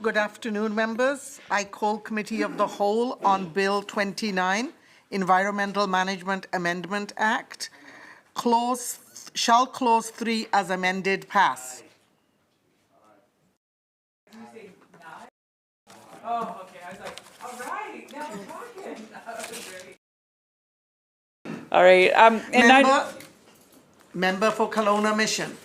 Good afternoon, members. I call Committee of the Whole on Bill 29, Environmental Management Amendment Act. Shall Clause 3 as amended pass? Oh, okay. I was like, all right, now we're talking. All right. Member for Kelowna Mission.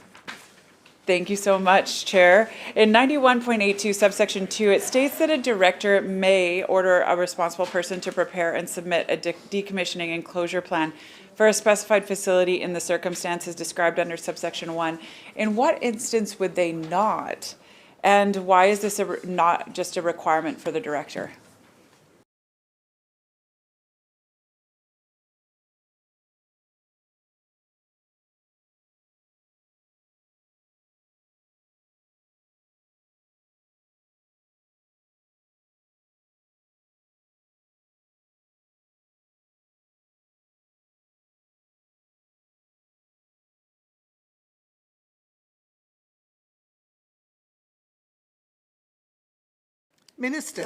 Thank you so much, Chair. In 91.82 subsection 2, it states that a director may order a responsible person to prepare and submit a decommissioning and closure plan for a specified facility in the circumstances described under subsection 1. In what instance would they not? And why is this not just a requirement for the director? Minister.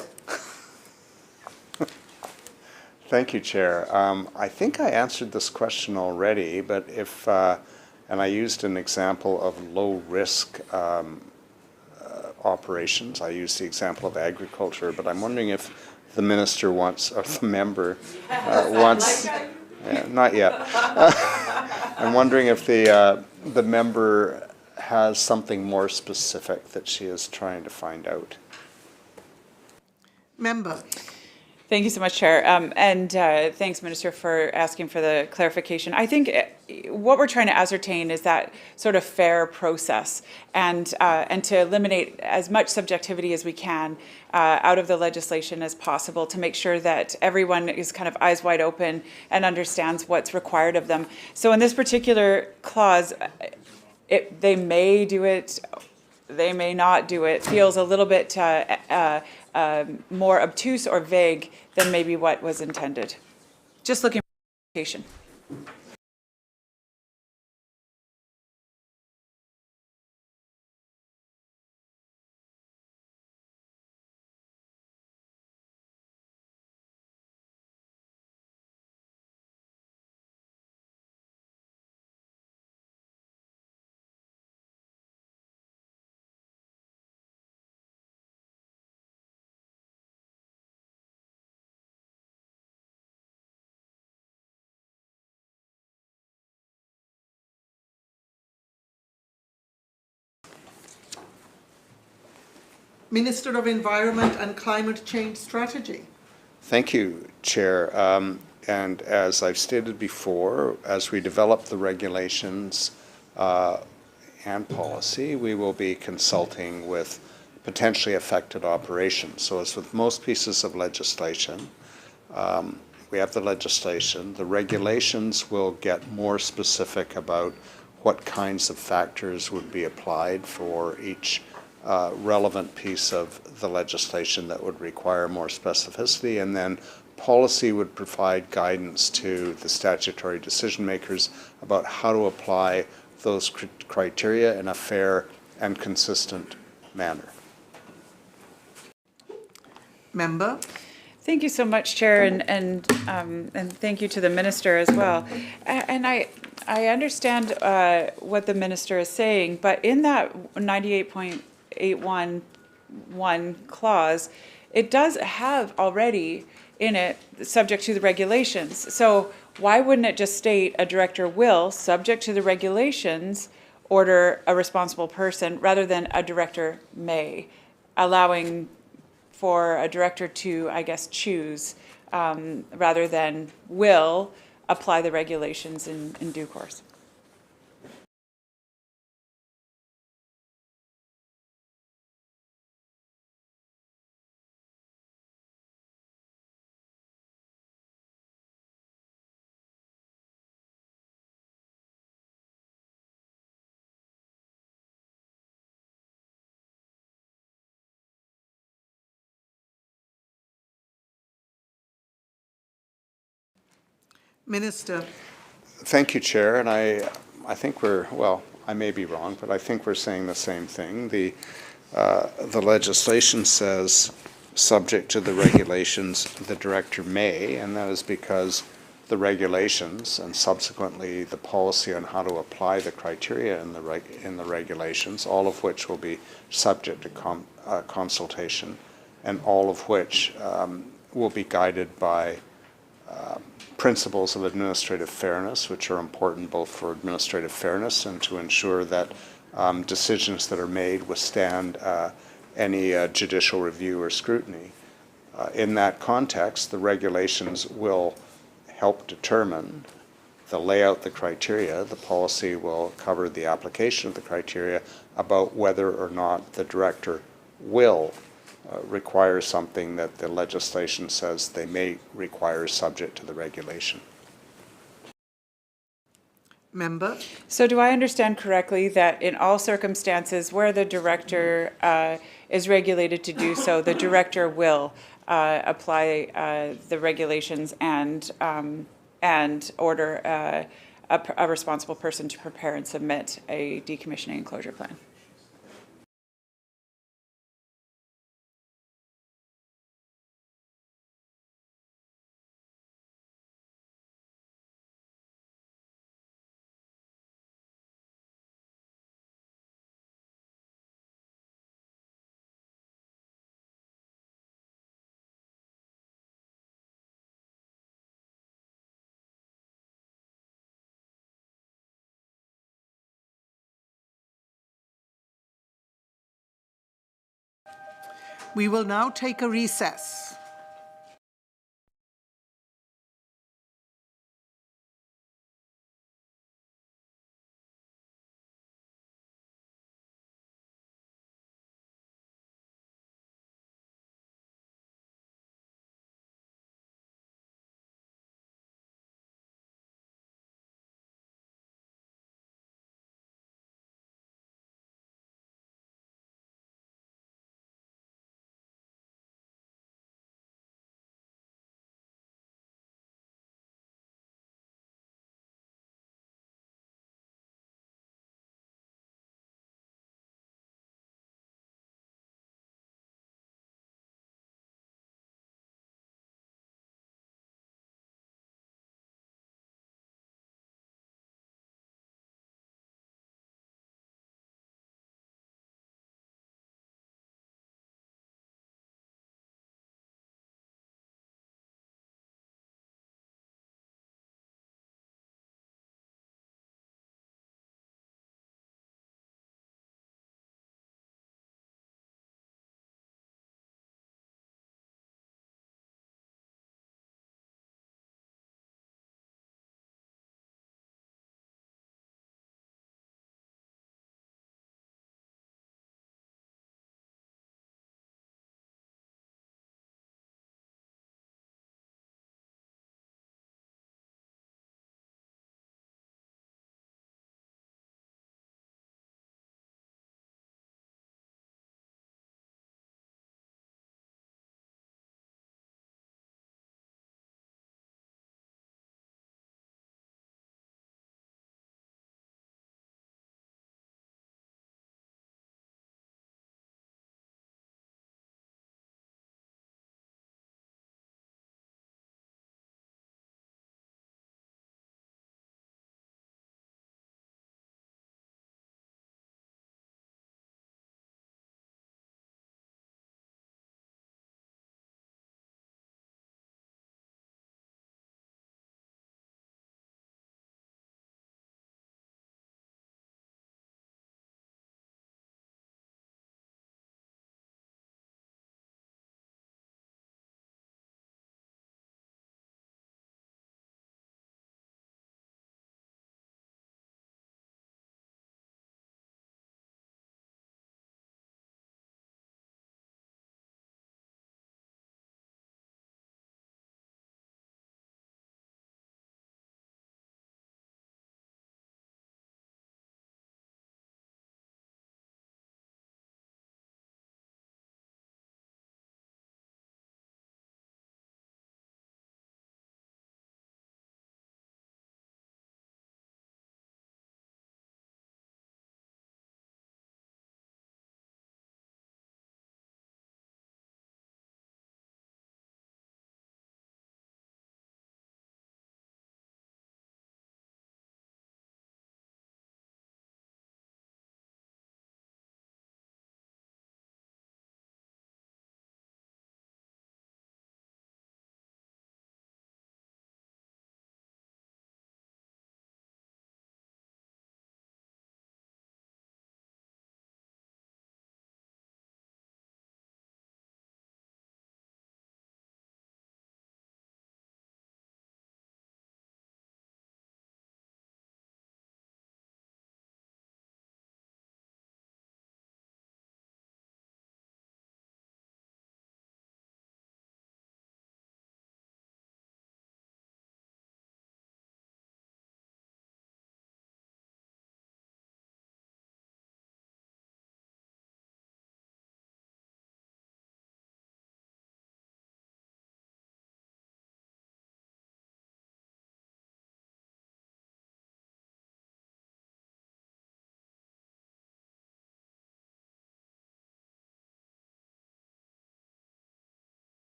Thank you, Chair. I think I answered this question already, but if, and I used an example of low-risk operations. I used the example of agriculture, but I'm wondering if the minister wants, or the member wants, not yet. I'm wondering if the member has something more specific that she is trying to find out. Member. Thank you so much, Chair. And thanks, Minister, for asking for the clarification. I think what we're trying to ascertain is that sort of fair process and to eliminate as much subjectivity as we can out of the legislation as possible to make sure that everyone is kind of eyes wide open and understands what's required of them. So in this particular clause, they may do it, they may not do it, feels a little bit more obtuse or vague than maybe what was intended. Just looking for clarification. Minister of Environment and Climate Change Strategy. Thank you, Chair. And as I've stated before, as we develop the regulations and policy, we will be consulting with potentially affected operations. So as with most pieces of legislation, we have the legislation. The regulations will get more specific about what kinds of factors would be applied for each relevant piece of the legislation that would require more specificity, and then policy would provide guidance to the statutory decision makers about how to apply those criteria in a fair and consistent manner. Member. Thank you so much, Chair, and thank you to the Minister as well. And I understand what the Minister is saying, but in that 98.811 clause, it does have already in it subject to the regulations. So why wouldn't it just state a director will, subject to the regulations, order a responsible person rather than a director may, allowing for a director to, I guess, choose rather than will apply the regulations in due course. Minister. Thank you, Chair. And I think we're, well, I may be wrong, but I think we're saying the same thing. The the legislation says, subject to the regulations, the director may, and that is because the regulations and subsequently the policy on how to apply the criteria in the regulations, all of which will be subject to consultation, and all of which will be guided by principles of administrative fairness, which are important both for administrative fairness and to ensure that decisions that are made withstand any judicial review or scrutiny. In that context, the regulations will help determine the layout, the criteria. The policy will cover the application of the criteria about whether or not the director will require something that the legislation says they may require subject to the regulation. Member? So do I understand correctly that in all circumstances where the director is regulated to do so, the director will apply the regulations and order a responsible person to prepare and submit a decommissioning and closure plan? We will now take a recess.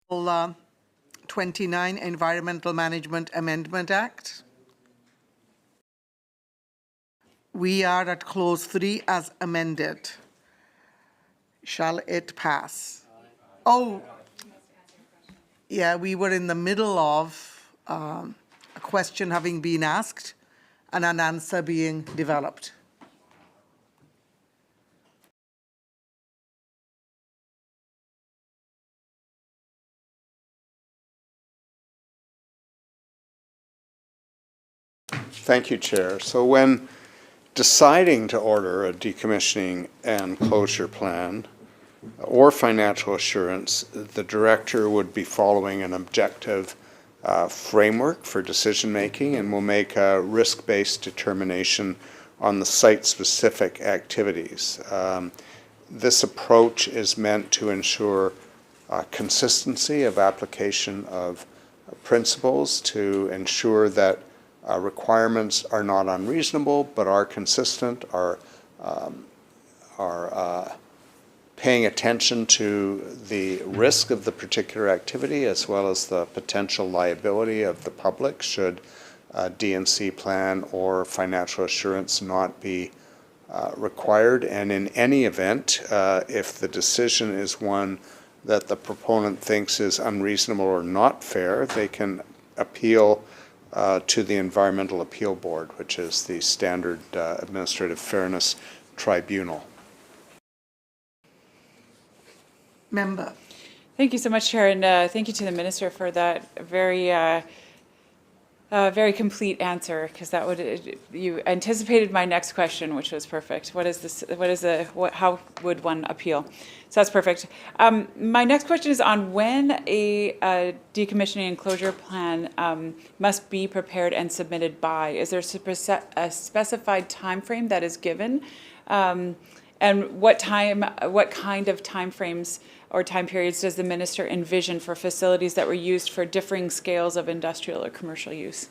Bill 29, Environmental Management Amendment Act. We are at clause 3 as amended. Shall it pass? Oh, yeah, we were in the middle of a question having been asked and an answer being developed. Thank you, Chair. So when deciding to order a decommissioning and closure plan or financial assurance, the director would be following an objective framework for decision-making and will make a risk-based determination on the site-specific activities. This approach is meant to ensure consistency of application of principles, to ensure that requirements are not unreasonable but are consistent, are paying attention to the risk of the particular activity as well as the potential liability of the public should a D&C plan or financial assurance not be required. And in any event, if the decision is one that the proponent thinks is unreasonable or not fair, they can appeal to the Environmental Appeal Board, which is the standard administrative fairness tribunal. Member. Thank you so much, Chair, and thank you to the Minister for that very complete answer, because that would, you anticipated my next question, which was perfect. How would one appeal? So that's perfect. My next question is on when a decommissioning and closure plan must be prepared and submitted by. Is there a specified time frame that is given? And what kind of timeframes or time periods does the Minister envision for facilities that were used for differing scales of industrial or commercial use?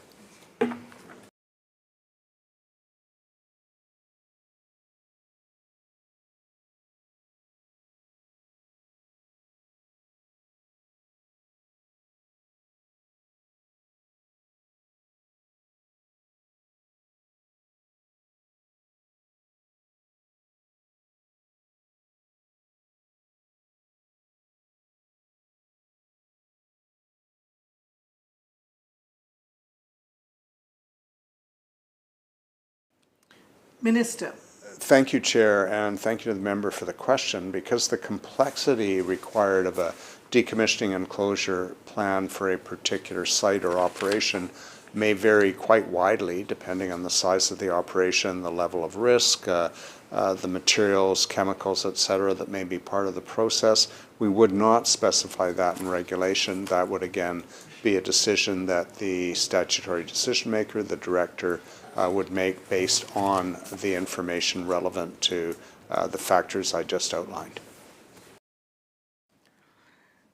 Minister. Thank you, Chair, and thank you to the member for the question. Because the complexity required of a decommissioning and closure plan for a particular site or operation may vary quite widely depending on the size of the operation, the level of risk, the materials, chemicals, etc., that may be part of the process. We would not specify that in regulation. That would again be a decision that the statutory decision maker, the director, would make based on the information relevant to the factors I just outlined.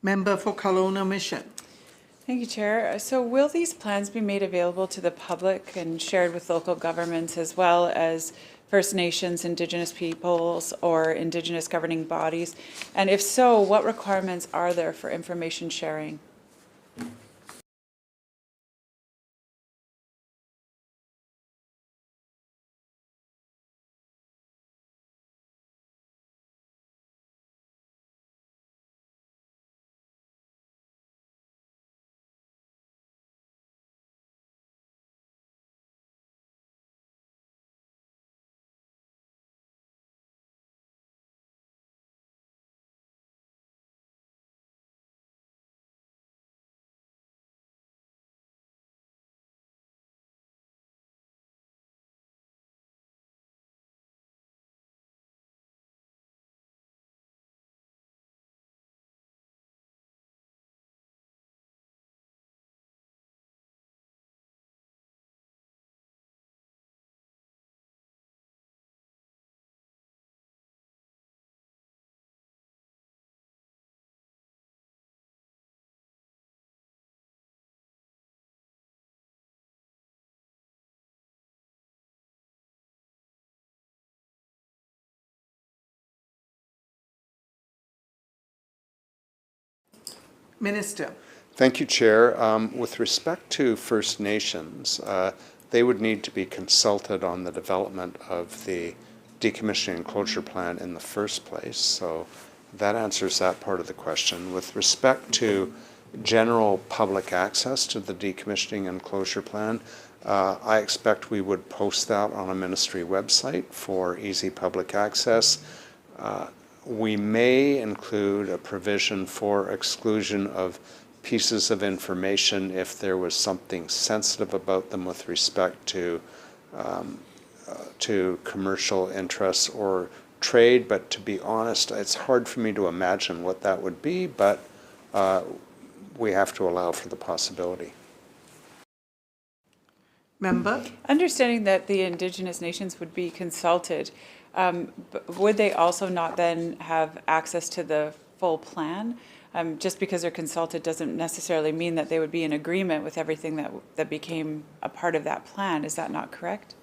Member for Kelowna Mission. Thank you, Chair. So will these plans be made available to the public and shared with local governments as well as First Nations, Indigenous peoples, or Indigenous governing bodies? And if so, what requirements are there for information sharing? Minister. Thank you, Chair. With respect to First Nations, they would need to be consulted on the development of the decommissioning and closure plan in the first place. So that answers that part of the question. With respect to general public access to the decommissioning and closure plan, I expect we would post that on a ministry website for easy public access. We may include a provision for exclusion of pieces of information if there was something sensitive about them with respect to commercial interests or trade, but to be honest, it's hard for me to imagine what that would be, but we have to allow for the possibility. Member. Understanding that the Indigenous nations would be consulted, would they also not then have access to the full plan? Just because they're consulted doesn't necessarily mean that they would be in agreement with everything that became a part of that plan. Is that not correct?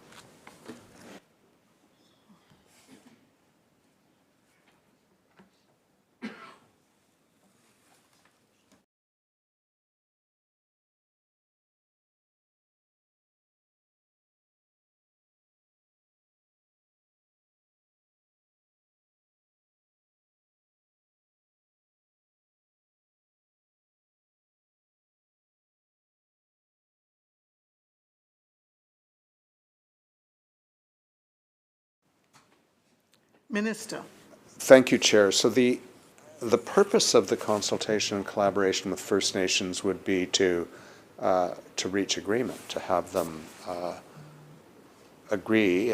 Minister. Thank you, Chair. So the purpose of the consultation and collaboration with First Nations would be to reach agreement, to have them agree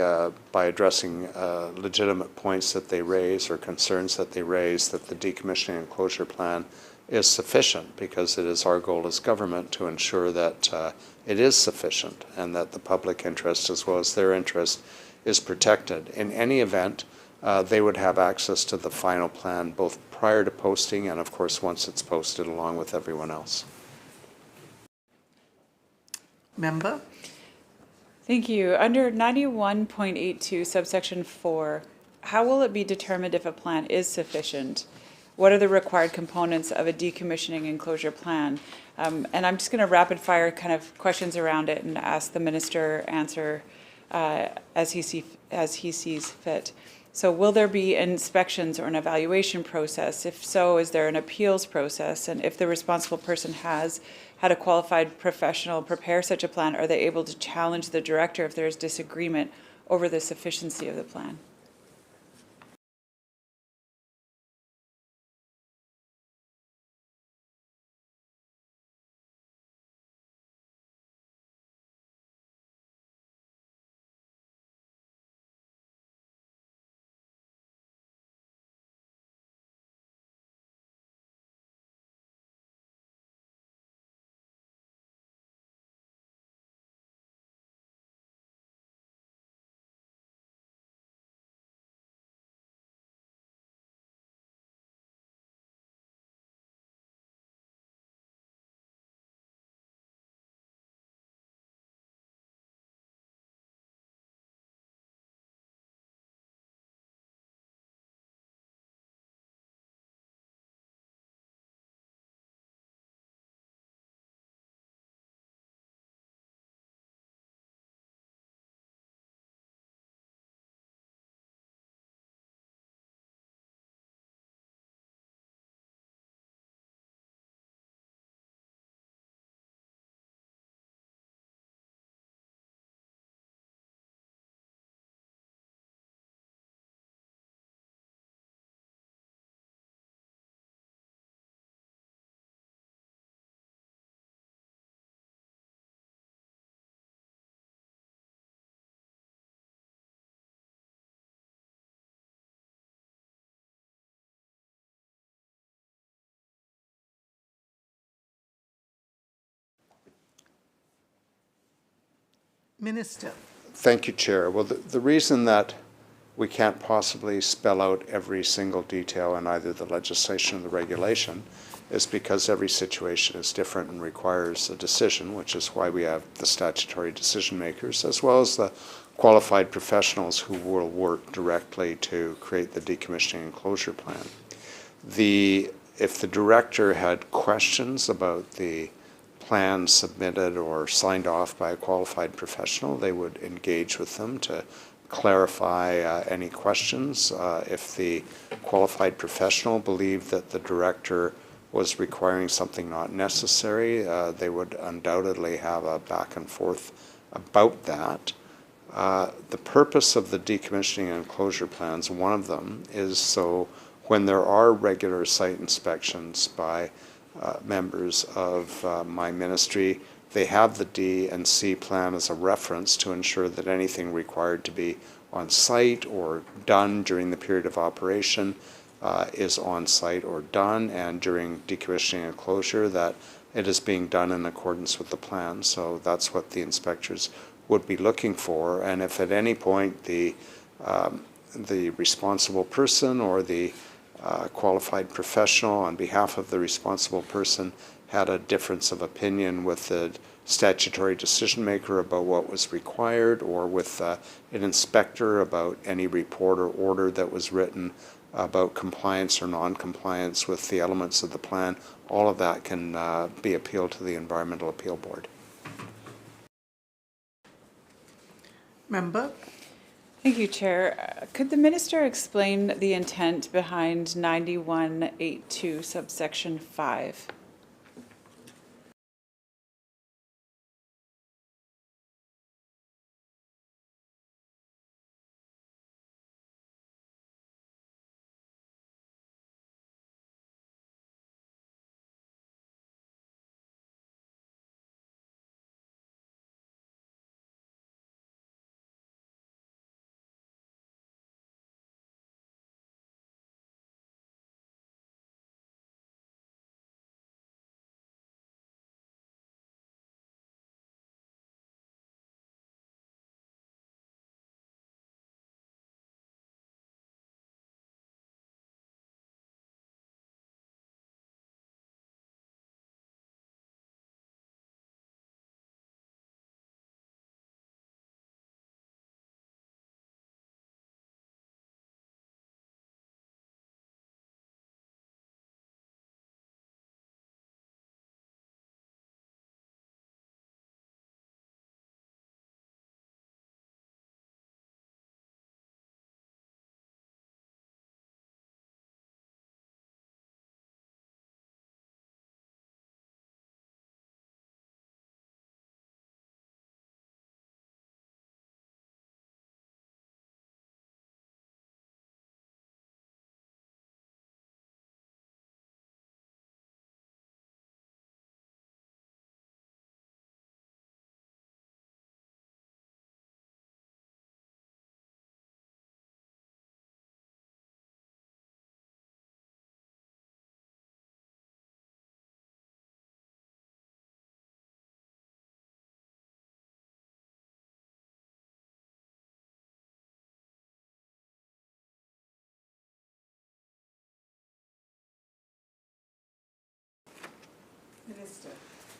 by addressing legitimate points that they raise or concerns that they raise that the decommissioning and closure plan is sufficient, because it is our goal as government to ensure that it is sufficient and that the public interest as well as their interest is protected. In any event, they would have access to the final plan both prior to posting and, of course, once it's posted along with everyone else. Member. Thank you. Under 91.82 subsection 4, how will it be determined if a plan is sufficient? What are the required components of a decommissioning and closure plan? And I'm just going to rapid fire kind of questions around it and ask the minister answer as he sees fit. So will there be inspections or an evaluation process? If so, is there an appeals process? And if the responsible person has had a qualified professional prepare such a plan, are they able to challenge the director if there is disagreement over the sufficiency of the plan? Minister. Thank you, Chair. Well, the reason that we can't possibly spell out every single detail in either the legislation or the regulation is because every situation is different and requires a decision, which is why we have the statutory decision makers, as well as the qualified professionals who will work directly to create the decommissioning and closure plan. The if the director had questions about the plan submitted or signed off by a qualified professional, they would engage with them to clarify any questions. If the qualified professional believed that the director was requiring something not necessary, they would undoubtedly have a back and forth about that. The purpose of the decommissioning and closure plans, one of them is so when there are regular site inspections by members of my ministry, they have the D and C plan as a reference to ensure that anything required to be on site or done during the period of operation is on site or done, and during decommissioning and closure that it is being done in accordance with the plan. So that's what the inspectors would be looking for. And if at any point the responsible person or the qualified professional on behalf of the responsible person had a difference of opinion with the statutory decision maker about what was required, or with an inspector about any report or order that was written about compliance or non-compliance with the elements of the plan, all of that can be appealed to the Environmental Appeal Board. Member? Thank you, Chair. Could the minister explain the intent behind 9182 subsection 5?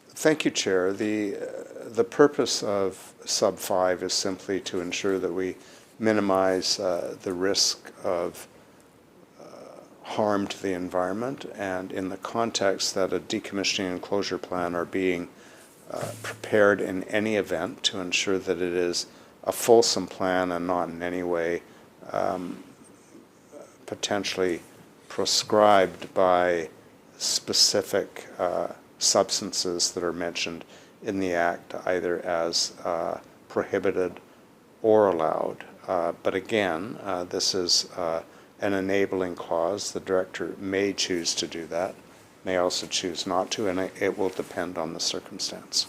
Thank you, Chair. The purpose of sub 5 is simply to ensure that we minimize the risk of harm to the environment, and in the context that a decommissioning and closure plan are being prepared in any event to ensure that it is a fulsome plan and not in any way potentially proscribed by specific substances that are mentioned in the Act, either as prohibited or allowed. But again, this is an enabling clause. The director may choose to do that, may also choose not to, and it will depend on the circumstance.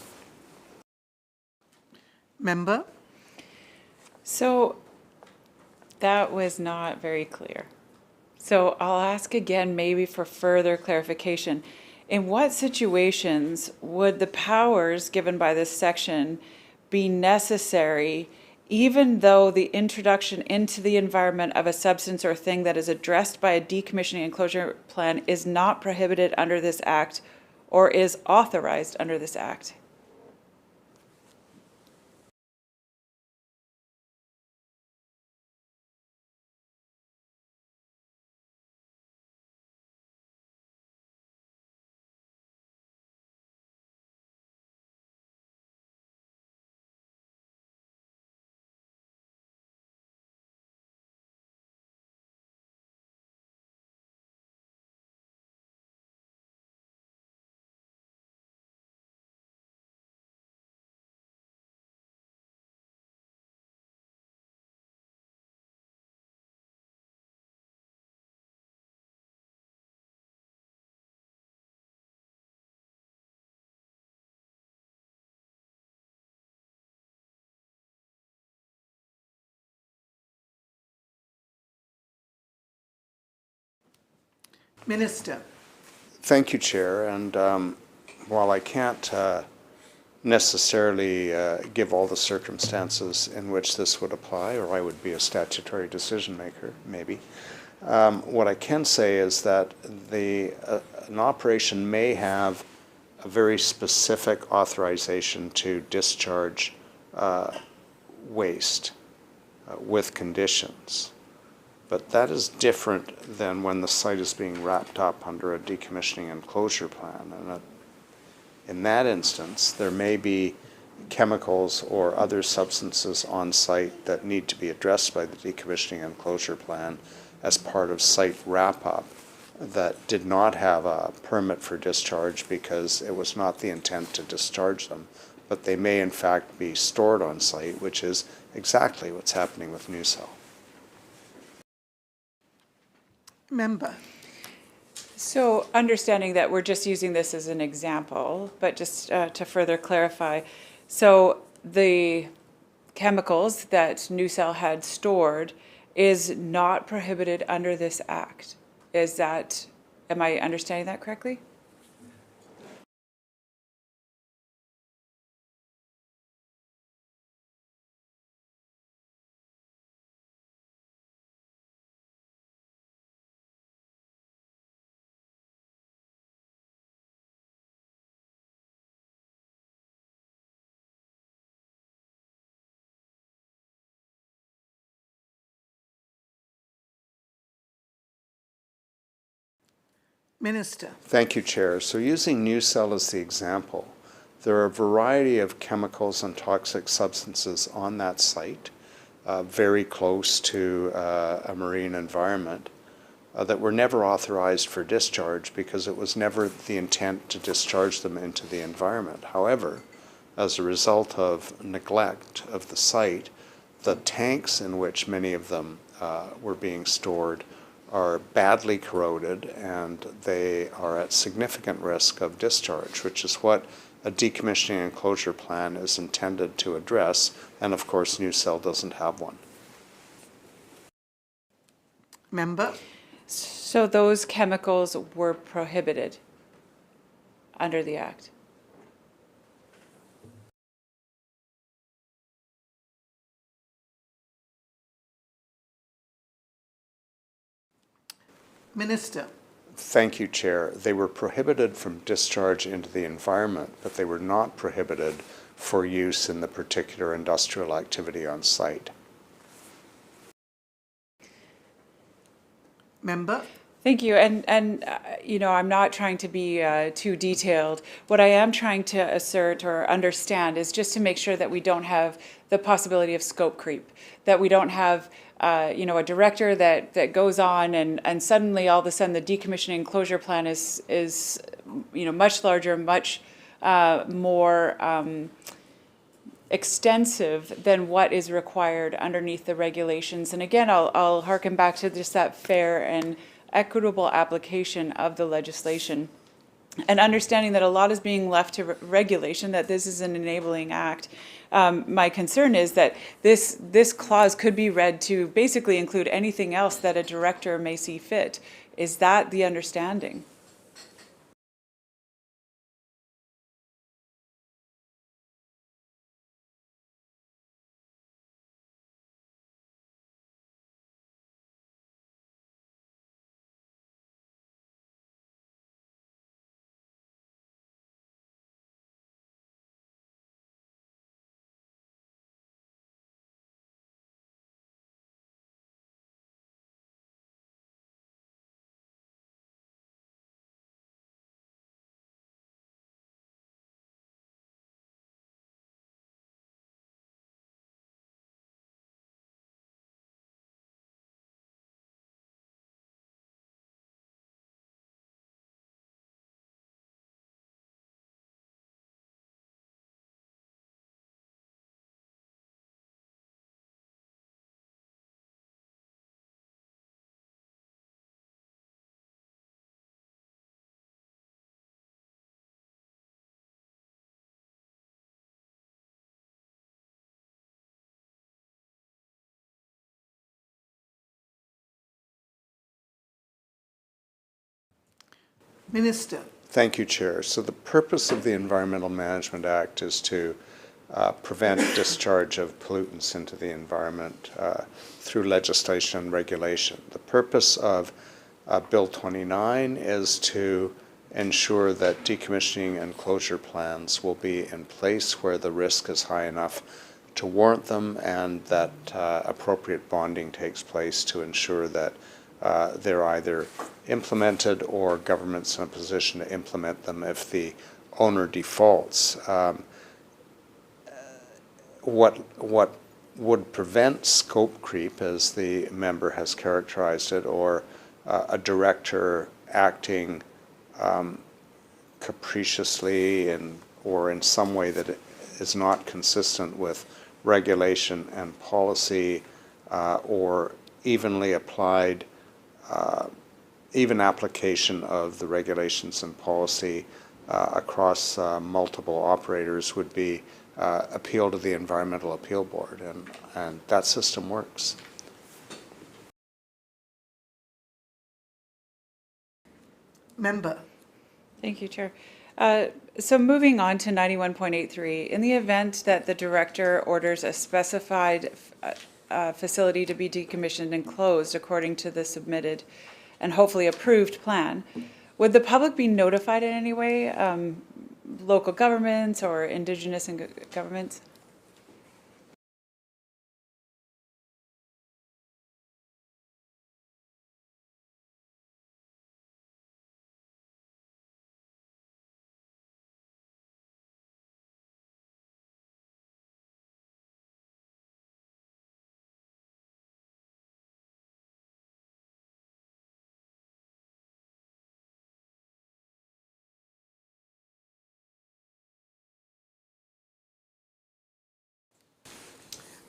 Member? So that was not very clear. So I'll ask again, maybe for further clarification. In what situations would the powers given by this section be necessary, even though the introduction into the environment of a substance or thing that is addressed by a decommissioning and closure plan is not prohibited under this Act or is authorized under this Act? Minister. Thank you, Chair. And while I can't necessarily give all the circumstances in which this would apply, or I would be a statutory decision maker, maybe, what I can say is that an operation may have a very specific authorization to discharge waste with conditions. But that is different than when the site is being wrapped up under a decommissioning and closure plan. And in that instance, there may be chemicals or other substances on site that need to be addressed by the decommissioning and closure plan as part of site wrap-up that did not have a permit for discharge because it was not the intent to discharge them, but they may in fact be stored on site, which is exactly what's happening with NuCell. Member. So understanding that we're just using this as an example, but just to further clarify, so the chemicals that NuCell had stored is not prohibited under this act. Is that, am I understanding that correctly? Minister. Thank you, Chair. So using NuCell as the example, there are a variety of chemicals and toxic substances on that site, very close to a marine environment, that were never authorized for discharge because it was never the intent to discharge them into the environment. However, as a result of neglect of the site, the tanks in which many of them were being stored are badly corroded and they are at significant risk of discharge, which is what a decommissioning and closure plan is intended to address, and of course NuCell doesn't have one. Member. So those chemicals were prohibited under the act? Minister. Thank you, Chair. They were prohibited from discharge into the environment, but they were not prohibited for use in the particular industrial activity on site. Member. Thank you. And you know, I'm not trying to be too detailed. What I am trying to assert or understand is just to make sure that we don't have the possibility of scope creep, that we don't have you know, a director that goes on and suddenly all of a sudden the decommissioning and closure plan is you know, much larger, much more extensive than what is required underneath the regulations. And again, I'll harken back to just that fair and equitable application of the legislation and understanding that a lot is being left to regulation, that this is an enabling act. My concern is that this clause could be read to basically include anything else that a director may see fit. Is that the understanding? Minister. Thank you, Chair. So the purpose of the Environmental Management Act is to prevent discharge of pollutants into the environment through legislation and regulation. The purpose of Bill 29 is to ensure that decommissioning and closure plans will be in place where the risk is high enough to warrant them, and that appropriate bonding takes place to ensure that they're either implemented or government's in a position to implement them if the owner defaults. What would prevent scope creep, as the member has characterized it, or a director acting capriciously or in some way that is not consistent with regulation and policy, or evenly applied, even application of the regulations and policy across multiple operators, would be appeal to the Environmental Appeal Board, and that system works. Member. Thank you, Chair. So moving on to 91.83, in the event that the director orders a specified facility to be decommissioned and closed according to the submitted and hopefully approved plan, would the public be notified in any way, local governments or Indigenous governments?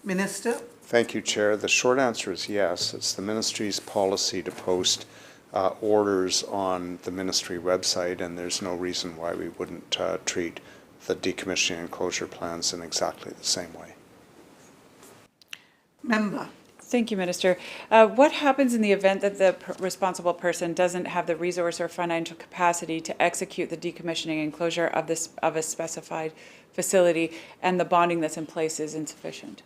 Minister. Thank you, Chair. The short answer is yes. It's the ministry's policy to post orders on the ministry website, and there's no reason why we wouldn't treat the decommissioning and closure plans in exactly the same way. Member. Thank you, Minister. What happens in the event that the responsible person doesn't have the resource or financial capacity to execute the decommissioning and closure of a specified facility, and the bonding that's in place is insufficient?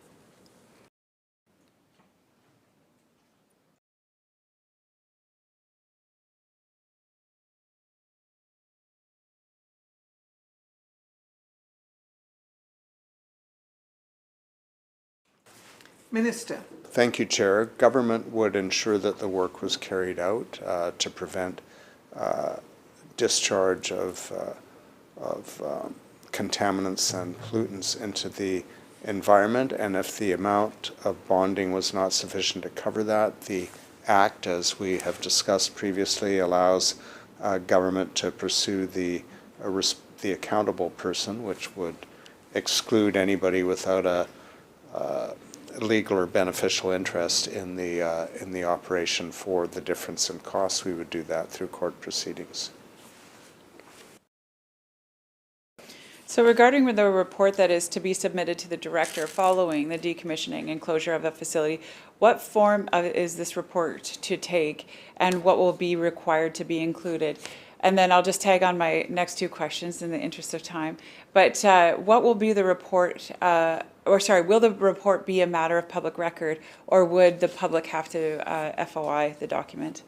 Minister. Thank you, Chair. Government would ensure that the work was carried out to prevent discharge of contaminants and pollutants into the environment, and if the amount of bonding was not sufficient to cover that, the Act, as we have discussed previously, allows government to pursue the accountable person, which would exclude anybody without a legal or beneficial interest in the operation for the difference in costs. We would do that through court proceedings. So regarding the report that is to be submitted to the director following the decommissioning and closure of a facility, what form is this report to take, and what will be required to be included? And then I'll just tag on my next two questions in the interest of time. But what will be the report, will the report be a matter of public record, or would the public have to FOI the document?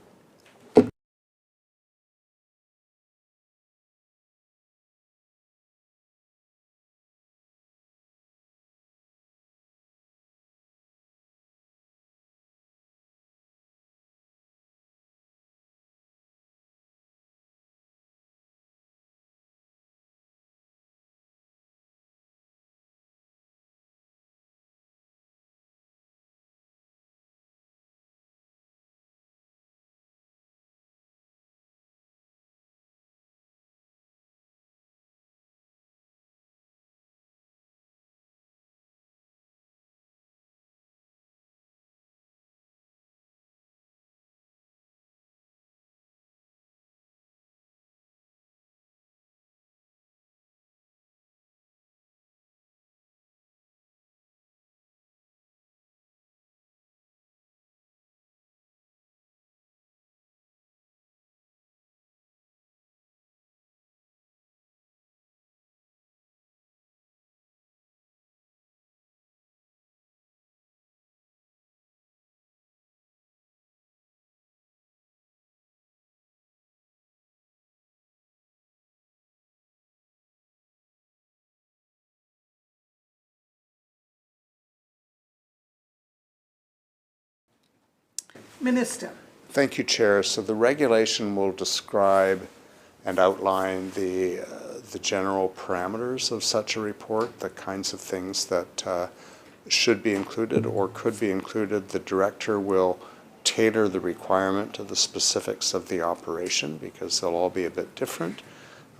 Minister. Thank you, Chair. So the regulation will describe and outline the general parameters of such a report, the kinds of things that should be included or could be included. The director will tailor the requirement to the specifics of the operation because they'll all be a bit different,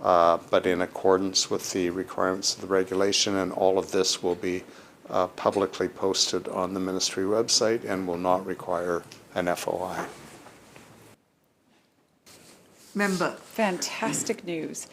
but in accordance with the requirements of the regulation, and all of this will be publicly posted on the ministry website and will not require an FOI. Member. Fantastic news.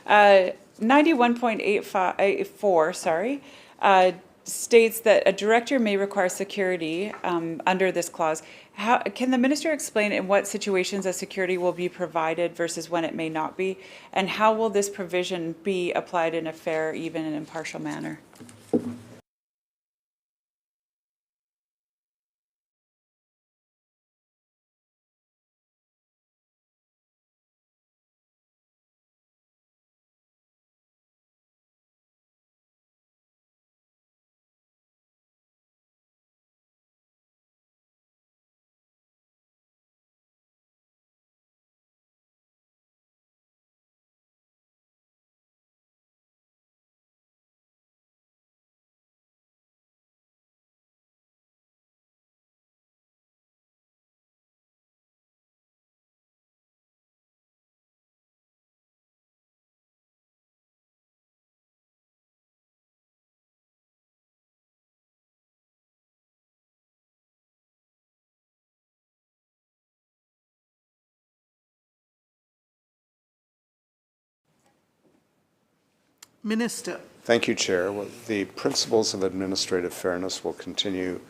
91.84, states that a director may require security under this clause. How, can the minister explain in what situations a security will be provided versus when it may not be? And how will this provision be applied in a fair, even, and impartial manner? Minister. Thank you, Chair. Well, the principles of administrative fairness will continue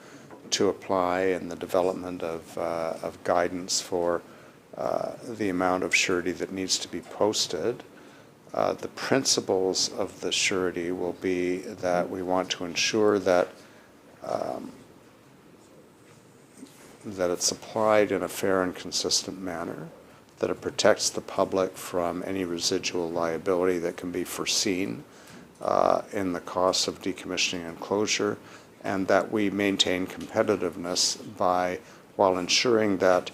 to apply in the development of guidance for the amount of surety that needs to be posted. The principles of the surety will be that we want to ensure that that it's applied in a fair and consistent manner, that it protects the public from any residual liability that can be foreseen in the costs of decommissioning and closure, and that we maintain competitiveness by, while ensuring that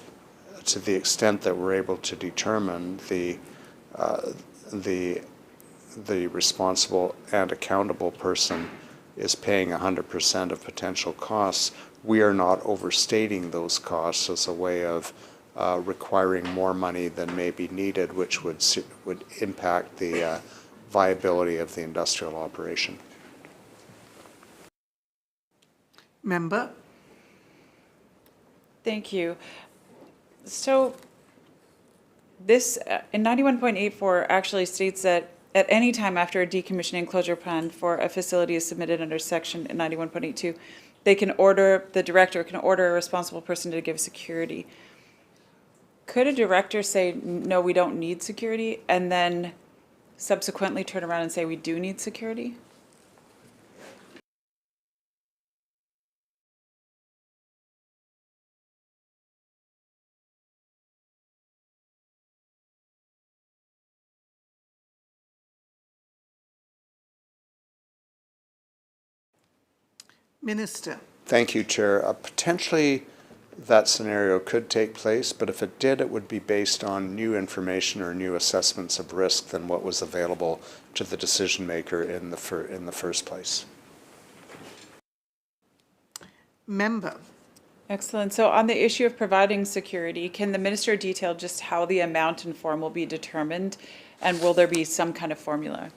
to the extent that we're able to determine the responsible and accountable person is paying 100% of potential costs, we are not overstating those costs as a way of requiring more money than may be needed, which would impact the viability of the industrial operation. Member. Thank you. So this in 91.84 actually states that at any time after a decommissioning closure plan for a facility is submitted under section 91.82, the director can order a responsible person to give security. Could a director say, no, we don't need security, and then subsequently turn around and say we do need security? Minister. Thank you, Chair. Potentially that scenario could take place, but if it did, it would be based on new information or new assessments of risk than what was available to the decision maker in the first place. Member. Excellent. So on the issue of providing security, can the minister detail just how the amount and form will be determined, and will there be some kind of formula?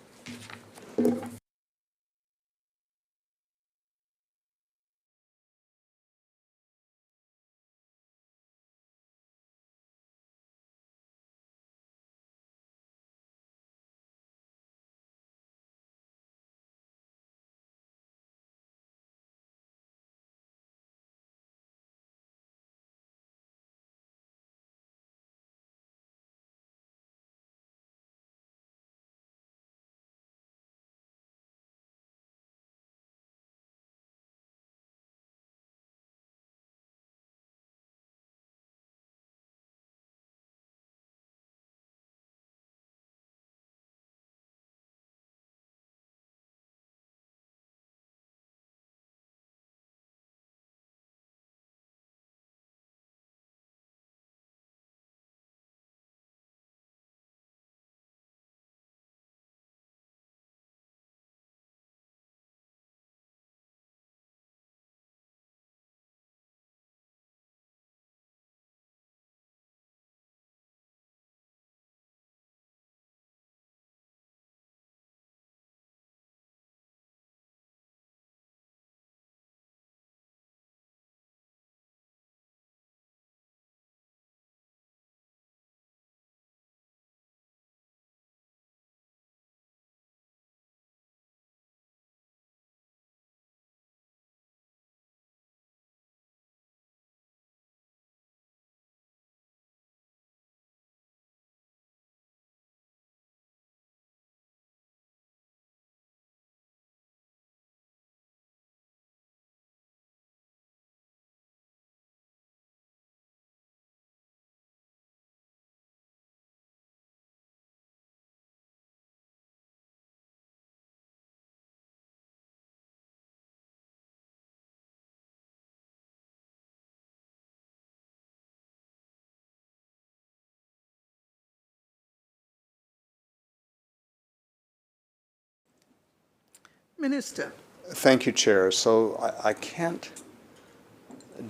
Minister. Thank you, Chair. So I can't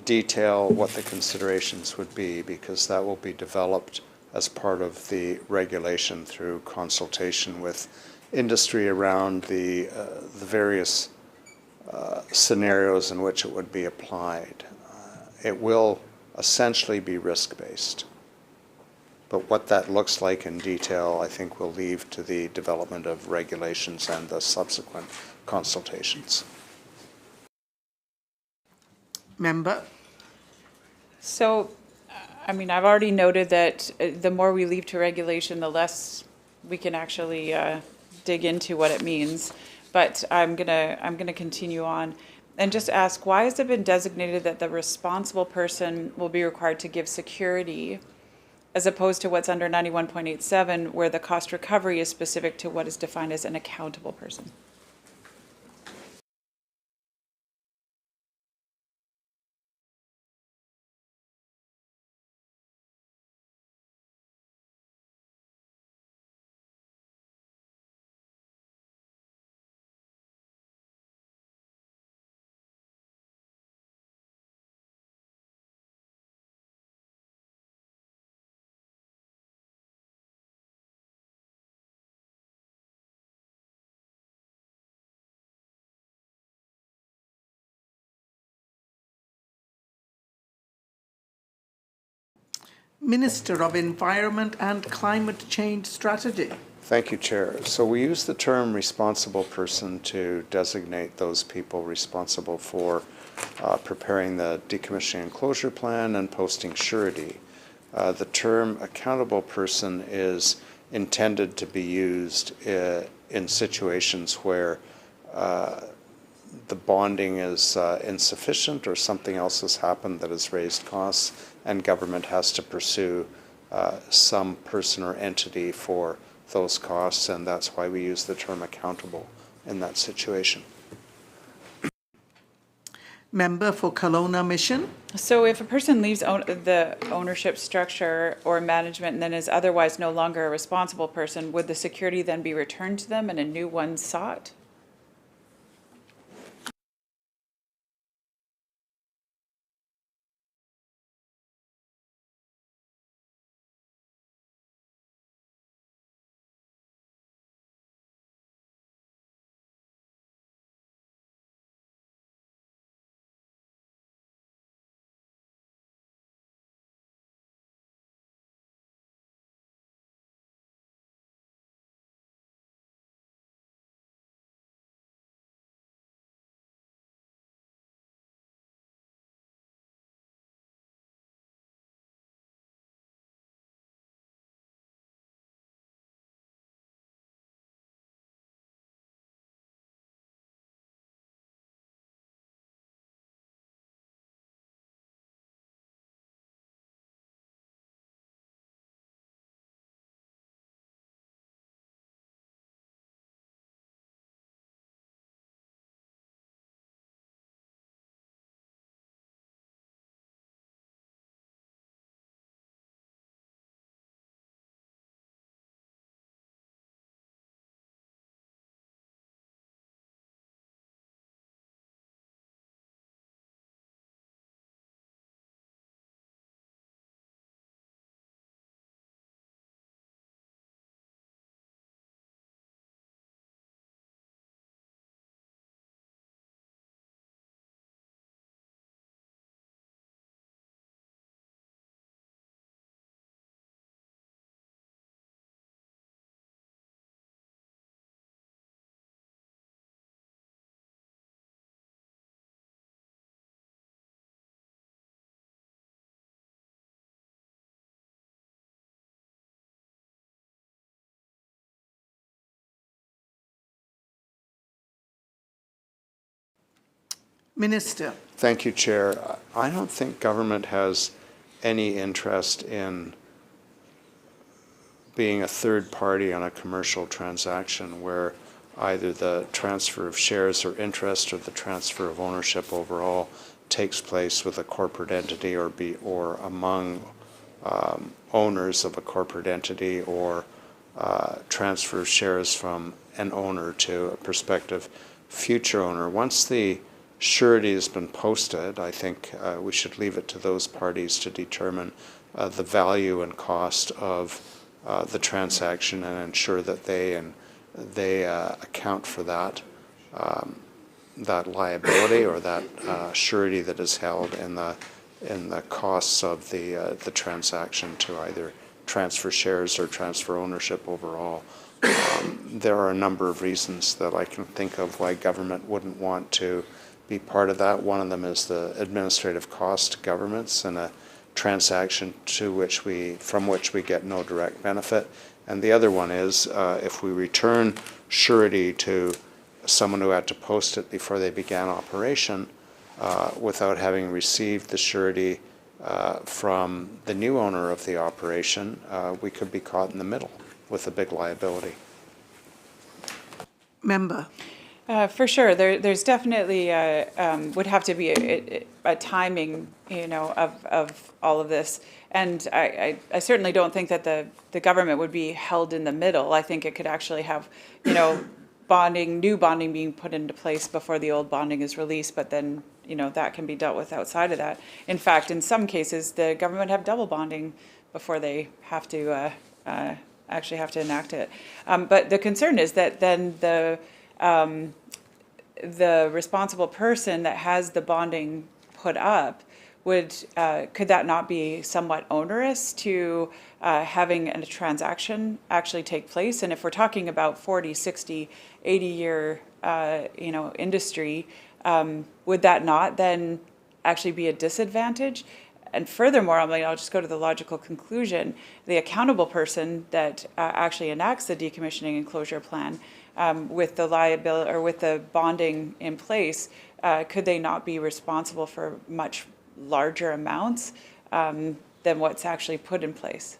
detail what the considerations would be because that will be developed as part of the regulation through consultation with industry around the various scenarios in which it would be applied. It will essentially be risk-based. But what that looks like in detail, I think we'll leave to the development of regulations and the subsequent consultations. Member. So, I mean, I've already noted that the more we leave to regulation, the less we can actually dig into what it means. But I'm gonna continue on and just ask, why has it been designated that the responsible person will be required to give security as opposed to what's under 91.87, where the cost recovery is specific to what is defined as an accountable person? Minister of Environment and Climate Change Strategy. Thank you, Chair. So we use the term responsible person to designate those people responsible for preparing the decommissioning and closure plan and posting surety. The term accountable person is intended to be used in situations where the bonding is insufficient or something else has happened that has raised costs and government has to pursue some person or entity for those costs, and that's why we use the term accountable in that situation. Member for Kelowna Mission. So if a person leaves the ownership structure or management and then is otherwise no longer a responsible person, would the security then be returned to them and a new one sought? Minister. Thank you, Chair. I don't think government has any interest in being a third party on a commercial transaction where either the transfer of shares or interest or the transfer of ownership overall takes place with a corporate entity or among owners of a corporate entity or transfer of shares from an owner to a prospective future owner. Once the surety has been posted, I think we should leave it to those parties to determine the value and cost of the transaction and ensure that they account for that that liability or that surety that is held in the costs of the transaction to either transfer shares or transfer ownership overall. There are a number of reasons that I can think of why government wouldn't want to be part of that. One of them is the administrative cost to governments and a transaction from which we get no direct benefit. And the other one is if we return surety to someone who had to post it before they began operation without having received the surety from the new owner of the operation, we could be caught in the middle with a big liability. Member. For sure, there's definitely would have to be a timing, of all of this. And I certainly don't think that the government would be held in the middle. I think it could actually have, new bonding being put into place before the old bonding is released, but then, that can be dealt with outside of that. In fact, in some cases, the government have double bonding before they have to actually have to enact it. But the concern is that then the responsible person that has the bonding put up could that not be somewhat onerous to having a transaction actually take place? And if we're talking about 40, 60, 80-year, industry, would that not then actually be a disadvantage? And furthermore, I'll just go to the logical conclusion, the accountable person that actually enacts the decommissioning and closure plan with the liability or with the bonding in place, could they not be responsible for much larger amounts than what's actually put in place?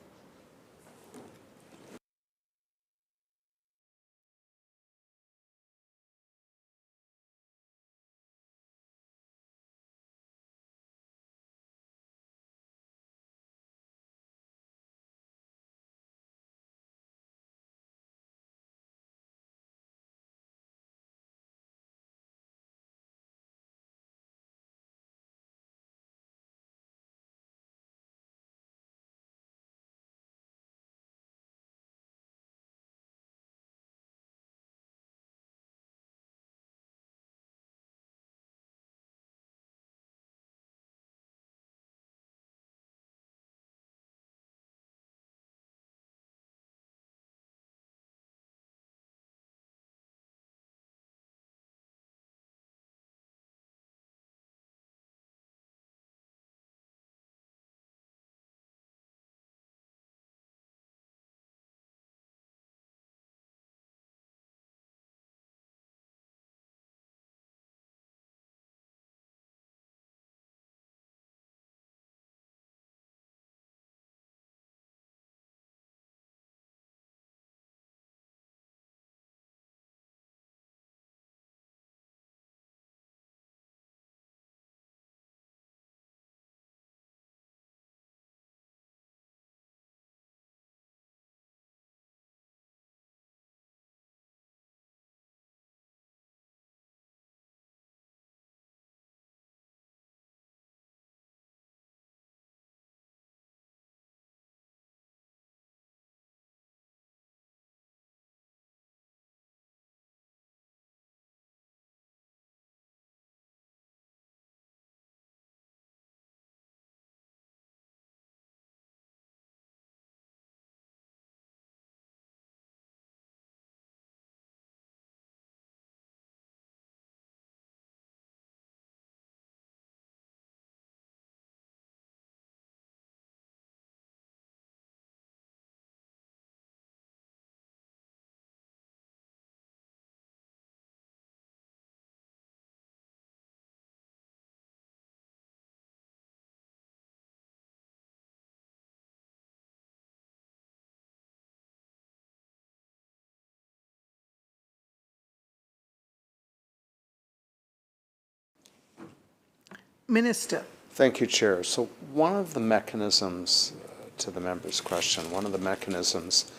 Minister. Thank you, Chair. So one of the mechanisms, to the member's question, one of the mechanisms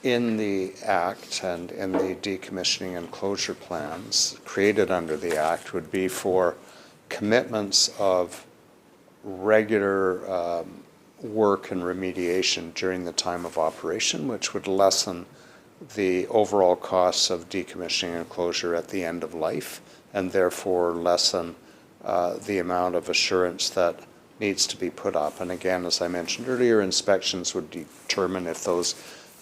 in the Act and in the decommissioning and closure plans created under the Act would be for commitments of regular work and remediation during the time of operation, which would lessen the overall costs of decommissioning and closure at the end of life, and therefore lessen the amount of assurance that needs to be put up. And again, as I mentioned earlier, inspections would determine if those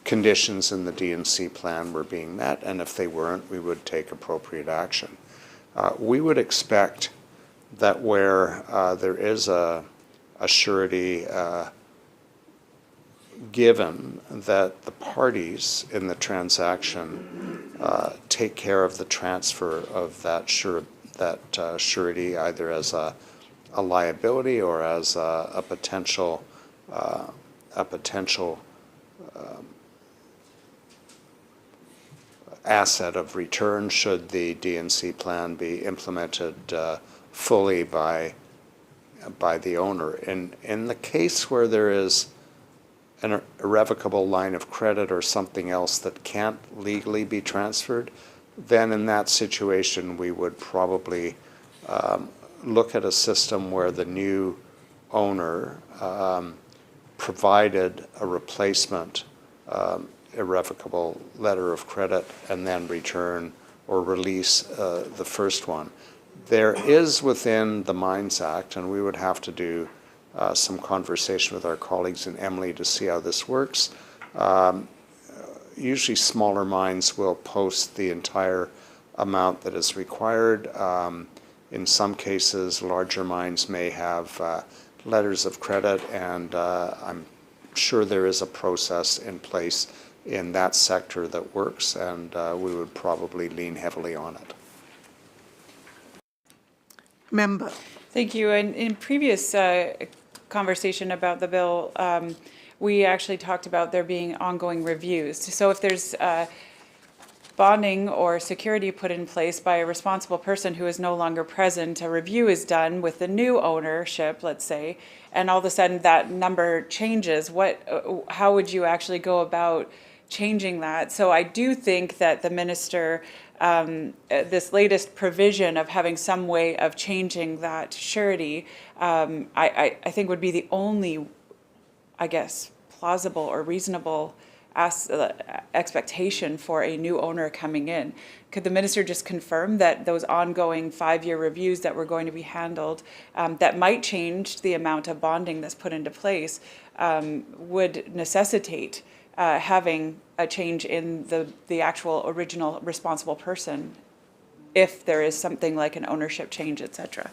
conditions in the D&C plan were being met, and if they weren't, we would take appropriate action. We would expect that where there is a surety given, that the parties in the transaction take care of the transfer of that surety, either as a liability or as a potential asset of return should the D&C plan be implemented fully by the owner. In the case where there is an irrevocable line of credit or something else that can't legally be transferred, then in that situation we would probably look at a system where the new owner provided a replacement irrevocable letter of credit and then return or release the first one. There is within the Mines Act, and we would have to do some conversation with our colleagues in Emily to see how this works. Usually smaller mines will post the entire amount that is required. In some cases, larger mines may have letters of credit, and I'm sure there is a process in place in that sector that works, and we would probably lean heavily on it. Member. Thank you. And in previous conversation about the bill, we actually talked about there being ongoing reviews. So if there's bonding or security put in place by a responsible person who is no longer present, a review is done with the new ownership, let's say, and all of a sudden that number changes, how would you actually go about changing that? So I do think that the minister, this latest provision of having some way of changing that surety, I think would be the only, I guess, plausible or reasonable expectation for a new owner coming in. Could the minister just confirm that those ongoing 5-year reviews that were going to be handled, that might change the amount of bonding that's put into place, would necessitate having a change in the actual original responsible person if there is something like an ownership change, et cetera?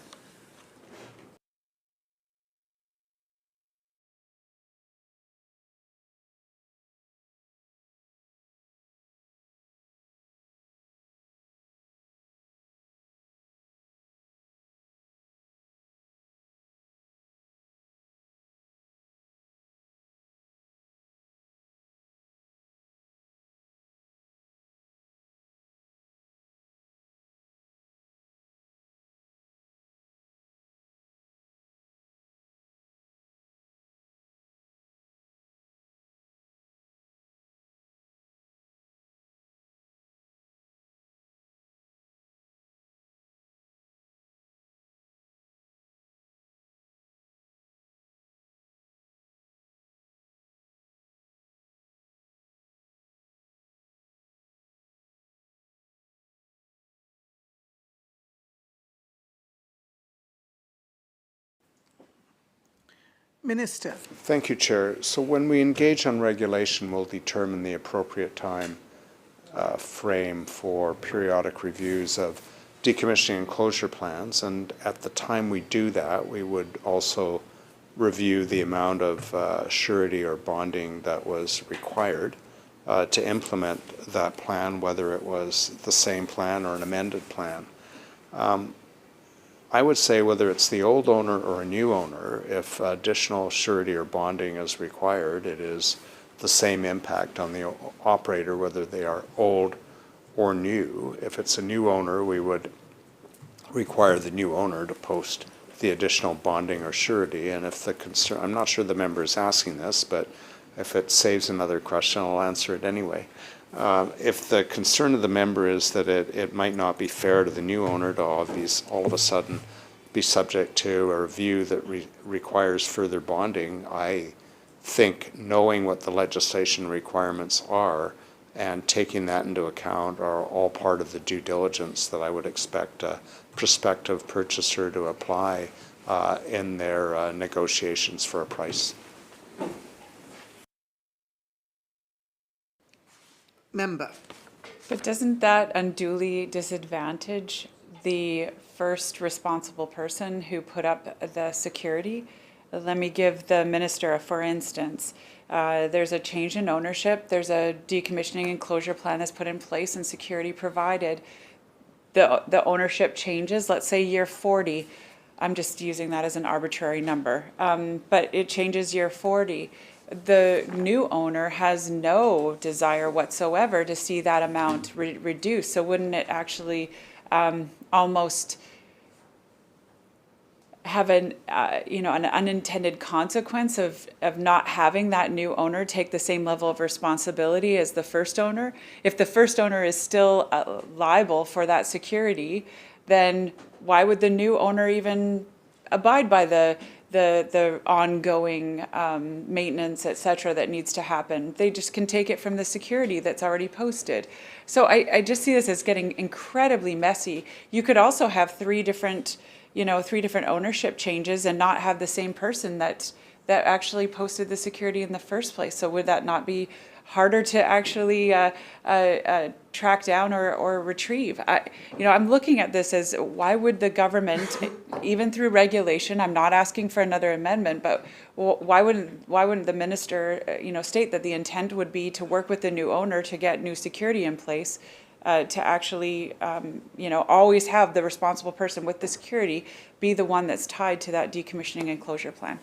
Minister. Thank you, Chair. So when we engage on regulation, we'll determine the appropriate time frame for periodic reviews of decommissioning and closure plans. And at the time we do that, we would also review the amount of surety or bonding that was required to implement that plan, whether it was the same plan or an amended plan. I would say whether it's the old owner or a new owner, if additional surety or bonding is required, it is the same impact on the operator, whether they are old or new. If it's a new owner, we would require the new owner to post the additional bonding or surety. And if the concern, I'm not sure the member is asking this, but if it saves another question, I'll answer it anyway. If the concern of the member is that it might not be fair to the new owner to all of a sudden be subject to a review that requires further bonding, I think knowing what the legislation requirements are and taking that into account are all part of the due diligence that I would expect a prospective purchaser to apply in their negotiations for a price. Member. But doesn't that unduly disadvantage the first responsible person who put up the security? Let me give the minister a for instance. There's a change in ownership, there's a decommissioning and closure plan that's put in place and security provided. The ownership changes, let's say year 40. I'm just using that as an arbitrary number, but it changes year 40. The new owner has no desire whatsoever to see that amount reduced. So wouldn't it actually almost have an unintended consequence of not having that new owner take the same level of responsibility as the first owner? If the first owner is still liable for that security, then why would the new owner even abide by the ongoing maintenance, et cetera, that needs to happen? They just can take it from the security that's already posted. So I just see this as getting incredibly messy. You could also have three different ownership changes and not have the same person that actually posted the security in the first place. So would that not be harder to actually track down or retrieve? I'm looking at this as, why would the government, even through regulation, I'm not asking for another amendment, but why wouldn't the minister, state that the intent would be to work with the new owner to get new security in place, to actually, always have the responsible person with the security be the one that's tied to that decommissioning and closure plan?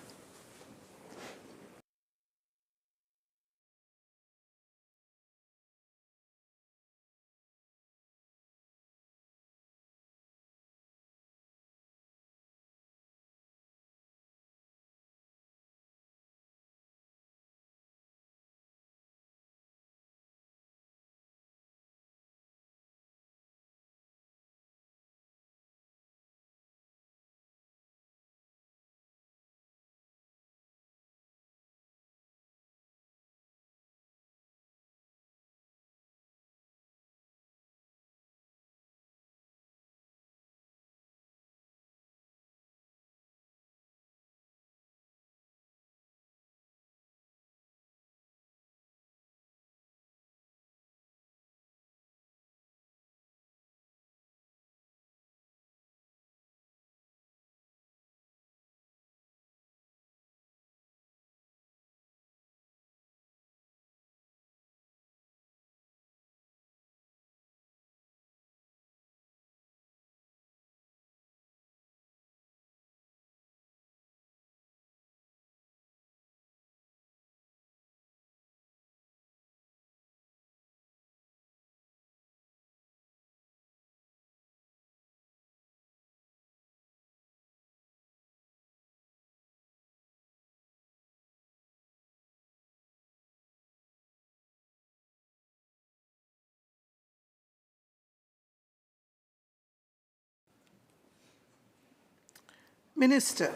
Minister.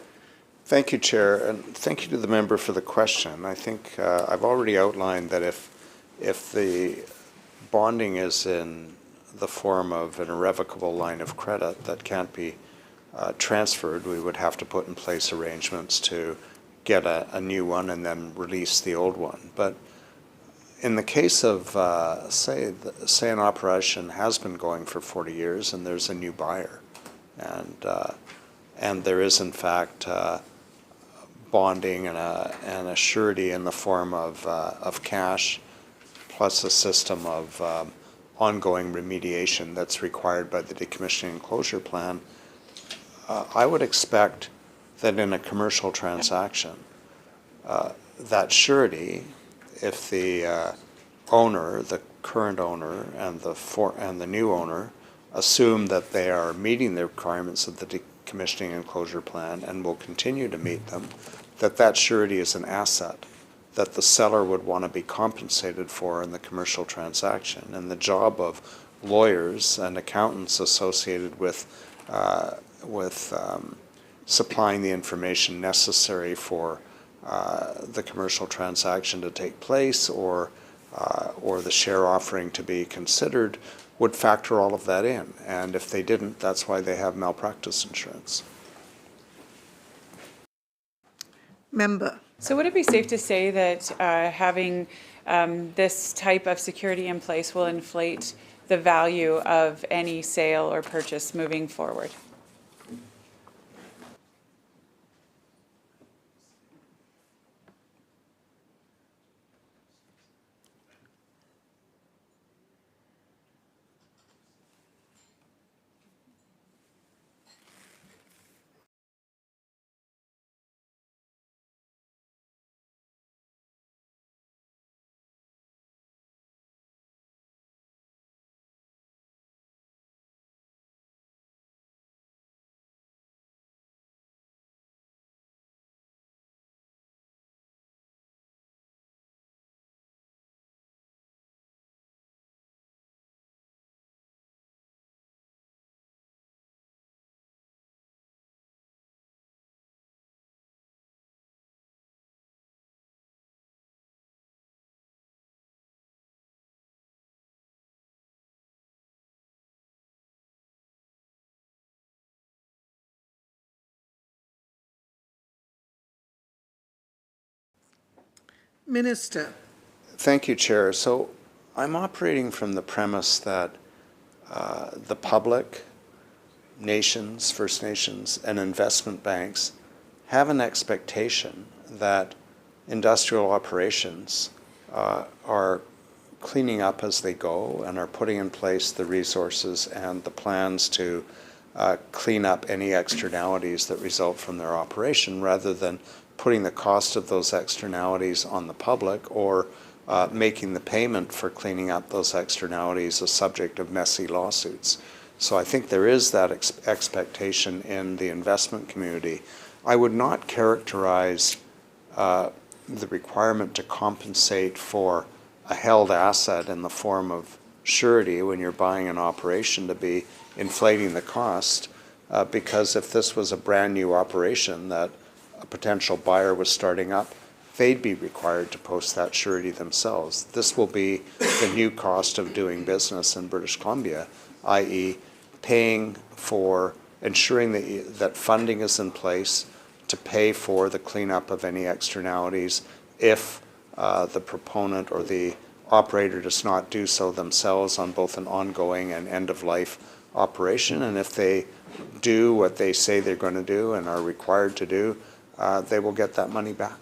Thank you, Chair, and thank you to the member for the question. I think I've already outlined that if the bonding is in the form of an irrevocable line of credit that can't be transferred, we would have to put in place arrangements to get a new one and then release the old one. But in the case of, say an operation has been going for 40 years and there's a new buyer, and there is in fact bonding and a surety in the form of cash, plus a system of ongoing remediation that's required by the decommissioning and closure plan, I would expect that in a commercial transaction, that surety, if the owner, the current owner, and the new owner assume that they are meeting the requirements of the decommissioning and closure plan and will continue to meet them, that surety is an asset that the seller would want to be compensated for in the commercial transaction. And the job of lawyers and accountants associated with supplying the information necessary for the commercial transaction to take place, or the share offering to be considered, would factor all of that in. And if they didn't, that's why they have malpractice insurance. Member. So would it be safe to say that having this type of security in place will inflate the value of any sale or purchase moving forward? Minister. Thank you, Chair. So I'm operating from the premise that the public, nations, First Nations, and investment banks have an expectation that industrial operations are cleaning up as they go and are putting in place the resources and the plans to clean up any externalities that result from their operation, rather than putting the cost of those externalities on the public, or making the payment for cleaning up those externalities a subject of messy lawsuits. So I think there is that expectation in the investment community. I would not characterize the requirement to compensate for a held asset in the form of surety when you're buying an operation to be inflating the cost, because if this was a brand new operation that a potential buyer was starting up, they'd be required to post that surety themselves. This will be the new cost of doing business in British Columbia, i.e. paying for, ensuring that funding is in place to pay for the cleanup of any externalities if the proponent or the operator does not do so themselves on both an ongoing and end-of-life operation. And if they do what they say they're going to do and are required to do, they will get that money back.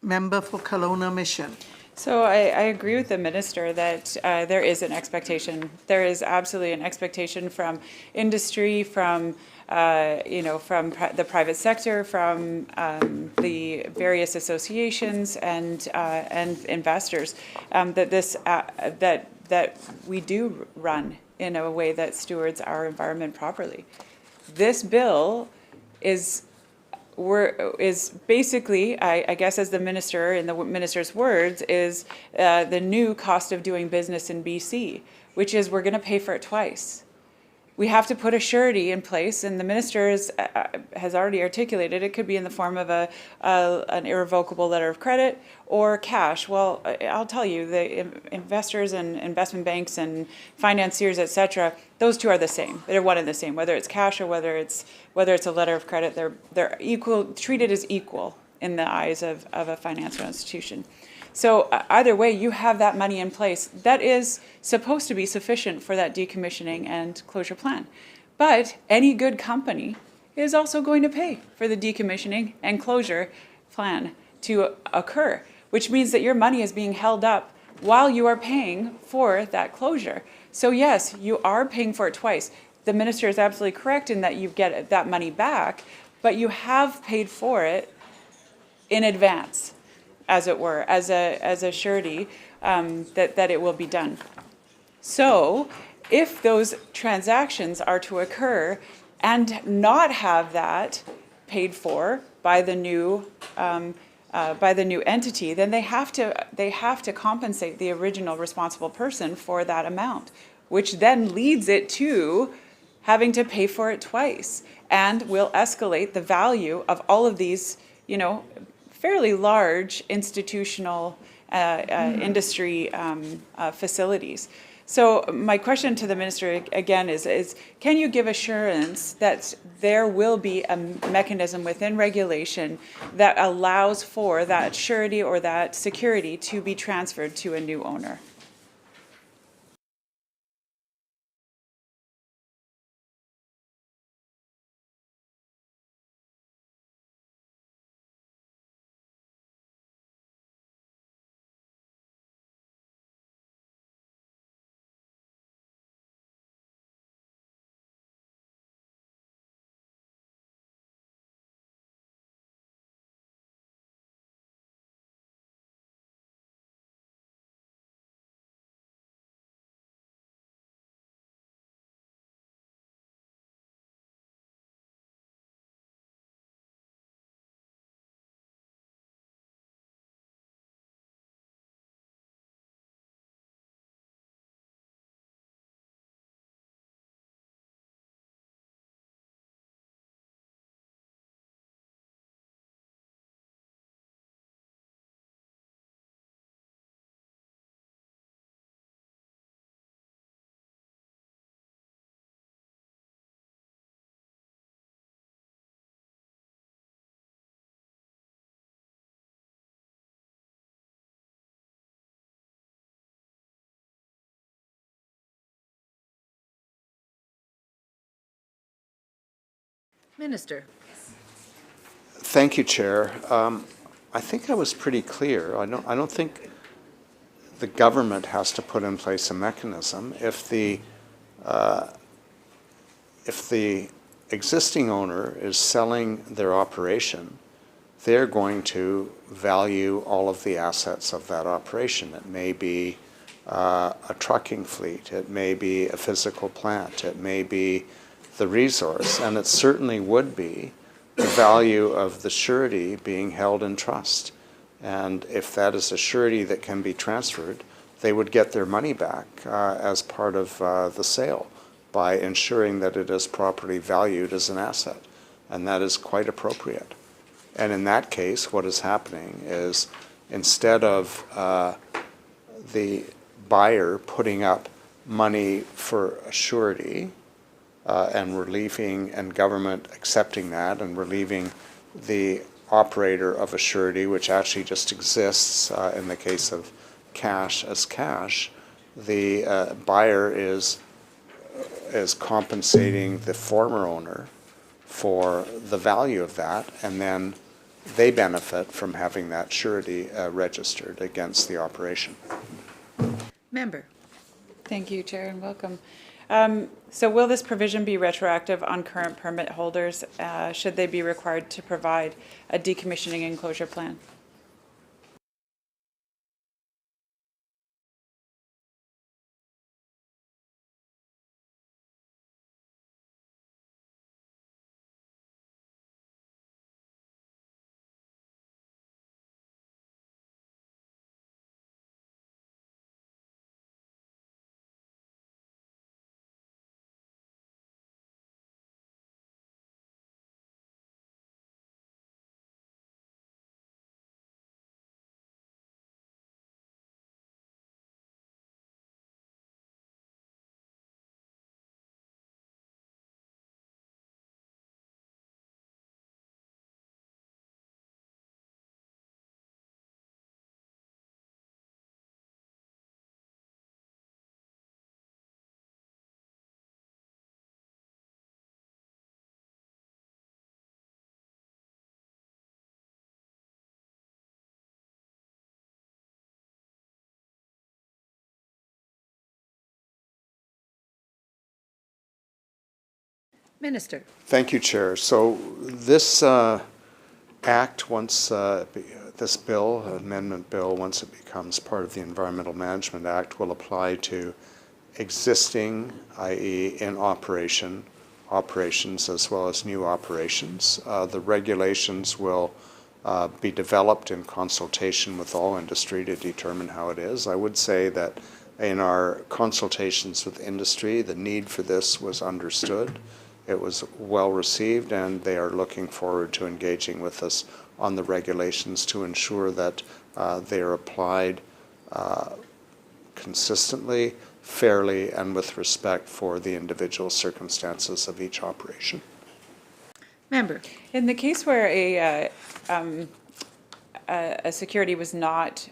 Member for Kelowna Mission. So I agree with the minister that there is an expectation. There is absolutely an expectation from industry, from from the private sector, from the various associations and investors, that we do run in a way that stewards our environment properly. This bill is basically, I guess, as the minister, in the minister's words, is the new cost of doing business in BC, which is we're going to pay for it twice. We have to put a surety in place, and the minister has already articulated it could be in the form of an irrevocable letter of credit or cash. Well, I'll tell you, the investors and investment banks and financiers, etc., those two are the same. They're one and the same. Whether it's cash or whether it's a letter of credit, they're equal, treated as equal in the eyes of a financial institution. So either way, you have that money in place. That is supposed to be sufficient for that decommissioning and closure plan. But any good company is also going to pay for the decommissioning and closure plan to occur, which means that your money is being held up while you are paying for that closure. So yes, you are paying for it twice. The minister is absolutely correct in that you get that money back, but you have paid for it in advance, as it were, as a surety that it will be done. So if those transactions are to occur and not have that paid for by the new by the new entity, then they have to compensate the original responsible person for that amount, which then leads it to having to pay for it twice, and will escalate the value of all of these, fairly large institutional industry facilities. So my question to the minister again is can you give assurance that there will be a mechanism within regulation that allows for that surety or that security to be transferred to a new owner? Minister. Thank you, Chair. I think I was pretty clear. I don't think the government has to put in place a mechanism. If the existing owner is selling their operation, they're going to value all of the assets of that operation. It may be a trucking fleet, it may be a physical plant, it may be the resource, and it certainly would be the value of the surety being held in trust. And if that is a surety that can be transferred, they would get their money back as part of the sale by ensuring that it is properly valued as an asset. And that is quite appropriate. And in that case, what is happening is instead of the buyer putting up money for a surety, and relieving, and government accepting that and relieving the operator of a surety, which actually just exists in the case of cash as cash, the buyer is compensating the former owner for the value of that, and then they benefit from having that surety registered against the operation. Member. Thank you, Chair, and welcome. So will this provision be retroactive on current permit holders, should they be required to provide a decommissioning and closure plan? Minister. Thank you, Chair. So this act, once this bill, amendment bill, once it becomes part of the Environmental Management Act, will apply to existing, i.e. in operations as well as new operations. The regulations will be developed in consultation with all industry to determine how it is. I would say that in our consultations with industry, the need for this was understood. It was well received, and they are looking forward to engaging with us on the regulations to ensure that they are applied consistently, fairly, and with respect for the individual circumstances of each operation. Member. In the case where a security was not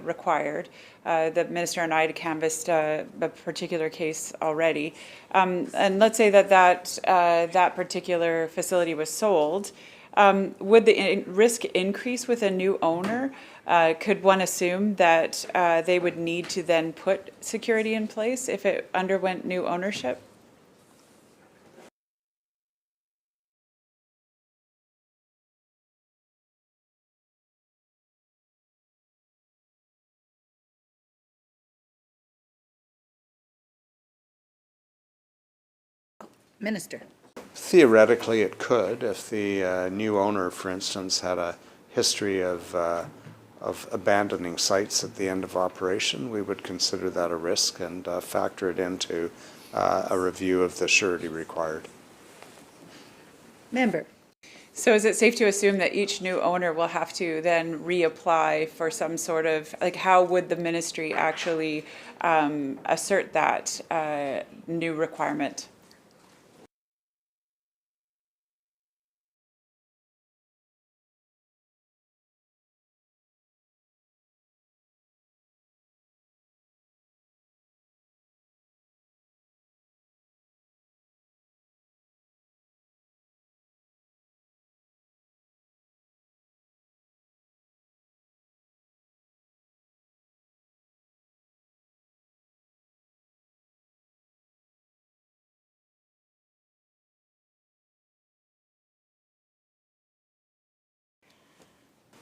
required, the minister and I had canvassed a particular case already, and let's say that particular facility was sold. Would the risk increase with a new owner? Could one assume that they would need to then put security in place if it underwent new ownership? Minister. Theoretically, it could. If the new owner, for instance, had a history of abandoning sites at the end of operation, we would consider that a risk and factor it into a review of the surety required. Member. So is it safe to assume that each new owner will have to then reapply for some sort of, like, how would the ministry actually assert that new requirement?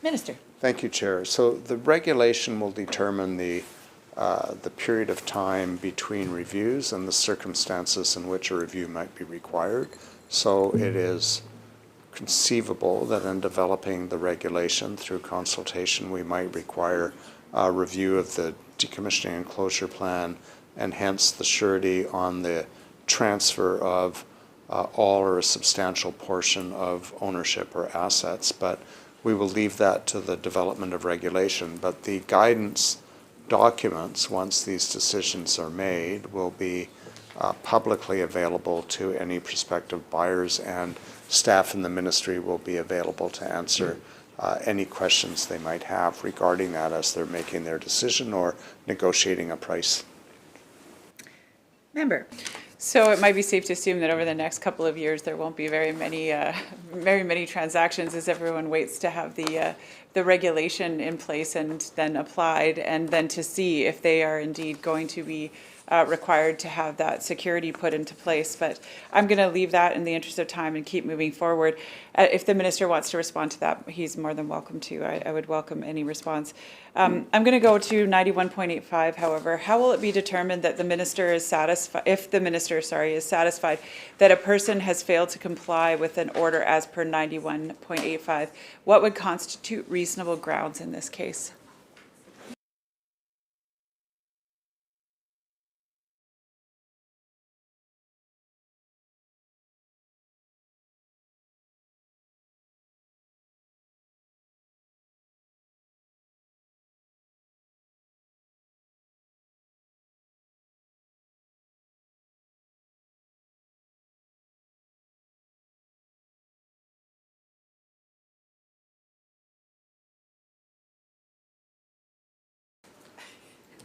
Minister. Thank you, Chair. So the regulation will determine the period of time between reviews and the circumstances in which a review might be required. So it is conceivable that in developing the regulation through consultation, we might require a review of the decommissioning and closure plan, and hence the surety on the transfer of all or a substantial portion of ownership or assets. But we will leave that to the development of regulation. But the guidance documents, once these decisions are made, will be publicly available to any prospective buyers, and staff in the ministry will be available to answer any questions they might have regarding that as they're making their decision or negotiating a price. Member. So it might be safe to assume that over the next couple of years, there won't be very many transactions as everyone waits to have the regulation in place and then applied, and then to see if they are indeed going to be required to have that security put into place. But I'm going to leave that in the interest of time and keep moving forward. If the minister wants to respond to that, he's more than welcome to. I would welcome any response. I'm going to go to 91.85, however. How will it be determined that the minister is satisfied, if the minister, is satisfied that a person has failed to comply with an order as per 91.85? What would constitute reasonable grounds in this case?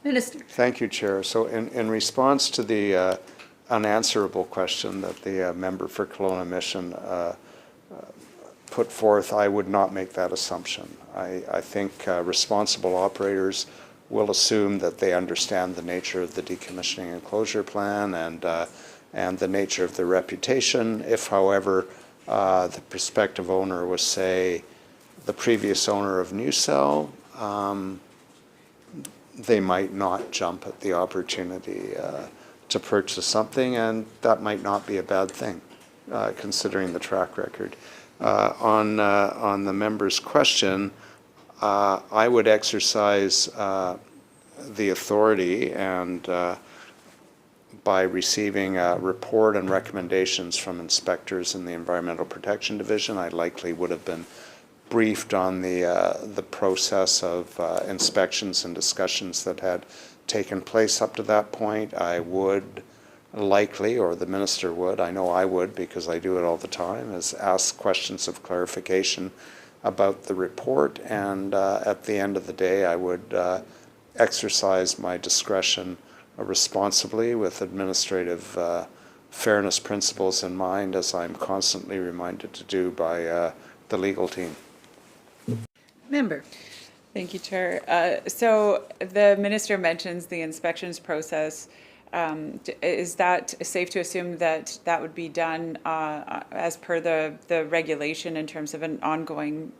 Minister. Thank you, Chair. So in response to the unanswerable question that the member for Kelowna Mission put forth, I would not make that assumption. I think responsible operators will assume that they understand the nature of the decommissioning and closure plan and the nature of their reputation. If, however, the prospective owner was, say, the previous owner of NewCell, they might not jump at the opportunity to purchase something, and that might not be a bad thing, considering the track record. On the member's question, I would exercise the authority and by receiving a report and recommendations from inspectors in the Environmental Protection Division. I likely would have been briefed on the process of inspections and discussions that had taken place up to that point. I would likely, or the minister would, I know I would because I do it all the time, is ask questions of clarification about the report, and at the end of the day I would exercise my discretion responsibly with administrative fairness principles in mind, as I'm constantly reminded to do by the legal team. Member. Thank you, Chair. So the minister mentions the inspections process. Is that safe to assume that that would be done as per the regulation in terms of an ongoing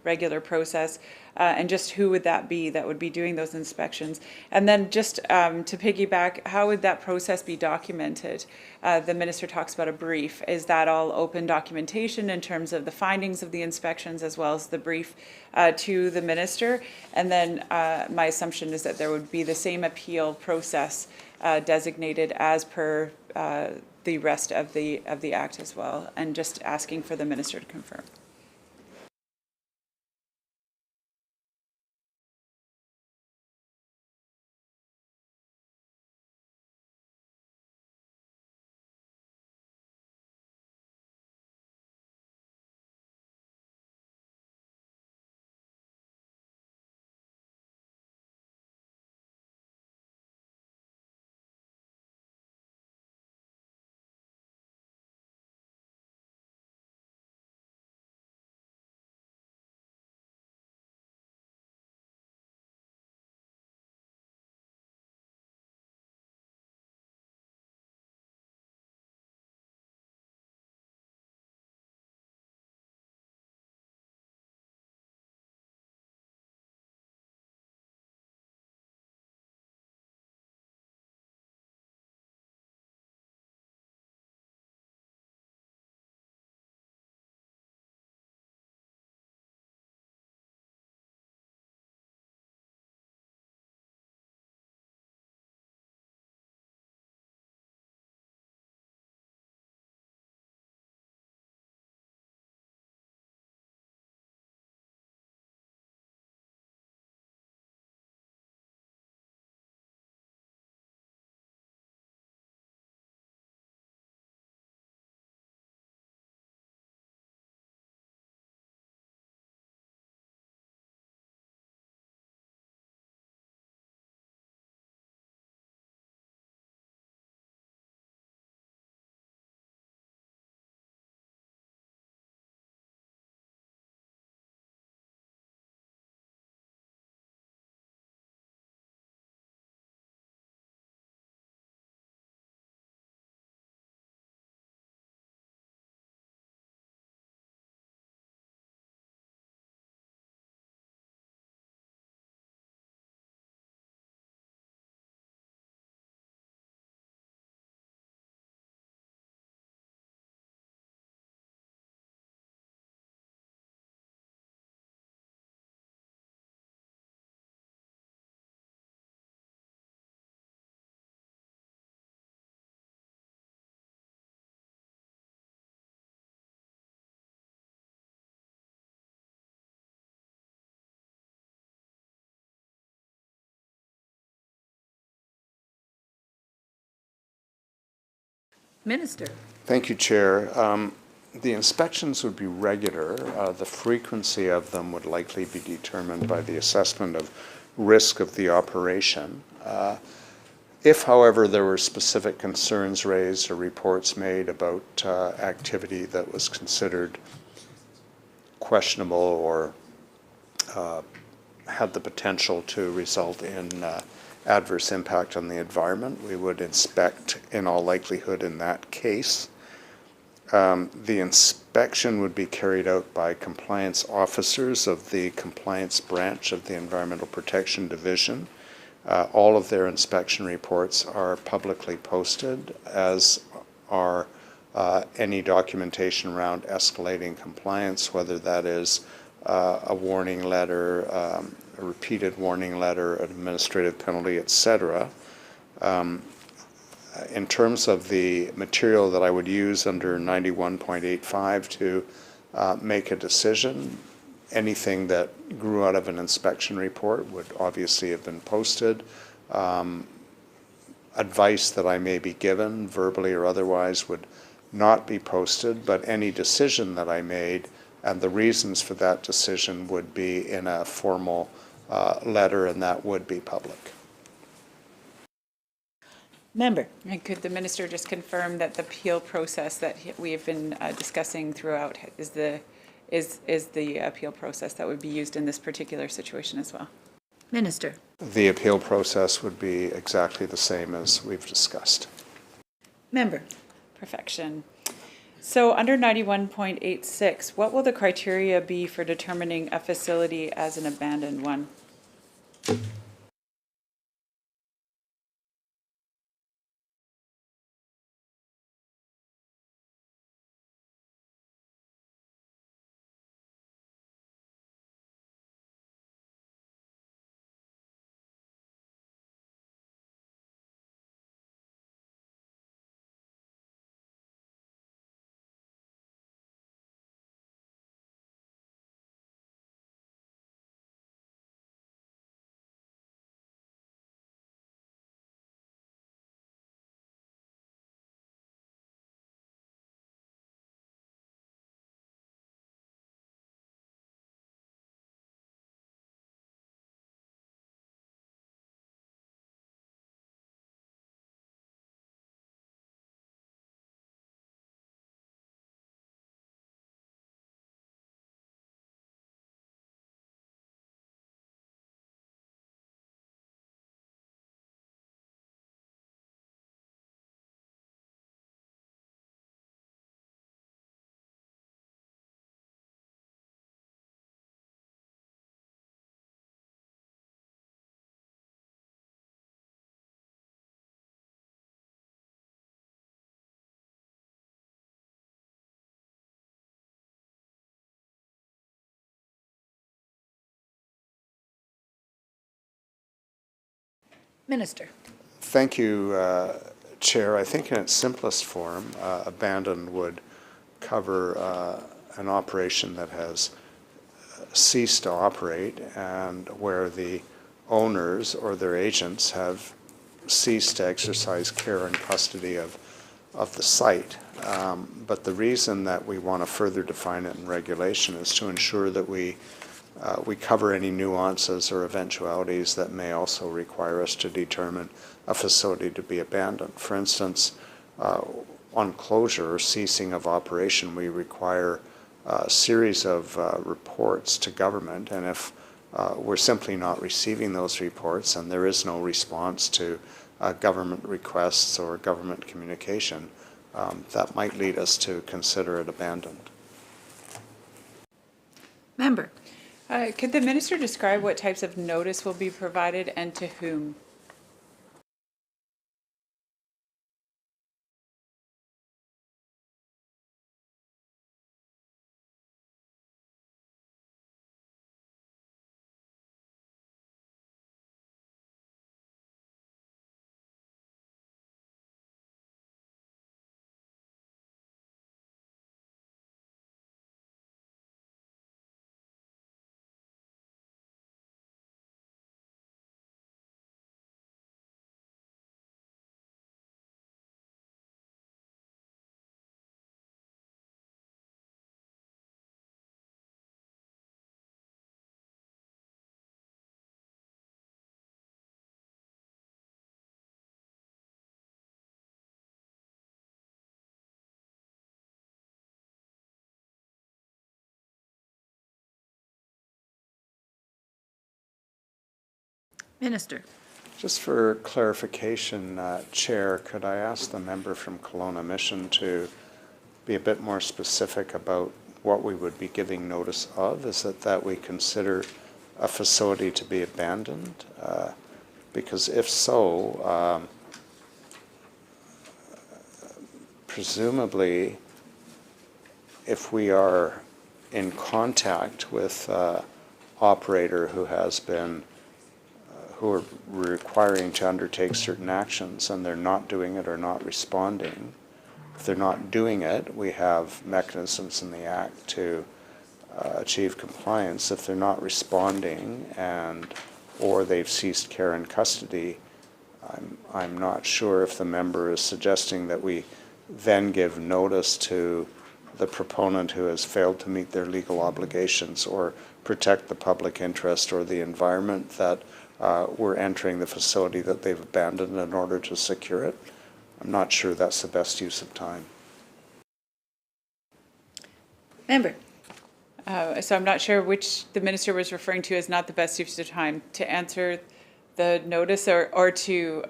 regular process? And just who would that be that would be doing those inspections? And then just to piggyback, how would that process be documented? The minister talks about a brief. Is that all open documentation in terms of the findings of the inspections as well as the brief to the minister? And then my assumption is that there would be the same appeal process designated as per the rest of the act as well, and just asking for the minister to confirm. Minister. Thank you, Chair. The inspections would be regular. The frequency of them would likely be determined by the assessment of risk of the operation. If, however, there were specific concerns raised or reports made about activity that was considered questionable or had the potential to result in adverse impact on the environment, we would inspect in all likelihood in that case. The inspection would be carried out by compliance officers of the compliance branch of the Environmental Protection Division. All of their inspection reports are publicly posted, as are any documentation around escalating compliance, whether that is a warning letter, a repeated warning letter, an administrative penalty, etc. In terms of the material that I would use under 91.85 to make a decision, anything that grew out of an inspection report would obviously have been posted. Advice that I may be given, verbally or otherwise, would not be posted, but any decision that I made and the reasons for that decision would be in a formal letter, and that would be public. Member. And could the minister just confirm that the appeal process that we have been discussing throughout is the appeal process that would be used in this particular situation as well? Minister. The appeal process would be exactly the same as we've discussed. Member. Perfection. So under 91.86, what will the criteria be for determining a facility as an abandoned one? Minister. Thank you, Chair. I think in its simplest form, abandoned would cover an operation that has ceased to operate and where the owners or their agents have ceased to exercise care and custody of the site. But the reason that we want to further define it in regulation is to ensure that we cover any nuances or eventualities that may also require us to determine a facility to be abandoned. For instance, on closure or ceasing of operation, we require a series of reports to government, and if we're simply not receiving those reports and there is no response to government requests or government communication, that might lead us to consider it abandoned. Member. Could the minister describe what types of notice will be provided and to whom? Minister. Just for clarification, Chair, could I ask the member from Kelowna Mission to be a bit more specific about what we would be giving notice of? Is it that we consider a facility to be abandoned? Because if so, presumably, if we are in contact with operator who has been, who are requiring to undertake certain actions and they're not doing it or not responding, if they're not doing it, we have mechanisms in the Act to achieve compliance. If they're not responding or they've ceased care and custody, I'm not sure if the member is suggesting that we then give notice to the proponent who has failed to meet their legal obligations or protect the public interest or the environment that we're entering the facility that they've abandoned in order to secure it. I'm not sure that's the best use of time. Member. So I'm not sure which the minister was referring to as not the best use of time, to answer the notice or to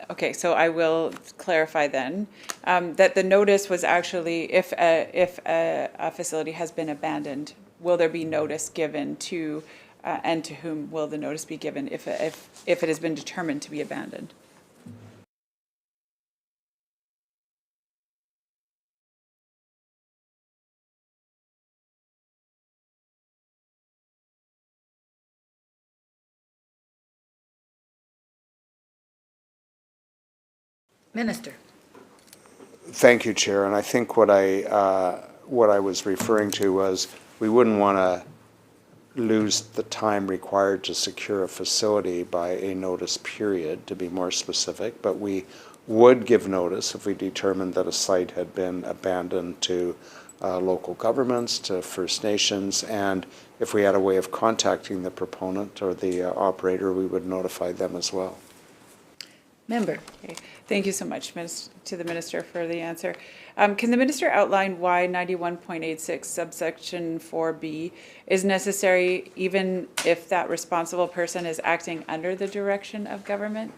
okay, so I will clarify then, that the notice was actually if a facility has been abandoned, will there be notice given to, and to whom will the notice be given if it has been determined to be abandoned? Minister. Thank you, Chair. And I think what I was referring to was we wouldn't want to lose the time required to secure a facility by a notice period, to be more specific, but we would give notice if we determined that a site had been abandoned to local governments, to First Nations, and if we had a way of contacting the proponent or the operator, we would notify them as well. Member. Okay. Thank you so much, to the minister, for the answer. Can the minister outline why 91.86 subsection 4B is necessary even if that responsible person is acting under the direction of government?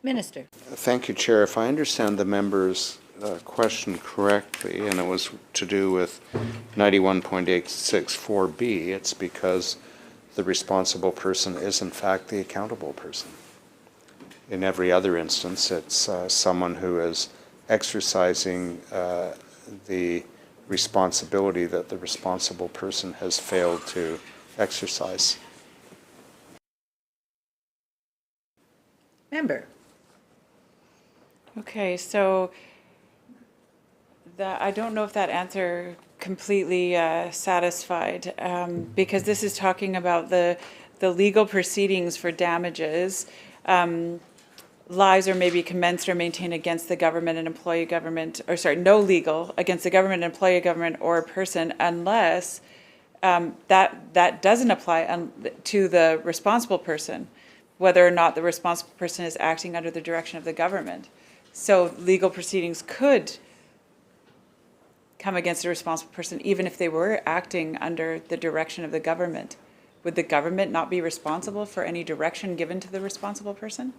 Minister. Thank you, Chair. If I understand the member's question correctly, and it was to do with 91.864B, it's because the responsible person is in fact the accountable person. In every other instance, it's someone who is exercising the responsibility that the responsible person has failed to exercise. Member. Okay, so I don't know if that answer completely satisfied, because this is talking about the legal proceedings for damages, lies or may be commenced or maintained against the government and employee government, or sorry, no legal against the government, employee government, or a person, unless that doesn't apply to the responsible person, whether or not the responsible person is acting under the direction of the government. So legal proceedings could come against a responsible person even if they were acting under the direction of the government. Would the government not be responsible for any direction given to the responsible person?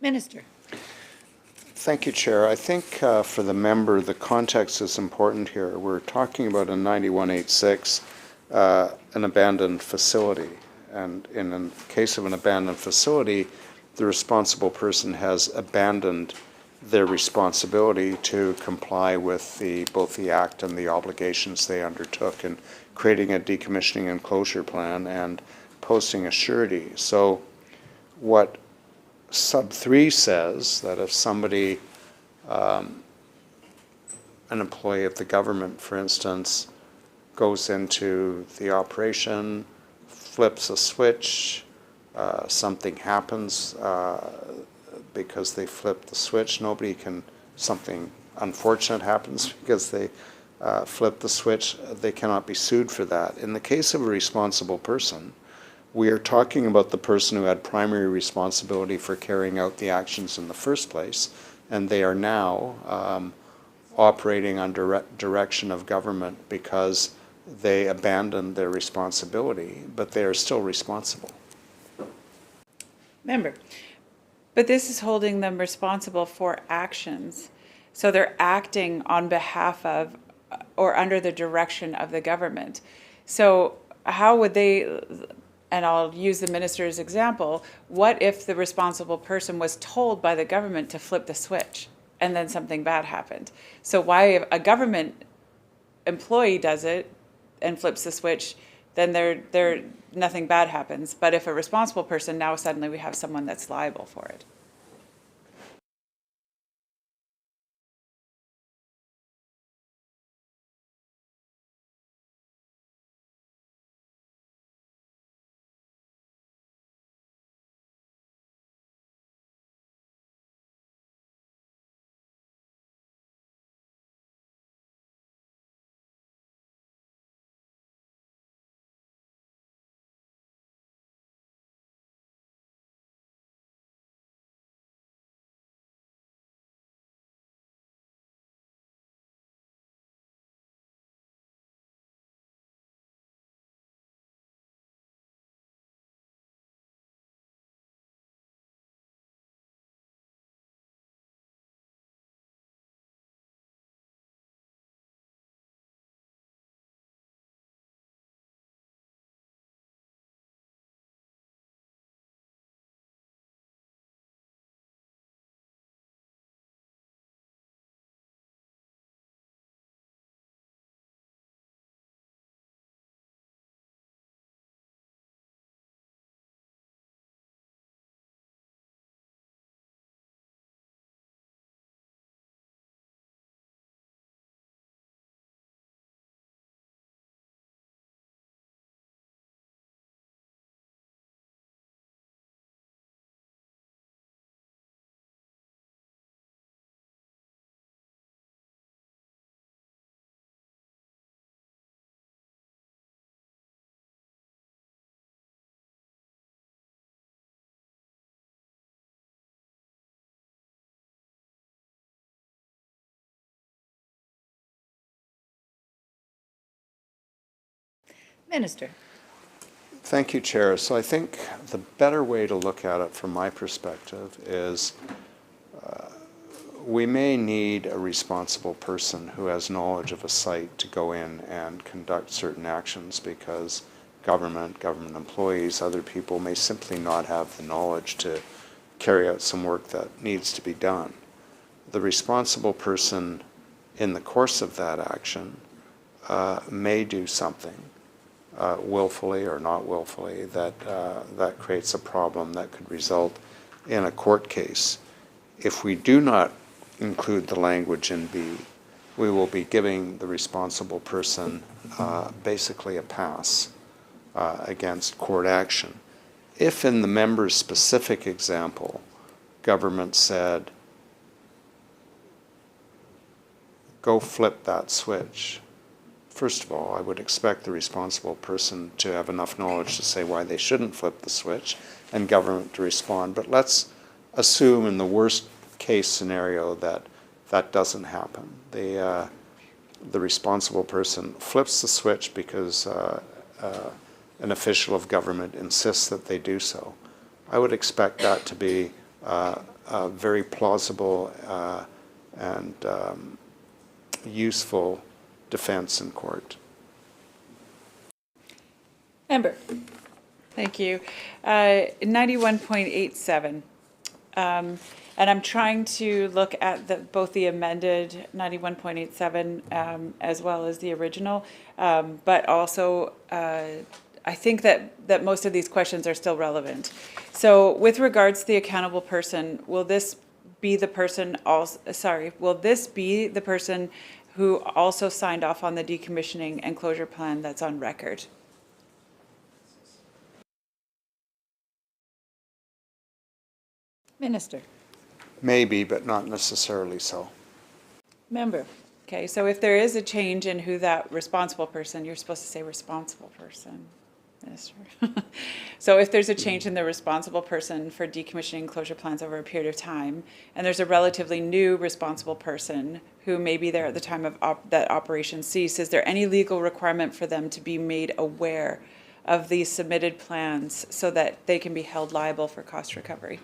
Minister. Thank you, Chair. I think for the member, the context is important here. We're talking about a 9186, an abandoned facility. And in the case of an abandoned facility, the responsible person has abandoned their responsibility to comply with both the Act and the obligations they undertook in creating a decommissioning and closure plan and posting a surety. So what sub 3 says, that if somebody, an employee of the government, for instance, goes into the operation, flips a switch, something happens because they flipped the switch, something unfortunate happens because they flipped the switch, they cannot be sued for that. In the case of a responsible person, we are talking about the person who had primary responsibility for carrying out the actions in the first place, and they are now operating under direction of government because they abandoned their responsibility, but they are still responsible. Member. But this is holding them responsible for actions. So they're acting on behalf of or under the direction of the government. So how would they, and I'll use the minister's example, what if the responsible person was told by the government to flip the switch and then something bad happened? So why if a government employee does it and flips the switch, then nothing bad happens. But if a responsible person, now suddenly we have someone that's liable for it. Minister. Thank you, Chair. So I think the better way to look at it from my perspective is we may need a responsible person who has knowledge of a site to go in and conduct certain actions because government employees, other people may simply not have the knowledge to carry out some work that needs to be done. The responsible person in the course of that action may do something willfully or not willfully that creates a problem that could result in a court case. If we do not include the language in B, we will be giving the responsible person basically a pass against court action. If in the member's specific example, government said, go flip that switch, first of all, I would expect the responsible person to have enough knowledge to say why they shouldn't flip the switch and government to respond. But let's assume in the worst case scenario that that doesn't happen. The responsible person flips the switch because an official of government insists that they do so. I would expect that to be a very plausible and useful defense in court. Member. Thank you. 91.87. And I'm trying to look at both the amended 91.87 as well as the original. But also, I think that most of these questions are still relevant. So with regards to the accountable person, will this be the person who also signed off on the decommissioning and closure plan that's on record? Minister. Maybe, but not necessarily so. Member. Okay, so if there is a change in who that responsible person, you're supposed to say responsible person, Minister. So if there's a change in the responsible person for decommissioning closure plans over a period of time, and there's a relatively new responsible person who may be there at the time of that operation cease, is there any legal requirement for them to be made aware of these submitted plans so that they can be held liable for cost recovery?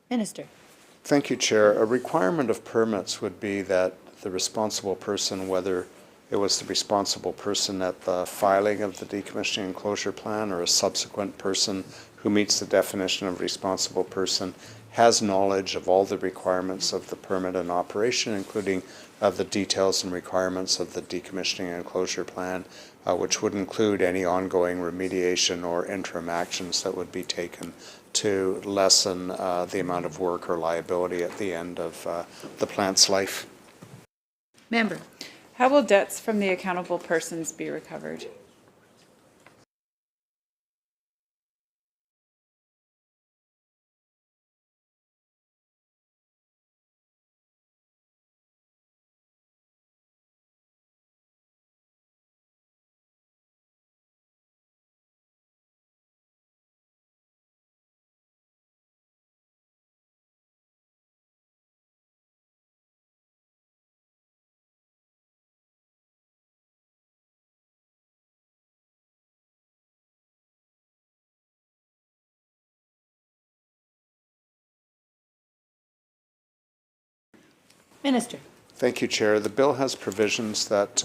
Minister. Thank you, Chair. A requirement of permits would be that the responsible person, whether it was the responsible person at the filing of the decommissioning and closure plan or a subsequent person who meets the definition of responsible person, has knowledge of all the requirements of the permit and operation, including the details and requirements of the decommissioning and closure plan, which would include any ongoing remediation or interim actions that would be taken to lessen the amount of work or liability at the end of the plant's life. Member. How will debts from the accountable persons be recovered? Minister. Thank you, Chair. The bill has provisions that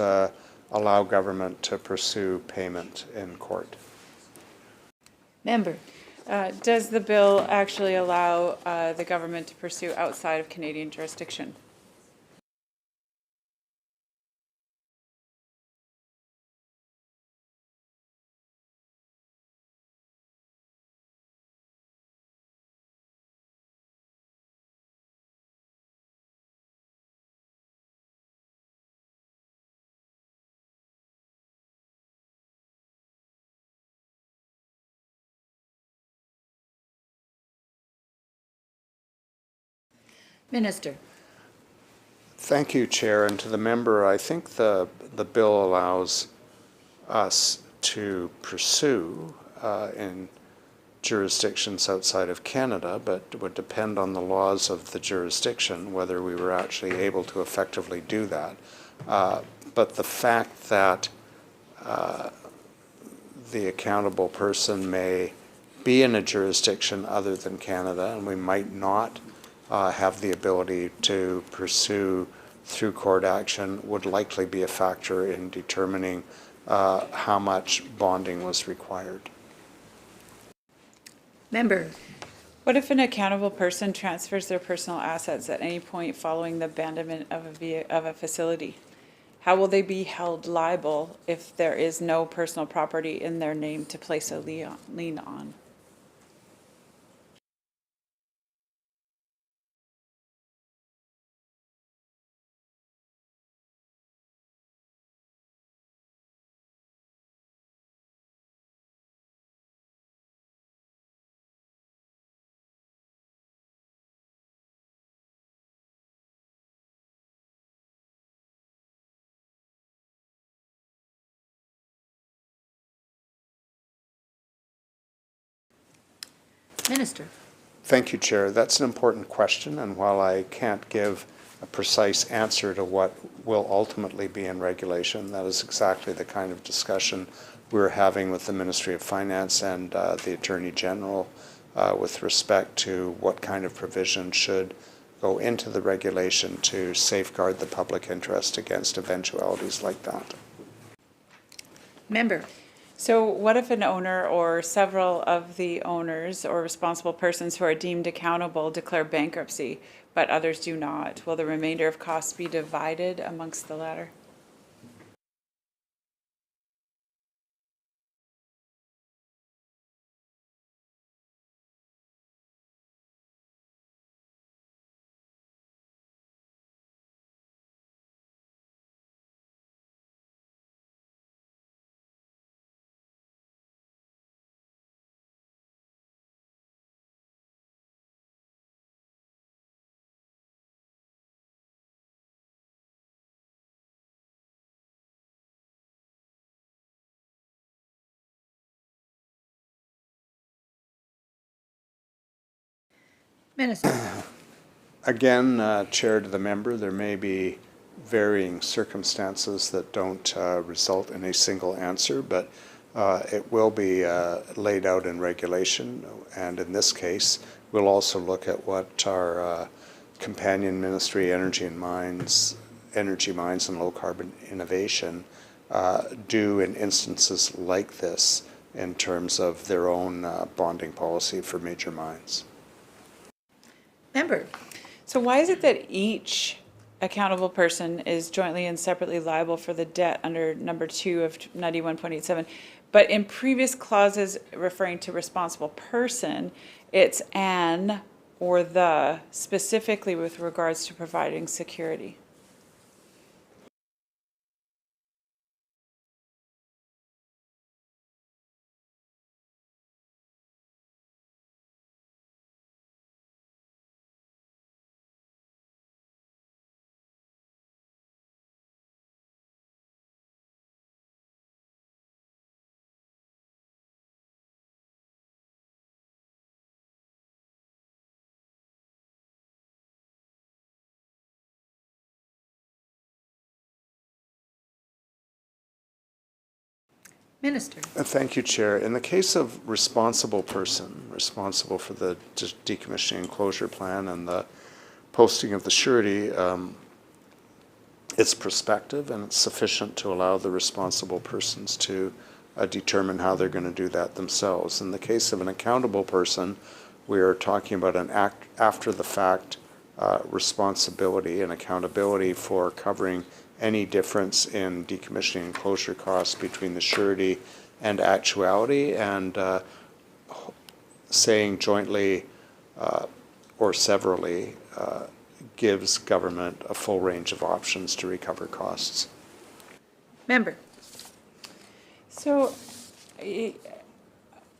allow government to pursue payment in court. Member. Does the bill actually allow the government to pursue outside of Canadian jurisdiction? Minister. Thank you, Chair. And to the member, I think the bill allows us to pursue in jurisdictions outside of Canada, but it would depend on the laws of the jurisdiction whether we were actually able to effectively do that. But the fact that the accountable person may be in a jurisdiction other than Canada, and we might not have the ability to pursue through court action, would likely be a factor in determining how much bonding was required. Member. What if an accountable person transfers their personal assets at any point following the abandonment of a facility? How will they be held liable if there is no personal property in their name to place a lien on? Minister. Thank you, Chair. That's an important question, and while I can't give a precise answer to what will ultimately be in regulation, that is exactly the kind of discussion we're having with the Ministry of Finance and the Attorney General with respect to what kind of provision should go into the regulation to safeguard the public interest against eventualities like that. Member. So what if an owner or several of the owners or responsible persons who are deemed accountable declare bankruptcy, but others do not? Will the remainder of costs be divided amongst the latter? Minister. Again, Chair, to the member, there may be varying circumstances that don't result in a single answer, but it will be laid out in regulation, and in this case, we'll also look at what our companion ministry, Energy Mines and Low Carbon Innovation, do in instances like this in terms of their own bonding policy for major mines. Member. So why is it that each accountable person is jointly and separately liable for the debt under number 2 of 91.87? But in previous clauses referring to responsible person, it's an or the, specifically with regards to providing security? Minister. Thank you, Chair. In the case of responsible person, responsible for the decommissioning and closure plan and the posting of the surety, it's prospective and it's sufficient to allow the responsible persons to determine how they're going to do that themselves. In the case of an accountable person, we are talking about an after-the-fact responsibility and accountability for covering any difference in decommissioning and closure costs between the surety and actuality, and saying jointly or severally gives government a full range of options to recover costs. Member. So I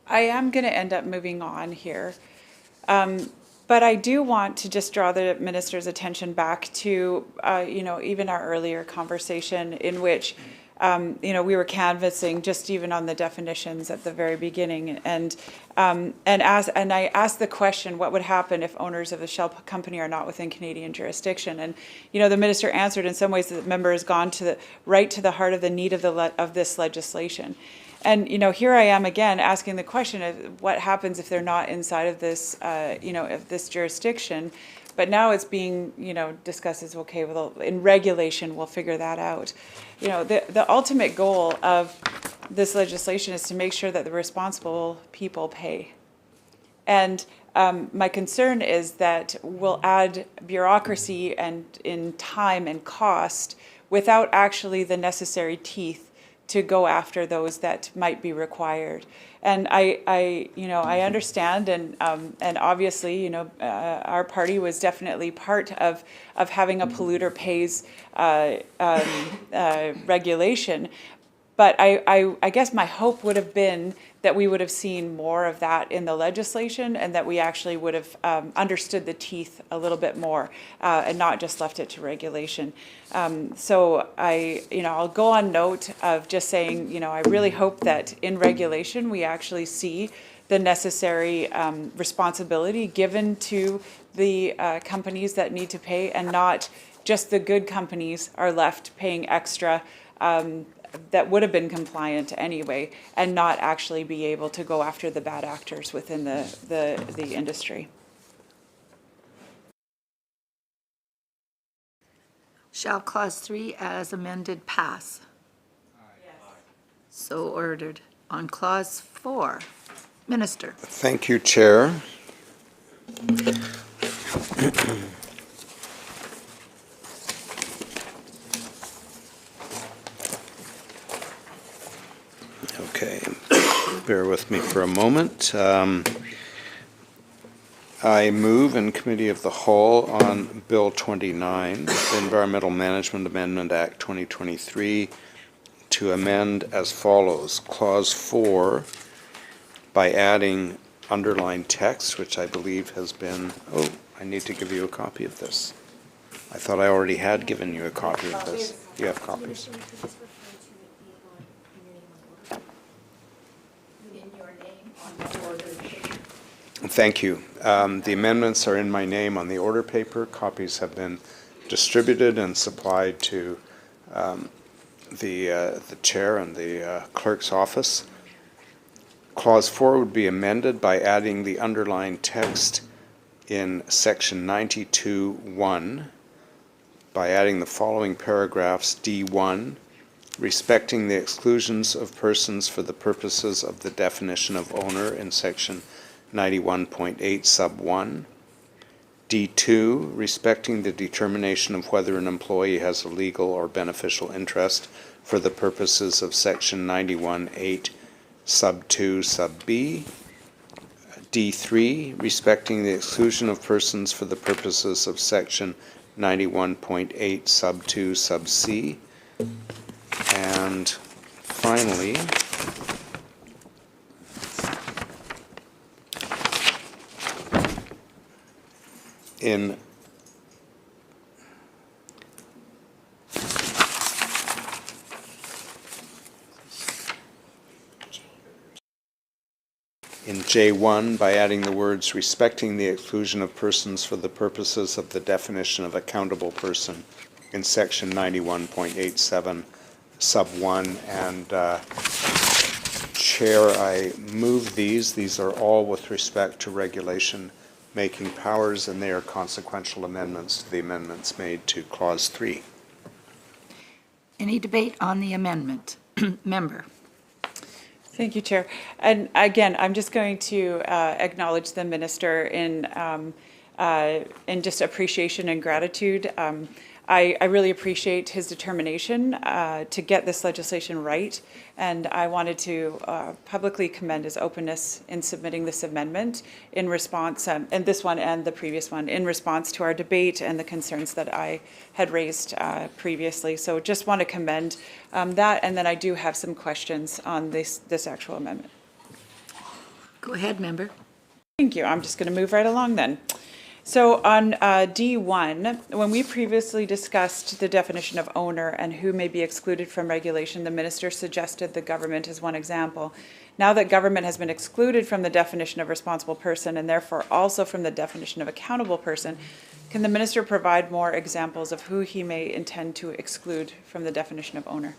am going to end up moving on here. But I do want to just draw the minister's attention back to, even our earlier conversation in which, we were canvassing just even on the definitions at the very beginning. And I asked the question, what would happen if owners of the Shell company are not within Canadian jurisdiction? And, the minister answered in some ways that the member has gone right to the heart of the need of this legislation. And, here I am again asking the question of what happens if they're not inside of this, of this jurisdiction. But now it's being, discussed as, okay, well, in regulation, we'll figure that out. The ultimate goal of this legislation is to make sure that the responsible people pay. And my concern is that we'll add bureaucracy and in time and cost without actually the necessary teeth to go after those that might be required. And I understand, and obviously, our party was definitely part of having a polluter pays regulation. But I guess my hope would have been that we would have seen more of that in the legislation and that we actually would have understood the teeth a little bit more and not just left it to regulation. So I'll go on note of just saying, I really hope that in regulation, we actually see the necessary responsibility given to the companies that need to pay, and not just the good companies are left paying extra that would have been compliant anyway, and not actually be able to go after the bad actors within the industry. Shall clause 3 as amended pass? So ordered. On clause 4, Minister. Thank you, Chair. Okay, bear with me for a moment. I move in Committee of the Whole on Bill 29, the Environmental Management Amendment Act 2023, to amend as follows. Clause 4, by adding underlined text, which I believe has been, oh, I need to give you a copy of this. I thought I already had given you a copy of this. You have copies? Thank you. The amendments are in my name on the order paper. Copies have been distributed and supplied to the chair and the clerk's office. Clause 4 would be amended by adding the underlined text in section 92(1) by adding the following paragraphs: D1, respecting the exclusions of persons for the purposes of the definition of owner in section 91.8 sub 1. D2, respecting the determination of whether an employee has a legal or beneficial interest for the purposes of section 91.8 sub 2 sub B. D3, respecting the exclusion of persons for the purposes of section 91.8 sub 2 sub C. And finally, in J1 by adding the words respecting the exclusion of persons for the purposes of the definition of accountable person in section 91.87 sub 1. And Chair, I move these. These are all with respect to regulation making powers, and they are consequential amendments to the amendments made to clause 3. Any debate on the amendment? Member. Thank you, Chair. And again, I'm just going to acknowledge the minister in just appreciation and gratitude. I really appreciate his determination to get this legislation right, and I wanted to publicly commend his openness in submitting this amendment in response, and this one and the previous one, in response to our debate and the concerns that I had raised previously. So just want to commend that, and then I do have some questions on this actual amendment. Go ahead, member. Thank you. I'm just going to move right along then. So on D1, when we previously discussed the definition of owner and who may be excluded from regulation, the minister suggested the government as one example. Now that government has been excluded from the definition of responsible person and therefore also from the definition of accountable person, can the minister provide more examples of who he may intend to exclude from the definition of owner?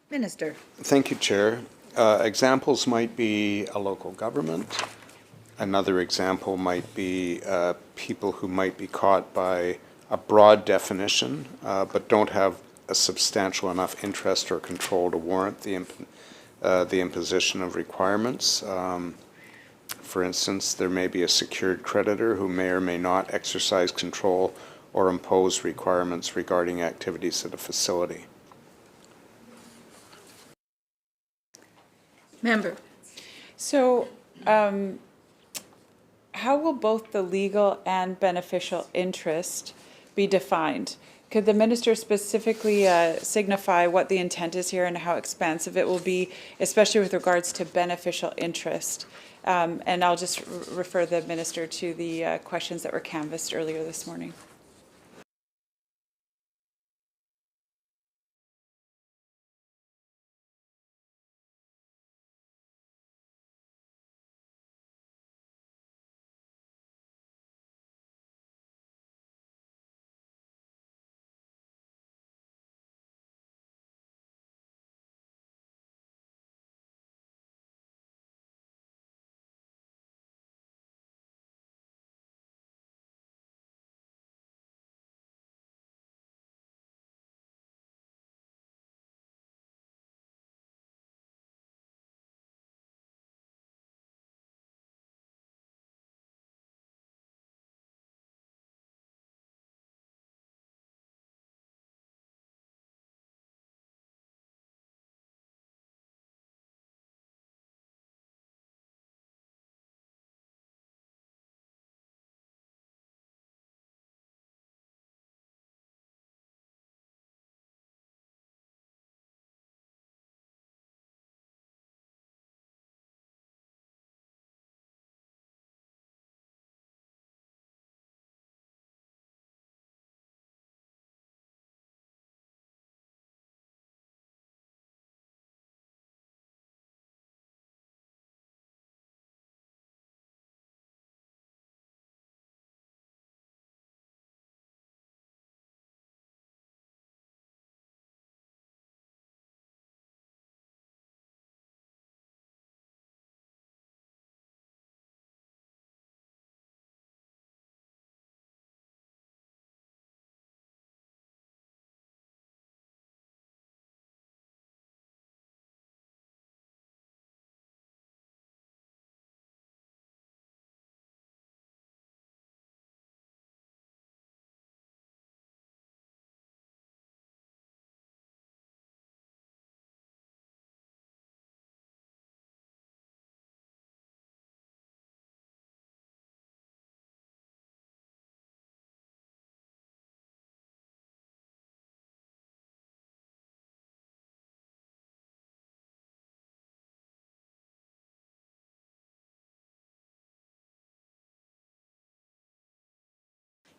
Minister. Thank you, Chair. Examples might be a local government. Another example might be people who might be caught by a broad definition, but don't have a substantial enough interest or control to warrant the imposition of requirements. For instance, there may be a secured creditor who may or may not exercise control or impose requirements regarding activities at a facility. Member. So, how will both the legal and beneficial interest be defined? Could the minister specifically signify what the intent is here and how expansive it will be, especially with regards to beneficial interest? And I'll just refer the minister to the questions that were canvassed earlier this morning.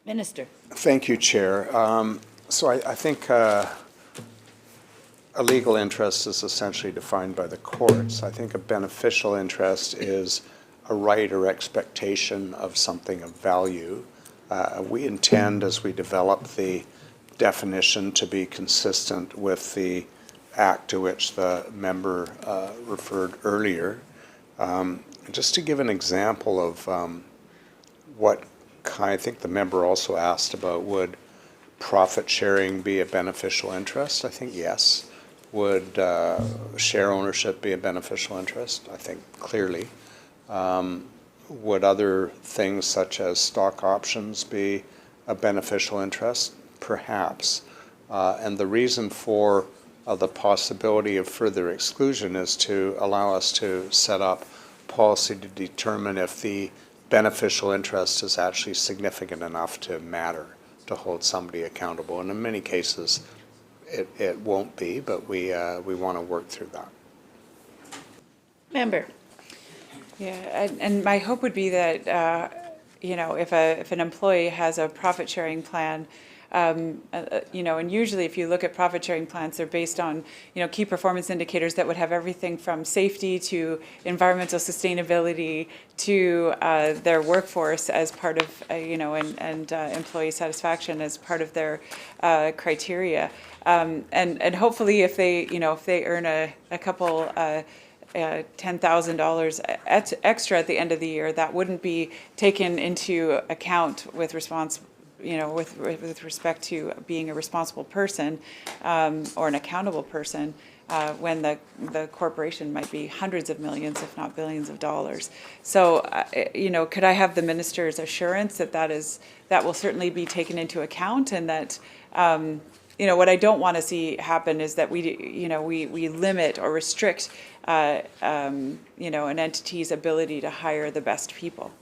Minister. Thank you, Chair. So I think a legal interest is essentially defined by the courts. I think a beneficial interest is a right or expectation of something of value. We intend, as we develop the definition, to be consistent with the act to which the member referred earlier. Just to give an example of what I think the member also asked about, would profit sharing be a beneficial interest? I think yes. Would share ownership be a beneficial interest? I think clearly. Would other things such as stock options be a beneficial interest? Perhaps. And the reason for the possibility of further exclusion is to allow us to set up policy to determine if the beneficial interest is actually significant enough to matter, to hold somebody accountable. And in many cases, it won't be, but we want to work through that. Member. Yeah, and my hope would be that, you know, if an employee has a profit sharing plan, And usually if you look at profit sharing plans, they're based on, key performance indicators that would have everything from safety to environmental sustainability to their workforce as part of, and employee satisfaction as part of their criteria. And hopefully if they earn a couple, $10,000 extra at the end of the year, that wouldn't be taken into account with with respect to being a responsible person or an accountable person when the corporation might be hundreds of millions, if not billions of dollars. So, could I have the minister's assurance that that will certainly be taken into account, and that what I don't want to see happen is that we limit or restrict an entity's ability to hire the best people.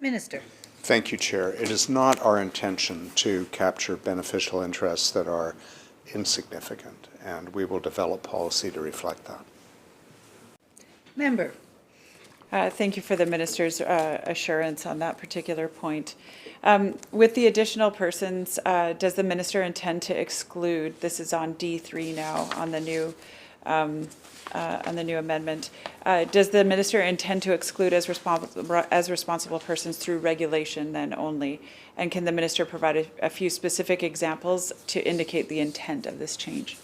Minister. Thank you, Chair. It is not our intention to capture beneficial interests that are insignificant, and we will develop policy to reflect that. Member. Thank you for the minister's assurance on that particular point. With the additional persons, does the minister intend to exclude, this is on D3 now, on the new amendment, does the minister intend to exclude as responsible persons through regulation then only? And can the minister provide a few specific examples to indicate the intent of this change?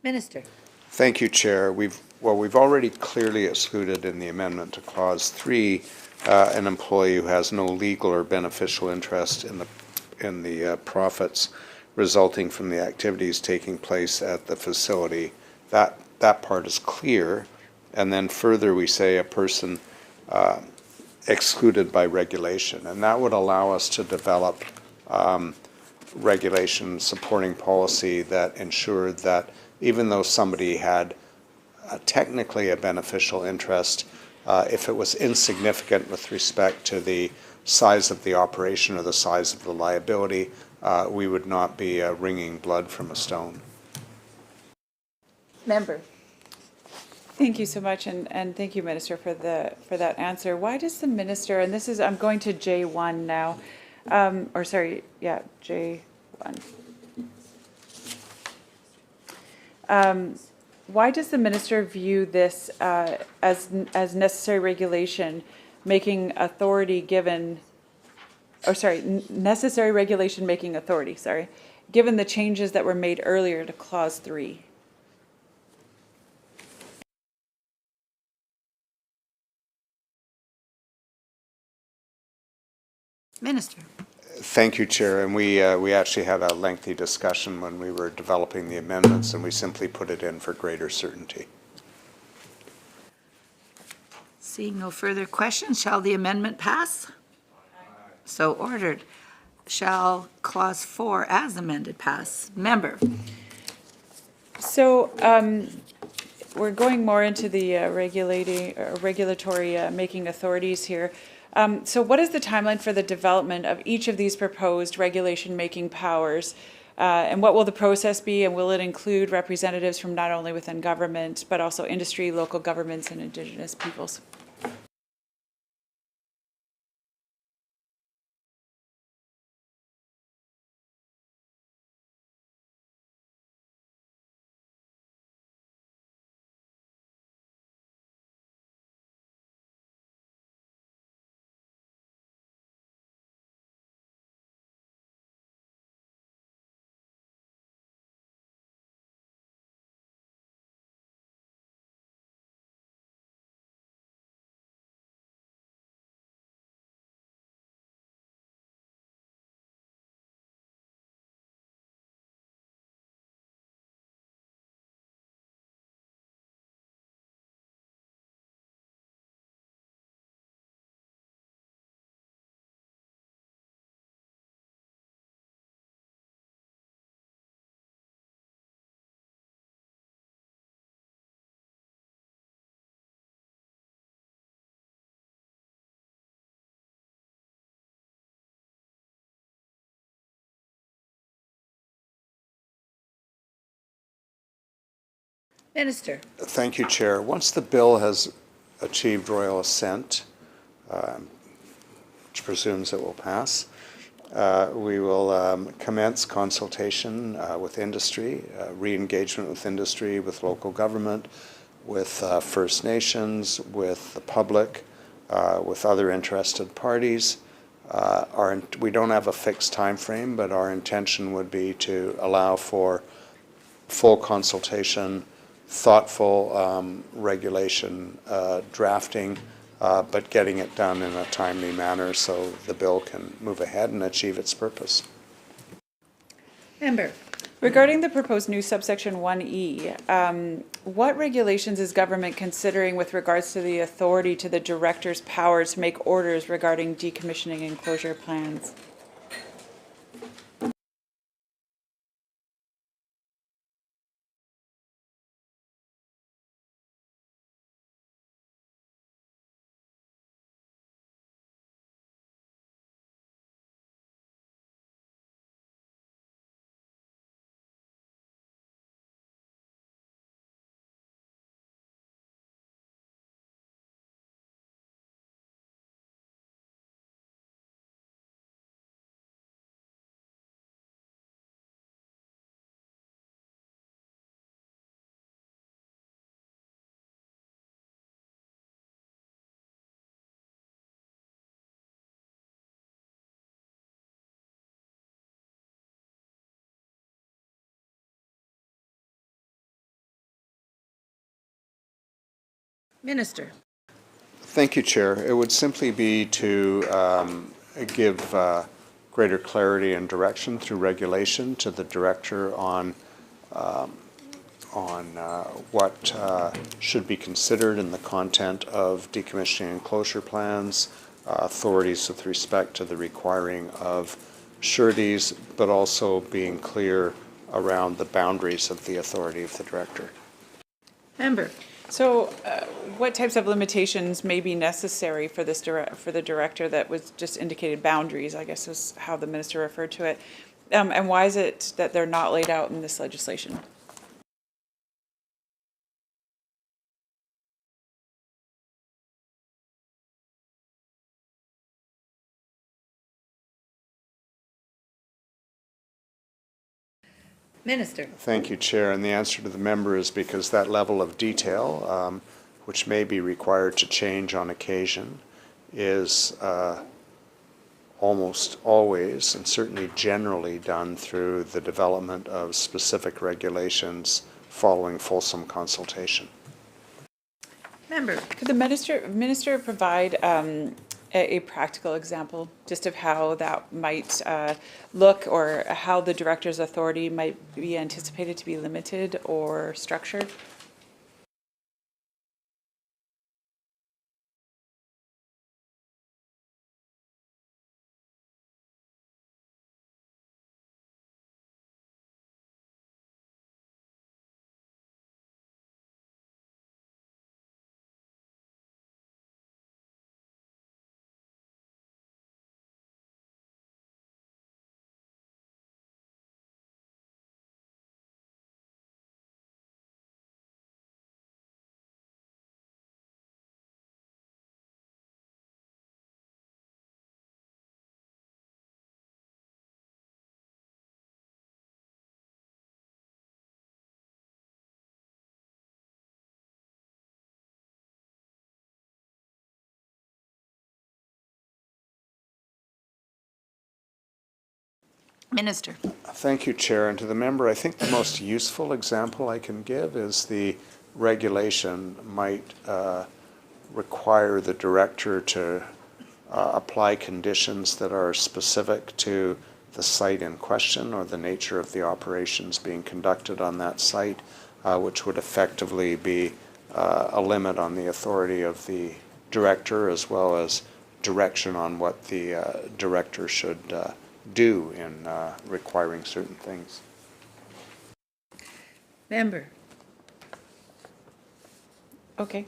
Minister. Thank you, Chair. We've already clearly excluded in the amendment to Clause 3 an employee who has no legal or beneficial interest in the profits resulting from the activities taking place at the facility. That part is clear. And then further, we say a person excluded by regulation, and that would allow us to develop regulation supporting policy that ensured that even though somebody had technically a beneficial interest, if it was insignificant with respect to the size of the operation or the size of the liability, we would not be wringing blood from a stone. Member. Thank you so much, and thank you, Minister, for that answer. Why does the minister, and this is, I'm going to J1 now, J1. Why does the minister view this as necessary regulation, making authority given, necessary regulation making authority, given the changes that were made earlier to Clause 3? Minister. Thank you, Chair. And we actually had a lengthy discussion when we were developing the amendments, and we simply put it in for greater certainty. Seeing no further questions, shall the amendment pass? So ordered. Shall Clause 4 as amended pass? Member. So we're going more into the regulatory making authorities here. So what is the timeline for the development of each of these proposed regulation-making powers? And what will the process be, and will it include representatives from not only within government, but also industry, local governments, and Indigenous peoples? Minister. Thank you, Chair. Once the bill has achieved royal assent, which presumes it will pass, we will commence consultation with industry, re-engagement with industry, with local government, with First Nations, with the public, with other interested parties. We don't have a fixed time frame, but our intention would be to allow for full consultation, thoughtful regulation drafting, but getting it done in a timely manner so the bill can move ahead and achieve its purpose. Member. Regarding the proposed new subsection 1E, what regulations is government considering with regards to the authority to the director's power to make orders regarding decommissioning and closure plans? Minister. Thank you, Chair. It would simply be to give greater clarity and direction through regulation to the director on what should be considered in the content of decommissioning and closure plans, authorities with respect to the requiring of sureties, but also being clear around the boundaries of the authority of the director. Member. So what types of limitations may be necessary for this for the director that was just indicated boundaries, I guess is how the minister referred to it. And why is it that they're not laid out in this legislation? Minister. Thank you, Chair. And the answer to the member is because that level of detail, which may be required to change on occasion, is almost always and certainly generally done through the development of specific regulations following fulsome consultation. Member. Could the minister provide a practical example just of how that might look, or how the director's authority might be anticipated to be limited or structured? Minister. Thank you, Chair. And to the member, I think the most useful example I can give is the regulation might require the director to apply conditions that are specific to the site in question or the nature of the operations being conducted on that site, which would effectively be a limit on the authority of the director as well as direction on what the director should do in requiring certain things. Member. Okay.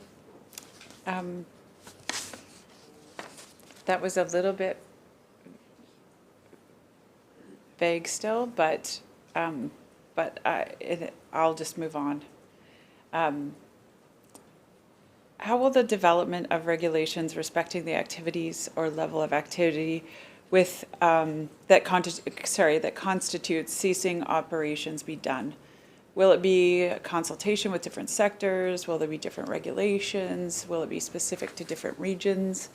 That was a little bit vague still, but I'll just move on. How will the development of regulations respecting the activities or level of activity with that constitutes ceasing operations be done? Will it be a consultation with different sectors? Will there be different regulations? Will it be specific to different regions?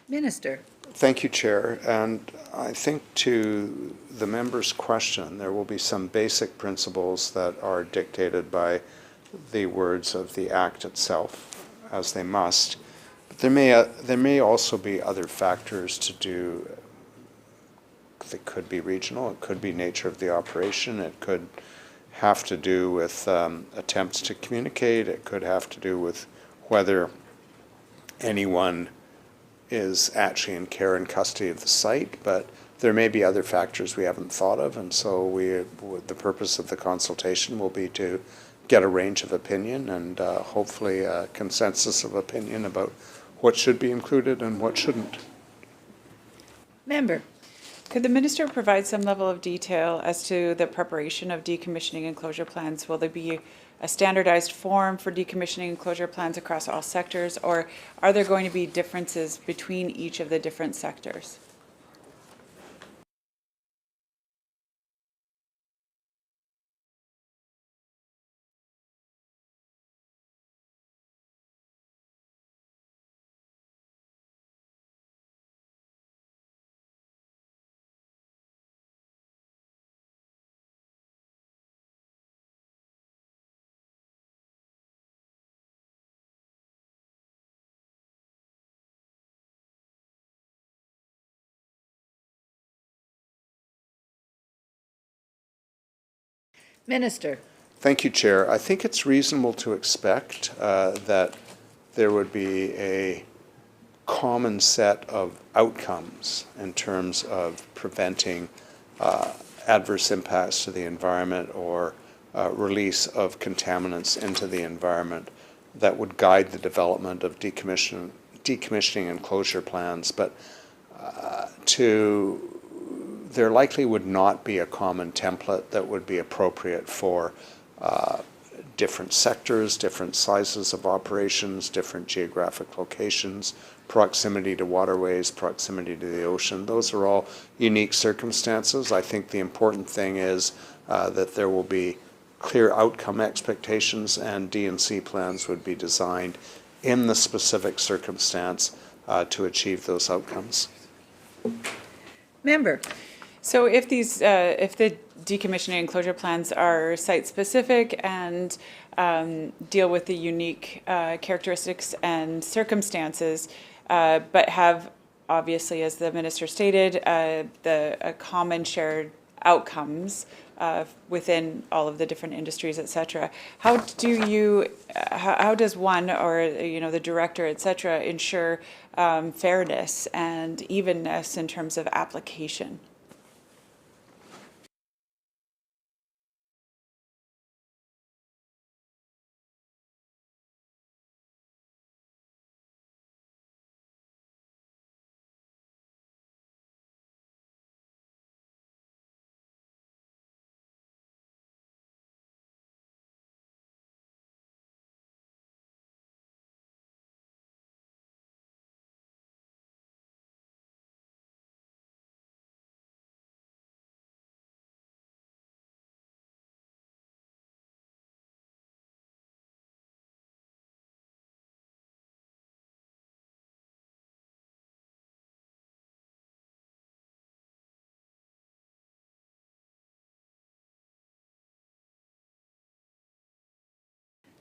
Minister. Thank you, Chair. And I think to the member's question, there will be some basic principles that are dictated by the words of the Act itself, as they must. But there may also be other factors to do. It could be regional, it could be nature of the operation, it could have to do with attempts to communicate, it could have to do with whether anyone is actually in care and custody of the site, but there may be other factors we haven't thought of, and so the purpose of the consultation will be to get a range of opinion and hopefully a consensus of opinion about what should be included and what shouldn't. Member. Could the minister provide some level of detail as to the preparation of decommissioning and closure plans? Will there be a standardized form for decommissioning and closure plans across all sectors, or are there going to be differences between each of the different sectors? Minister. Thank you, Chair. I think it's reasonable to expect that there would be a common set of outcomes in terms of preventing adverse impacts to the environment or release of contaminants into the environment that would guide the development of decommissioning and closure plans. But there likely would not be a common template that would be appropriate for different sectors, different sizes of operations, different geographic locations, proximity to waterways, proximity to the ocean. Those are all unique circumstances. I think the important thing is that there will be clear outcome expectations, and D&C plans would be designed in the specific circumstance to achieve those outcomes. Member. So if if the decommissioning and closure plans are site-specific and deal with the unique characteristics and circumstances, but have, obviously, as the minister stated, a common shared outcomes within all of the different industries, et cetera. How does one, or, you know, the director, et cetera, ensure fairness and evenness in terms of application?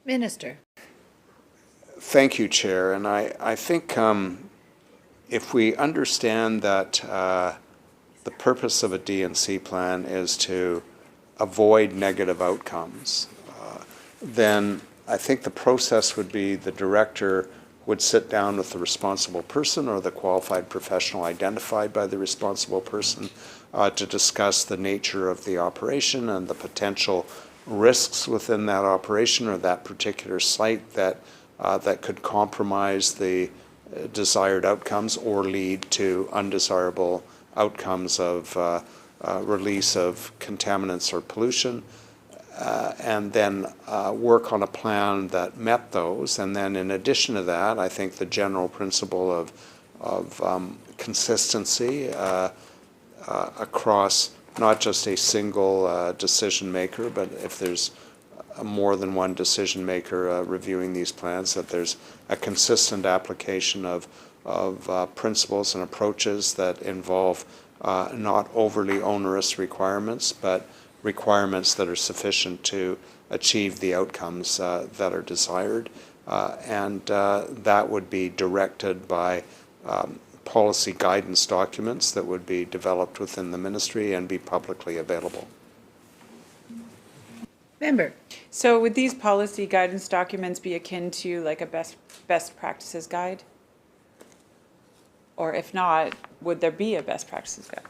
Minister. Thank you, Chair. And I think if we understand that the purpose of a D&C plan is to avoid negative outcomes, then I think the process would be the director would sit down with the responsible person or the qualified professional identified by the responsible person to discuss the nature of the operation and the potential risks within that operation or that particular site that could compromise the desired outcomes or lead to undesirable outcomes of release of contaminants or pollution, and then work on a plan that met those. And then in addition to that, I think the general principle of consistency across not just a single decision maker, but if there's more than one decision maker reviewing these plans, that there's a consistent application of principles and approaches that involve not overly onerous requirements, but requirements that are sufficient to achieve the outcomes that are desired. And that would be directed by policy guidance documents that would be developed within the ministry and be publicly available. Member. So would these policy guidance documents be akin to like a best practices guide? Or if not, would there be a best practices guide?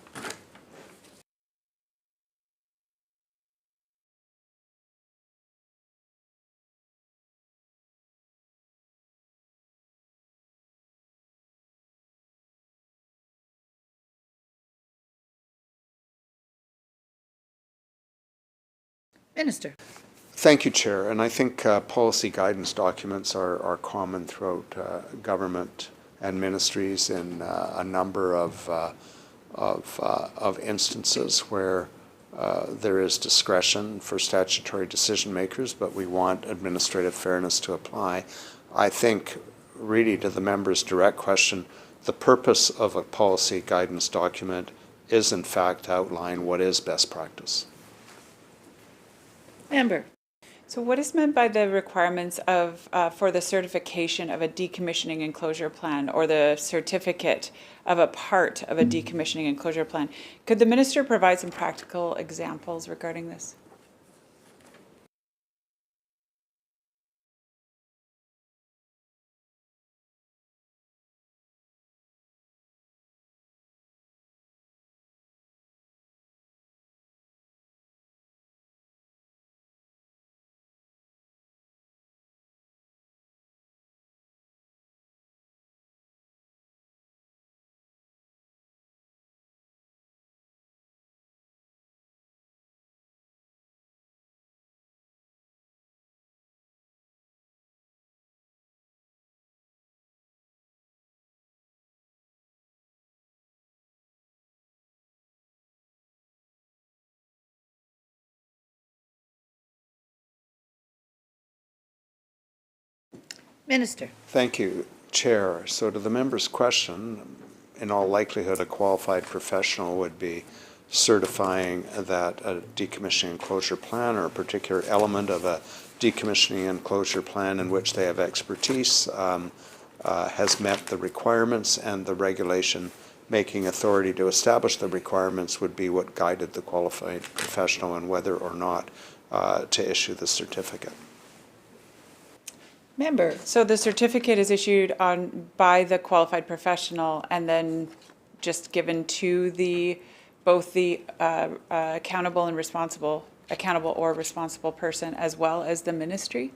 Minister. Thank you, Chair. And I think policy guidance documents are common throughout government and ministries in a number of instances where there is discretion for statutory decision makers, but we want administrative fairness to apply. I think, really, to the member's direct question, the purpose of a policy guidance document is, in fact, to outline what is best practice. Member. So what is meant by the requirements of for the certification of a decommissioning and closure plan, or the certificate of a part of a decommissioning and closure plan? Could the minister provide some practical examples regarding this? Minister. Thank you, Chair. So to the member's question, in all likelihood, a qualified professional would be certifying that a decommissioning and closure plan or a particular element of a decommissioning and closure plan in which they have expertise has met the requirements and the regulation making authority to establish the requirements would be what guided the qualified professional and whether or not to issue the certificate. Member. So the certificate is issued by the qualified professional and then just given to both the accountable or responsible person as well as the ministry?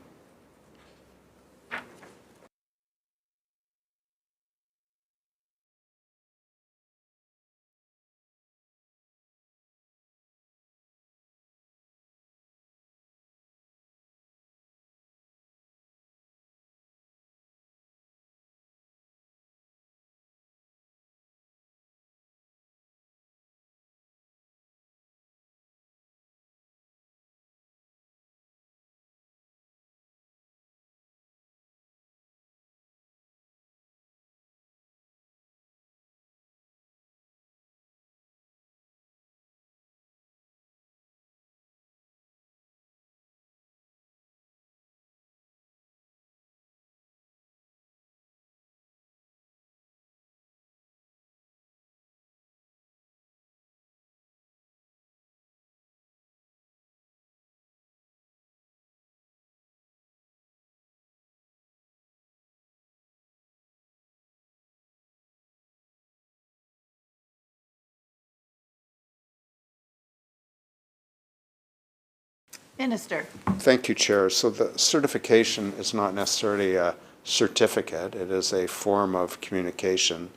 Minister. Thank you, Chair. So the certification is not necessarily a certificate. It is a form of communication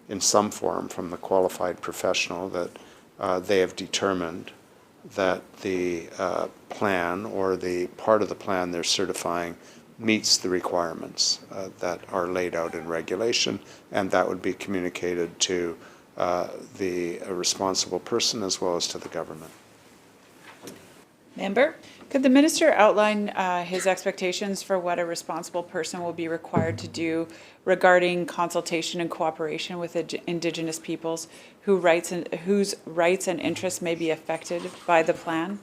in some form from the qualified professional that they have determined that the plan or the part of the plan they're certifying meets the requirements that are laid out in regulation, and that would be communicated to the responsible person as well as to the government. Member. Could the minister outline his expectations for what a responsible person will be required to do regarding consultation and cooperation with Indigenous peoples whose rights and interests may be affected by the plan?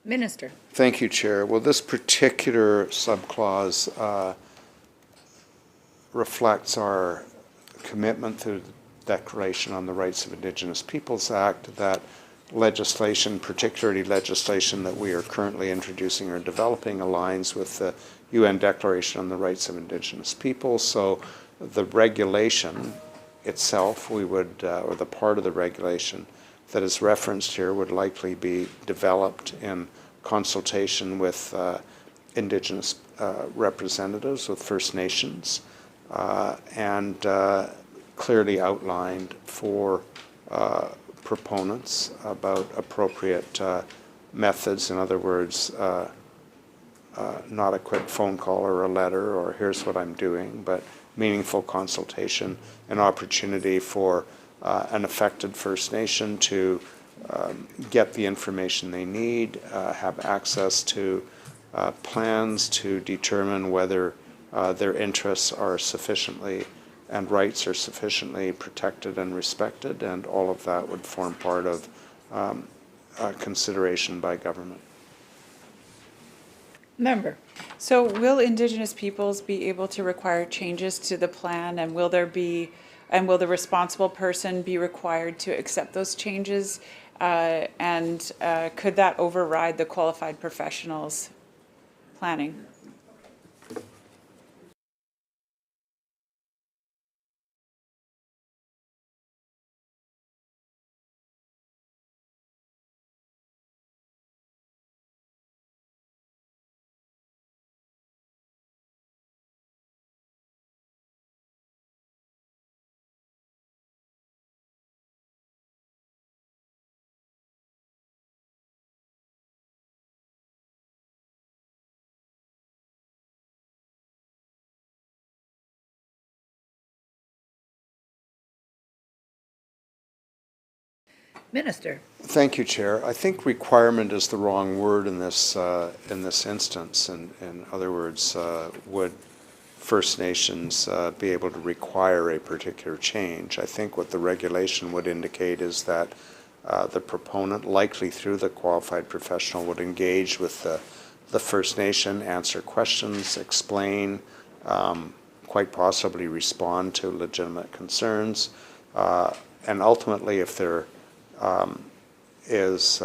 Minister. Thank you, Chair. Well, this particular subclause reflects our commitment to the Declaration on the Rights of Indigenous Peoples Act, that legislation, particularly legislation that we are currently introducing or developing, aligns with the UN Declaration on the Rights of Indigenous Peoples. So the regulation itself, or the part of the regulation that is referenced here would likely be developed in consultation with Indigenous representatives, with First Nations, and clearly outlined for proponents about appropriate methods. In other words, not a quick phone call or a letter or here's what I'm doing, but meaningful consultation, an opportunity for an affected First Nation to get the information they need, have access to plans to determine whether their interests are sufficiently and rights are sufficiently protected and respected, and all of that would form part of consideration by government. Member. So will Indigenous peoples be able to require changes to the plan, and will the responsible person be required to accept those changes? And could that override the qualified professionals' planning? Minister. Thank you, Chair. I think requirement is the wrong word in this instance. In other words, would First Nations be able to require a particular change? I think what the regulation would indicate is that the proponent, likely through the qualified professional, would engage with the First Nation, answer questions, explain, quite possibly respond to legitimate concerns, and ultimately, if there is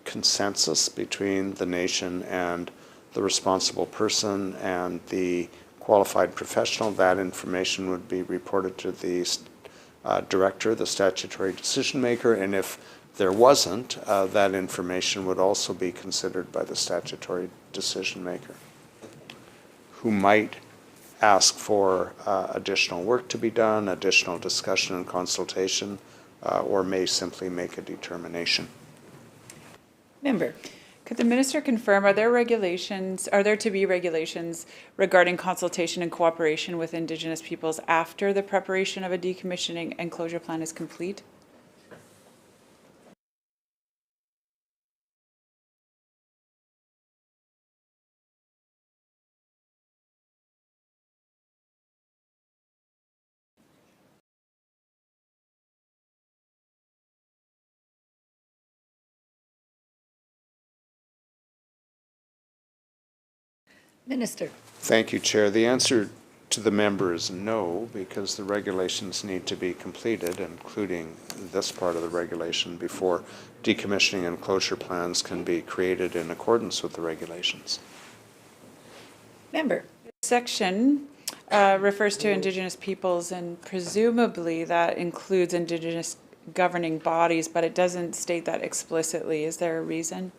consensus between the nation and the responsible person and the qualified professional, that information would be reported to the director, the statutory decision maker, and if there wasn't, that information would also be considered by the statutory decision maker, who might ask for additional work to be done, additional discussion and consultation, or may simply make a determination. Member. Could the minister confirm, are there to be regulations regarding consultation and cooperation with Indigenous peoples after the preparation of a decommissioning and closure plan is complete? Minister. Thank you, Chair. The answer to the member is no, because the regulations need to be completed, including this part of the regulation, before decommissioning and closure plans can be created in accordance with the regulations. Member. Section refers to Indigenous peoples, and presumably that includes Indigenous governing bodies, but it doesn't state that explicitly. Is there a reason?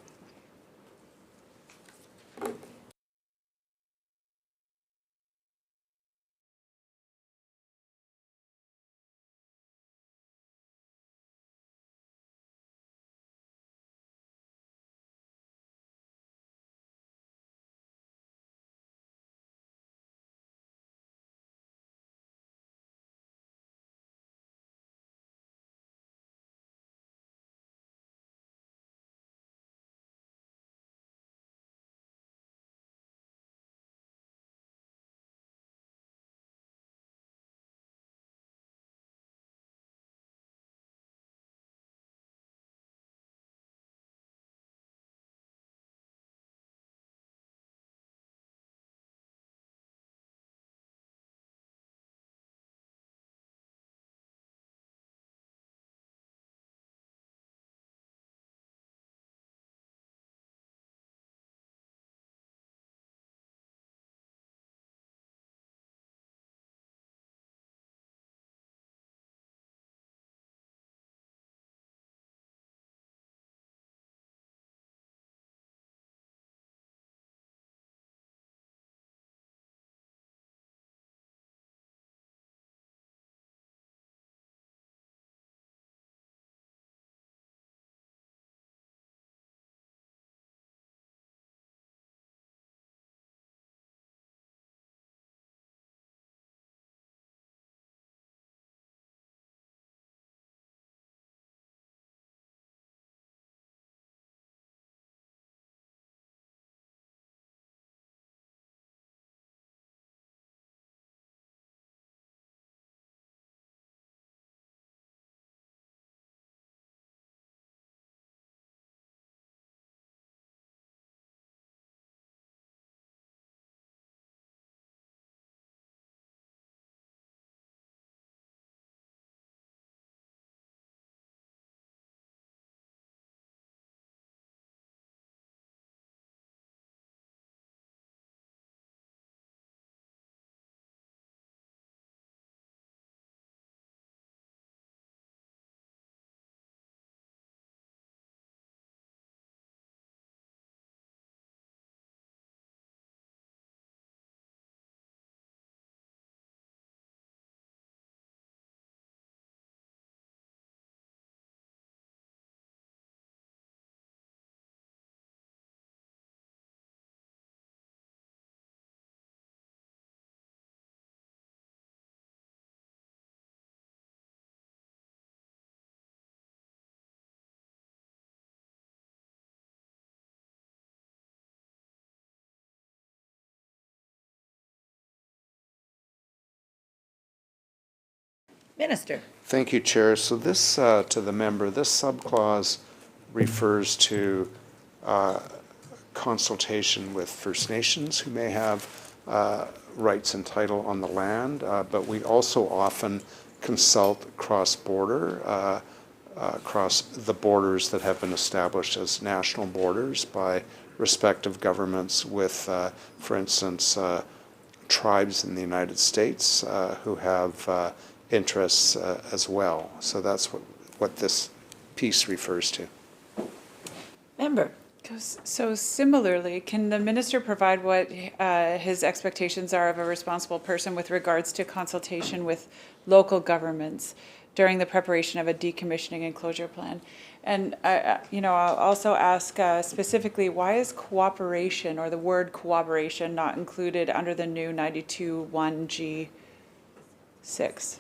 Minister. Thank you, Chair. So this, to the member, this subclause refers to consultation with First Nations who may have rights and title on the land, but we also often consult cross-border, across the borders that have been established as national borders by respective governments with, for instance, tribes in the United States who have interests as well. So that's what this piece refers to. Member. So similarly, can the minister provide what his expectations are of a responsible person with regards to consultation with local governments during the preparation of a decommissioning and closure plan? And, I'll also ask specifically, why is cooperation or the word cooperation not included under the new 92(1)(g)(6)?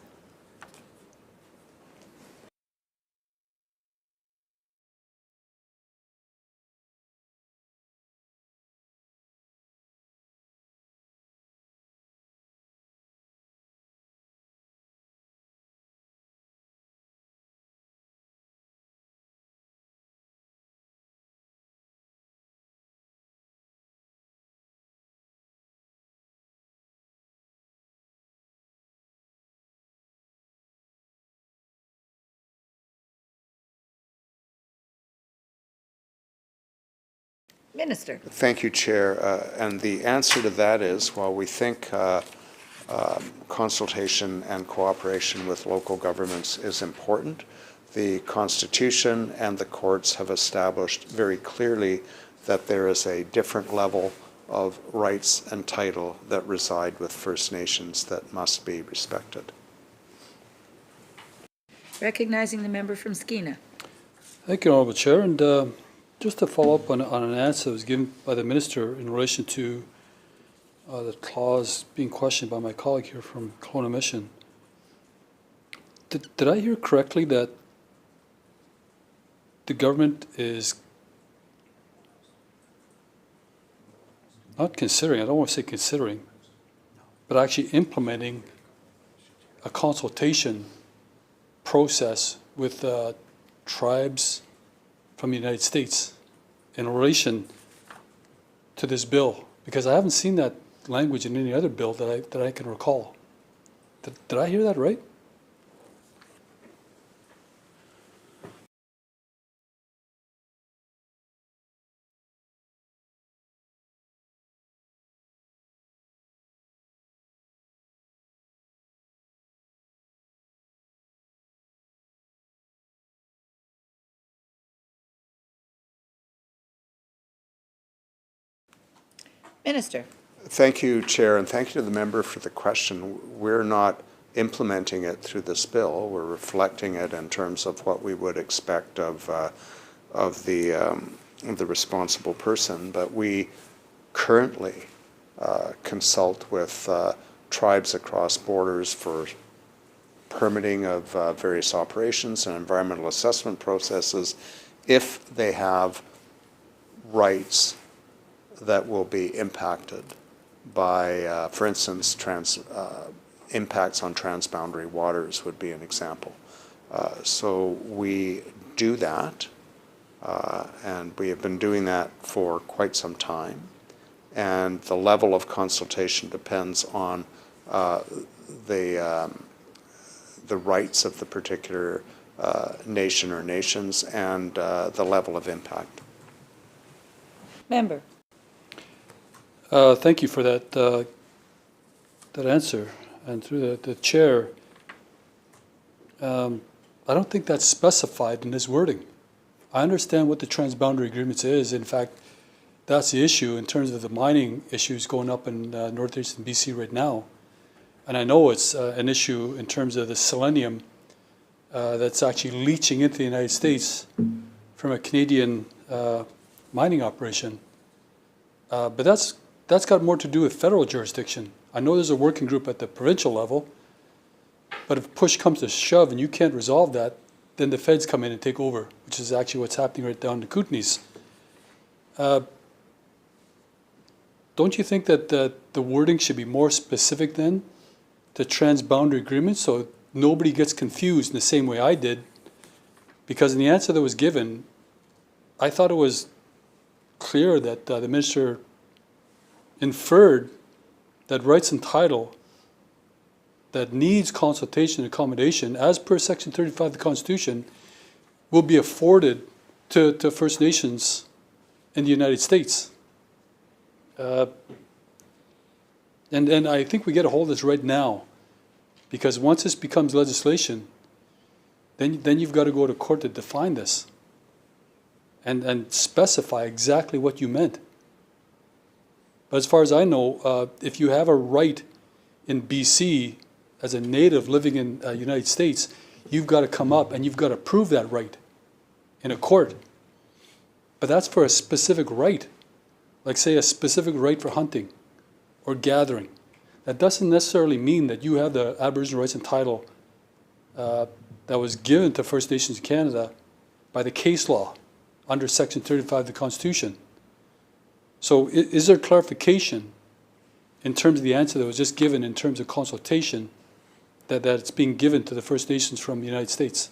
Minister. Thank you, Chair. And the answer to that is, while we think consultation and cooperation with local governments is important, the Constitution and the courts have established very clearly that there is a different level of rights and title that reside with First Nations that must be respected. Recognizing the member from Skeena. Thank you, Honourable Chair. And just to follow up on an answer that was given by the Minister in relation to the clause being questioned by my colleague here from Kelowna Mission. Did I hear correctly that the government is not considering, I don't want to say considering, but actually implementing a consultation process with tribes from the United States in relation to this bill? Because I haven't seen that language in any other bill that I can recall. Did I hear that right? Minister. Thank you, Chair, and thank you to the member for the question. We're not implementing it through this bill. We're reflecting it in terms of what we would expect of the responsible person. But we currently consult with tribes across borders for permitting of various operations and environmental assessment processes if they have rights that will be impacted by, for instance, impacts on transboundary waters would be an example. So we do that, and we have been doing that for quite some time. And the level of consultation depends on the rights of the particular nation or nations and the level of impact. Member. Thank you for that answer. And through the chair, I don't think that's specified in this wording. I understand what the transboundary agreements is. In fact, that's the issue in terms of the mining issues going up in northeastern BC right now. And I know it's an issue in terms of the selenium that's actually leaching into the United States from a Canadian mining operation. But that's got more to do with federal jurisdiction. I know there's a working group at the provincial level, but if push comes to shove and you can't resolve that, then the feds come in and take over, which is actually what's happening right down in Kootenays. Don't you think that the wording should be more specific then to transboundary agreements, so nobody gets confused in the same way I did, because in the answer that was given, I thought it was clear that the minister inferred that rights and title that needs consultation and accommodation, as per Section 35 of the Constitution, will be afforded to First Nations in the United States. And I think we get a hold of this right now, because once this becomes legislation, then you've got to go to court to define this and specify exactly what you meant. But as far as I know, if you have a right in BC as a native living in the United States, you've got to come up and you've got to prove that right in a court. But that's for a specific right, like say a specific right for hunting or gathering. That doesn't necessarily mean that you have the Aboriginal rights and title that was given to First Nations in Canada by the case law under Section 35 of the Constitution. So is there clarification in terms of the answer that was just given in terms of consultation that it's being given to the First Nations from the United States?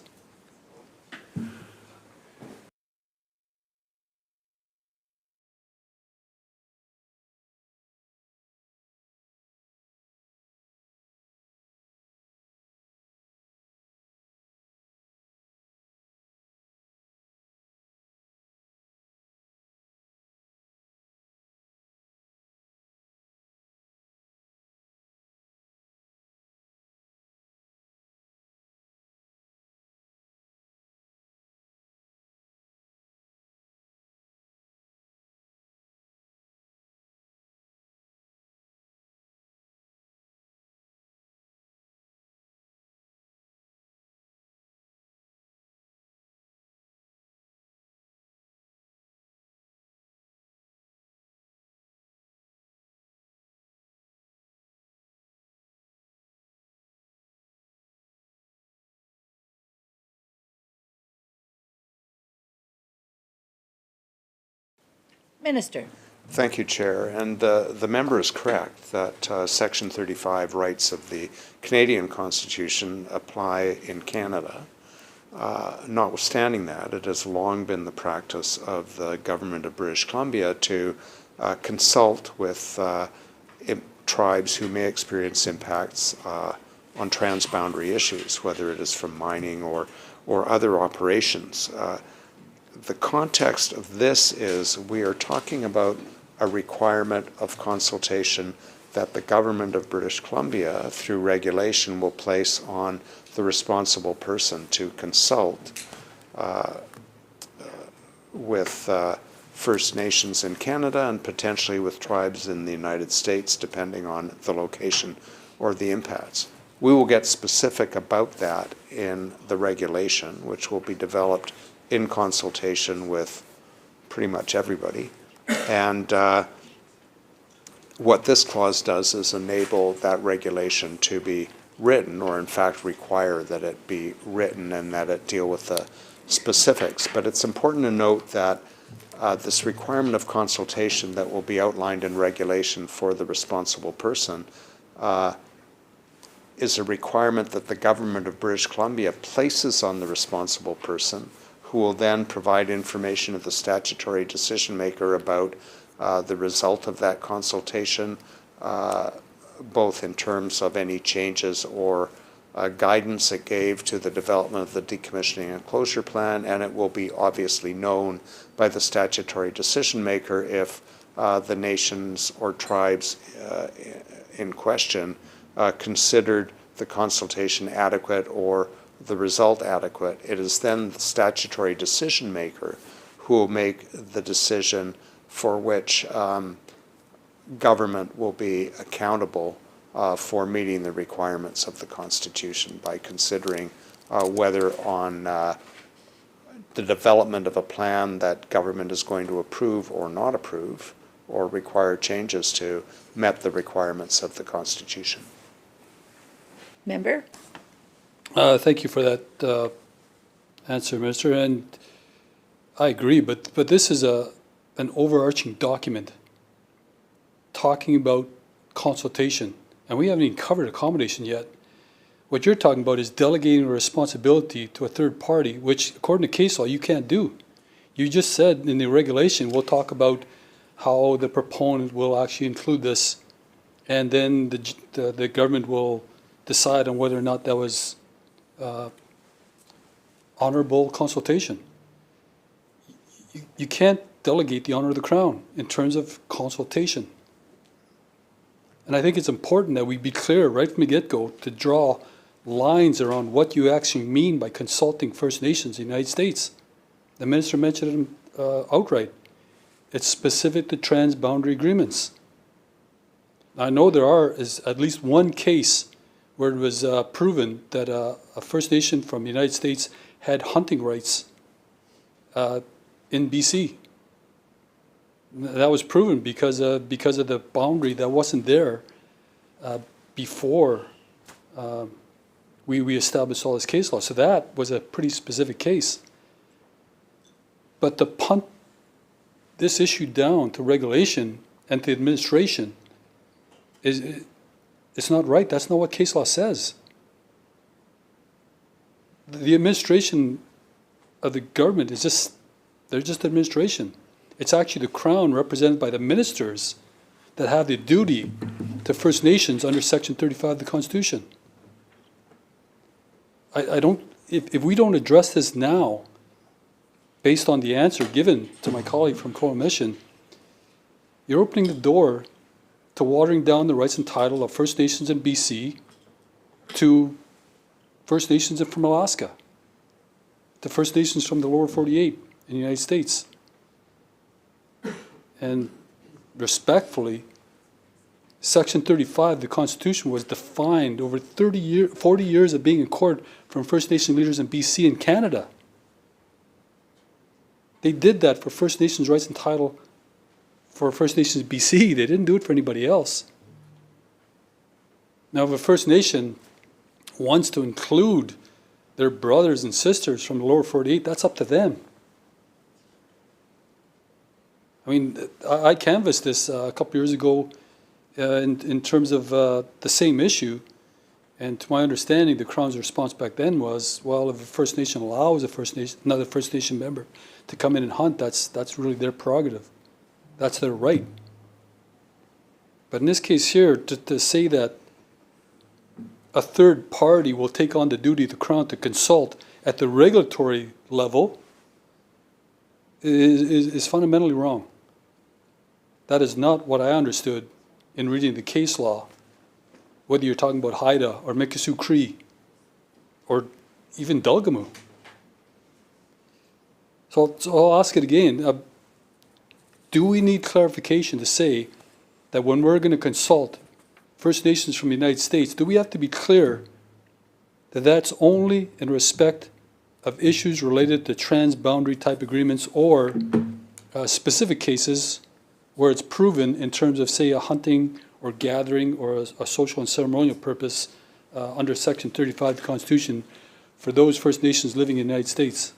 Minister. Thank you, Chair. And the member is correct that Section 35 rights of the Canadian Constitution apply in Canada. Notwithstanding that, it has long been the practice of the government of British Columbia to consult with tribes who may experience impacts on transboundary issues, whether it is from mining or other operations. The context of this is we are talking about a requirement of consultation that the government of British Columbia, through regulation, will place on the responsible person to consult with First Nations in Canada and potentially with tribes in the United States, depending on the location or the impacts. We will get specific about that in the regulation, which will be developed in consultation with pretty much everybody. And what this clause does is enable that regulation to be written, or in fact require that it be written and that it deal with the specifics. But it's important to note that this requirement of consultation that will be outlined in regulation for the responsible person is a requirement that the government of British Columbia places on the responsible person, who will then provide information to the statutory decision maker about the result of that consultation, both in terms of any changes or guidance it gave to the development of the decommissioning and closure plan, and it will be obviously known by the statutory decision maker if the nations or tribes in question considered the consultation adequate or the result adequate. It is then the statutory decision maker who will make the decision for which government will be accountable for meeting the requirements of the Constitution by considering whether on the development of a plan that government is going to approve or not approve or require changes to met the requirements of the Constitution. Member? Thank you for that answer, Minister. And I agree, but this is an overarching document talking about consultation, and we haven't even covered accommodation yet. What you're talking about is delegating a responsibility to a third party, which according to case law, you can't do. You just said in the regulation, we'll talk about how the proponent will actually include this, and then the government will decide on whether or not that was honorable consultation. You can't delegate the honor of the crown in terms of consultation. And I think it's important that we be clear right from the get-go to draw lines around what you actually mean by consulting First Nations in the United States. The minister mentioned it outright. It's specific to transboundary agreements. I know there is at least one case where it was proven that a First Nation from the United States had hunting rights in BC. That was proven because of the boundary that wasn't there before we established all this case law. So that was a pretty specific case. But to punt this issue down to regulation and to administration it's not right. That's not what case law says. The administration of the government they're just administration. It's actually the Crown represented by the ministers that have the duty to First Nations under Section 35 of the Constitution. If we don't address this now, based on the answer given to my colleague from Coalition, you're opening the door to watering down the rights and title of First Nations in BC to First Nations from Alaska, to First Nations from the lower 48 in the United States. And respectfully, Section 35 of the Constitution was defined over 40 years of being in court from First Nation leaders in BC and Canada. They did that for First Nations rights and title for First Nations BC. They didn't do it for anybody else. Now, if a First Nation wants to include their brothers and sisters from the lower 48, that's up to them. I mean, I canvassed this a couple years ago in terms of the same issue, and to my understanding, the Crown's response back then was, well, if a First Nation allows another First Nation member to come in and hunt, that's really their prerogative. That's their right. But in this case here, to say that a third party will take on the duty of the Crown to consult at the regulatory level is fundamentally wrong. That is not what I understood in reading the case law, whether you're talking about Haida or Mikisew Cree or even Dulgamu. So I'll ask it again. Do we need clarification to say that when we're going to consult First Nations from the United States, do we have to be clear that that's only in respect of issues related to transboundary type agreements or specific cases where it's proven in terms of, say, a hunting or gathering or a social and ceremonial purpose under Section 35 of the Constitution for those First Nations living in the United States?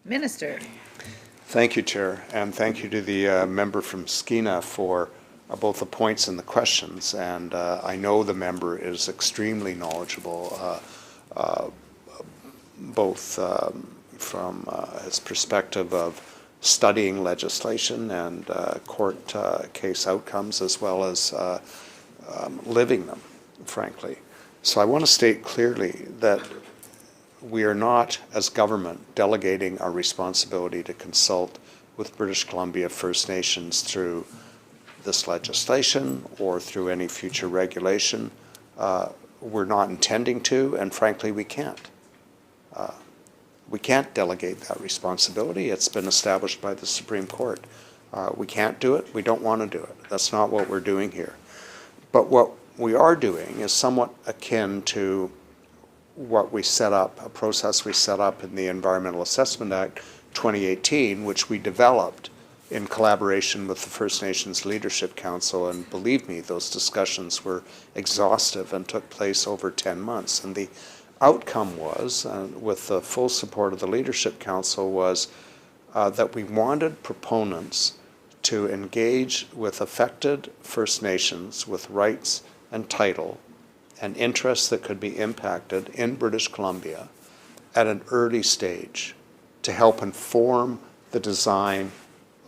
Minister. Thank you, Chair, and thank you to the member from Skeena for both the points and the questions. And I know the member is extremely knowledgeable, both from his perspective of studying legislation and court case outcomes, as well as living them, frankly. So I want to state clearly that we are not, as government, delegating our responsibility to consult with British Columbia First Nations through this legislation or through any future regulation. We're not intending to, and frankly, we can't. We can't delegate that responsibility. It's been established by the Supreme Court. We can't do it. We don't want to do it. That's not what we're doing here. But what we are doing is somewhat akin to what we set up, a process we set up in the Environmental Assessment Act 2018, which we developed in collaboration with the First Nations Leadership Council. And believe me, those discussions were exhaustive and took place over 10 months. And the outcome was, with the full support of the Leadership Council, was that we wanted proponents to engage with affected First Nations with rights and title and interests that could be impacted in British Columbia at an early stage to help inform the design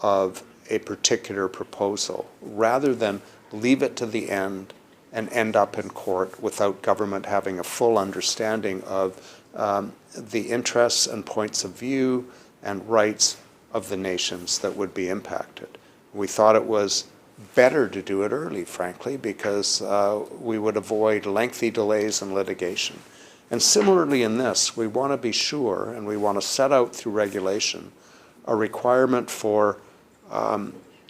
of a particular proposal, rather than leave it to the end and end up in court without government having a full understanding of the interests and points of view and rights of the nations that would be impacted. We thought it was better to do it early, frankly, because we would avoid lengthy delays and litigation. And similarly in this, we want to be sure, and we want to set out through regulation, a requirement for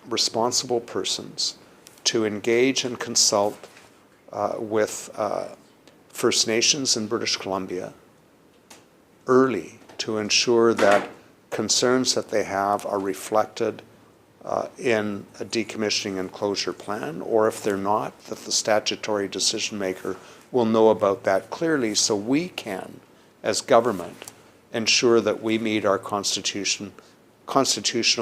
responsible persons to engage and consult with First Nations in British Columbia early to ensure that concerns that they have are reflected in a decommissioning and closure plan, or if they're not, that the statutory decision maker will know about that clearly, so we can, as government, ensure that we meet our constitutional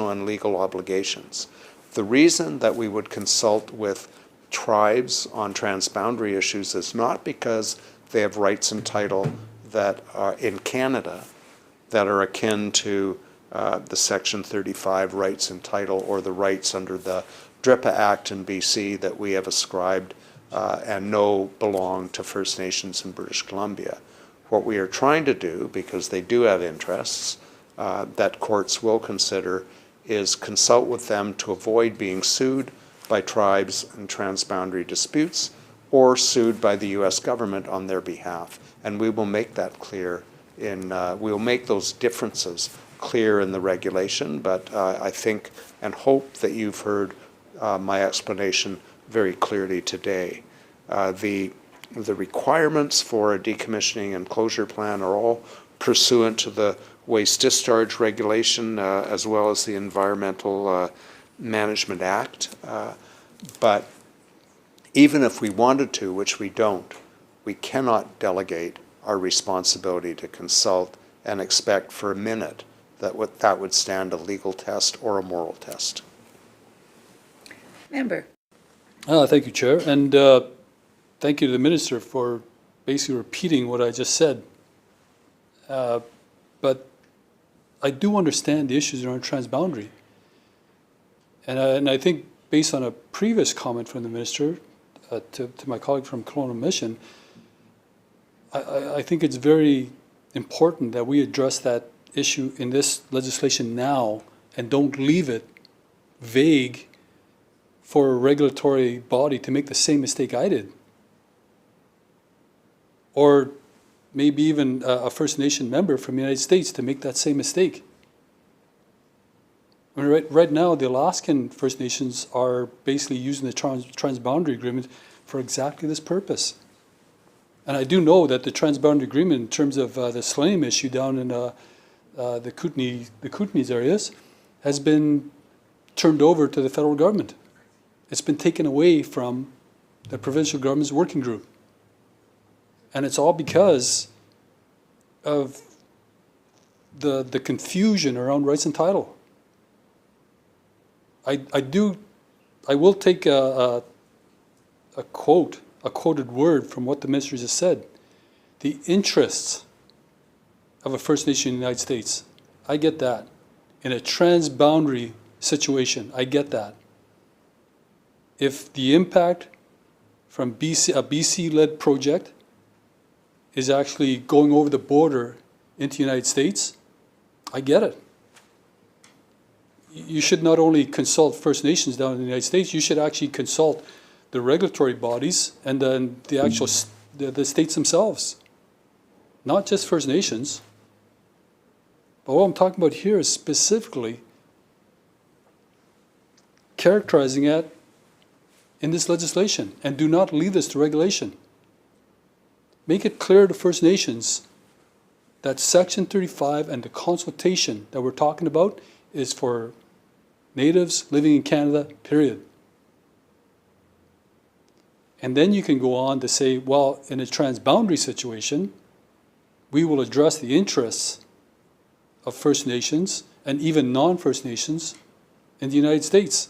and legal obligations. The reason that we would consult with tribes on transboundary issues is not because they have rights and title that are in Canada that are akin to the Section 35 rights and title, or the rights under the DRIPA Act in BC that we have ascribed and know belong to First Nations in British Columbia. What we are trying to do, because they do have interests that courts will consider, is consult with them to avoid being sued by tribes in transboundary disputes or sued by the U.S. government on their behalf. And we will make that clear we will make those differences clear in the regulation, but I think and hope that you've heard my explanation very clearly today. The requirements for a decommissioning and closure plan are all pursuant to the Waste Discharge Regulation as well as the Environmental Management Act. But even if we wanted to, which we don't, we cannot delegate our responsibility to consult and expect for a minute that would stand a legal test or a moral test. Member. Thank you, Chair. And thank you to the Minister for basically repeating what I just said. But I do understand the issues around transboundary. And I think based on a previous comment from the Minister to my colleague from Colonial Mission, I think it's very important that we address that issue in this legislation now and don't leave it vague for a regulatory body to make the same mistake I did. Or maybe even a First Nation member from the United States to make that same mistake. I mean, right now, the Alaskan First Nations are basically using the transboundary agreement for exactly this purpose. And I do know that the transboundary agreement, in terms of the selenium issue down in the Kootenays areas, has been turned over to the federal government. It's been taken away from the provincial government's working group. And it's all because of the confusion around rights and title. I will take a quoted word from what the minister just said. The interests of a First Nation in the United States. I get that. In a transboundary situation, I get that. If the impact from a BC-led project is actually going over the border into the United States, I get it. You should not only consult First Nations down in the United States, you should actually consult the regulatory bodies and then the actual the states themselves, not just First Nations. But what I'm talking about here is specifically characterizing it in this legislation, and do not leave this to regulation. Make it clear to First Nations that Section 35 and the consultation that we're talking about is for natives living in Canada, period. And then you can go on to say, well, in a transboundary situation, we will address the interests of First Nations and even non-First Nations in the United States.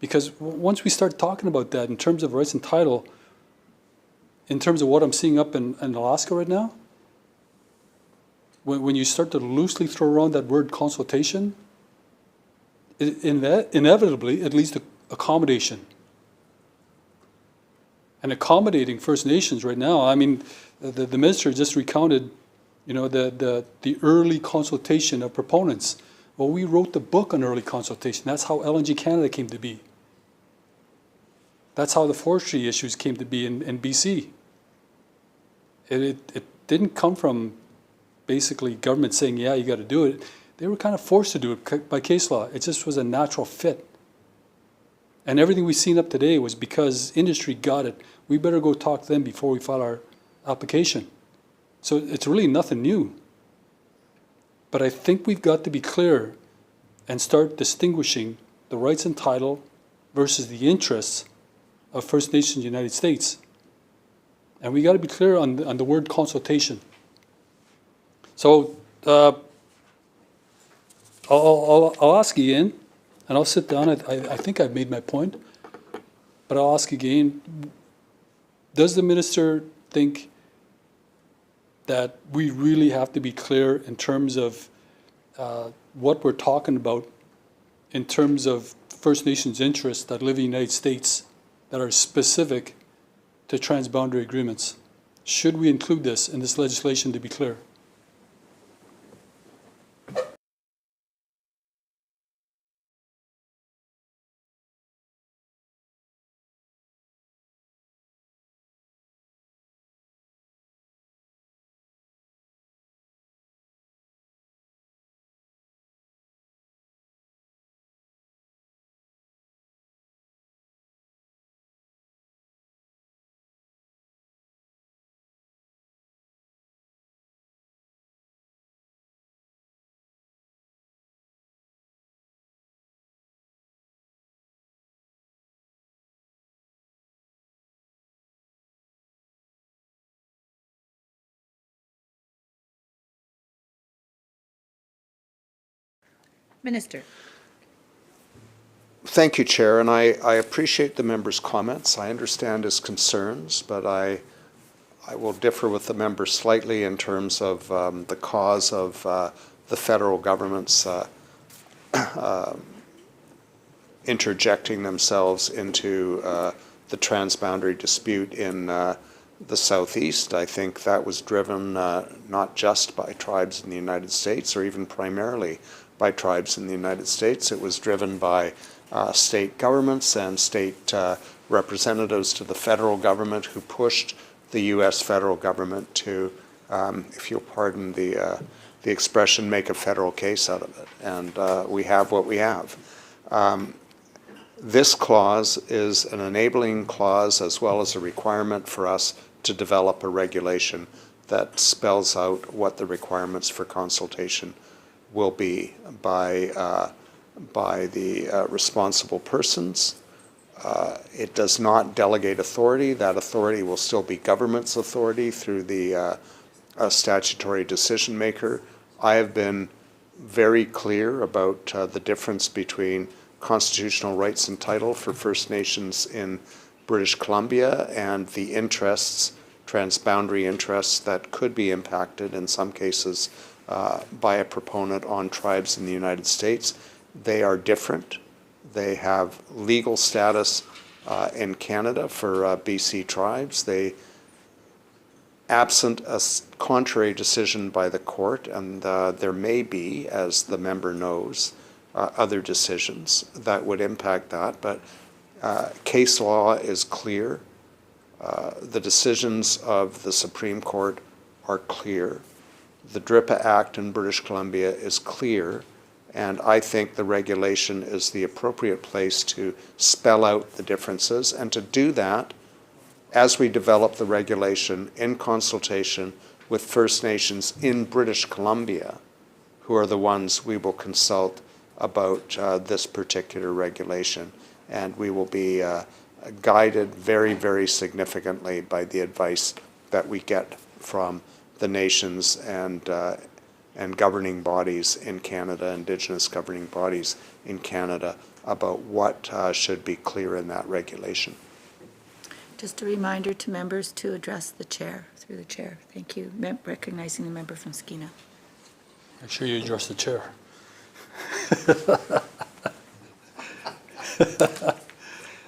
Because once we start talking about that in terms of rights and title, in terms of what I'm seeing up in Alaska right now, when you start to loosely throw around that word consultation, inevitably it leads to accommodation. And accommodating First Nations right now, I mean, the minister just recounted, the early consultation of proponents. Well, we wrote the book on early consultation. That's how LNG Canada came to be. That's how the forestry issues came to be in BC. It didn't come from basically government saying, yeah, you got to do it. They were kind of forced to do it by case law. It just was a natural fit. And everything we've seen up today was because industry got it. We better go talk to them before we file our application. So it's really nothing new. But I think we've got to be clear and start distinguishing the rights and title versus the interests of First Nations in the United States. And we got to be clear on the word consultation. So I'll ask again, and I'll sit down. I think I've made my point, but I'll ask again, does the minister think that we really have to be clear in terms of what we're talking about in terms of First Nations interests that live in the United States that are specific to transboundary agreements? Should we include this in this legislation to be clear? Minister. Thank you, Chair, and I appreciate the member's comments. I understand his concerns, but I will differ with the member slightly in terms of the cause of the federal government's interjecting themselves into the transboundary dispute in the Southeast. I think that was driven not just by tribes in the United States or even primarily by tribes in the United States. It was driven by state governments and state representatives to the federal government who pushed the U.S. federal government to, if you'll pardon the expression, make a federal case out of it. And we have what we have. This clause is an enabling clause as well as a requirement for us to develop a regulation that spells out what the requirements for consultation will be by the responsible persons. It does not delegate authority. That authority will still be government's authority through the statutory decision maker. I have been very clear about the difference between constitutional rights and title for First Nations in British Columbia and the interests, transboundary interests that could be impacted in some cases by a proponent on tribes in the United States. They are different. They have legal status in Canada for BC tribes. They, absent a contrary decision by the court, and there may be, as the member knows, other decisions that would impact that, but case law is clear. The decisions of the Supreme Court are clear. The DRIPA Act in British Columbia is clear, and I think the regulation is the appropriate place to spell out the differences, and to do that as we develop the regulation in consultation with First Nations in British Columbia, who are the ones we will consult about this particular regulation. And we will be guided very, very significantly by the advice that we get from the nations and governing bodies in Canada, Indigenous governing bodies in Canada, about what should be clear in that regulation. Just a reminder to members to address the chair, through the chair. Thank you. Recognizing the member from Skeena. Make sure you address the chair.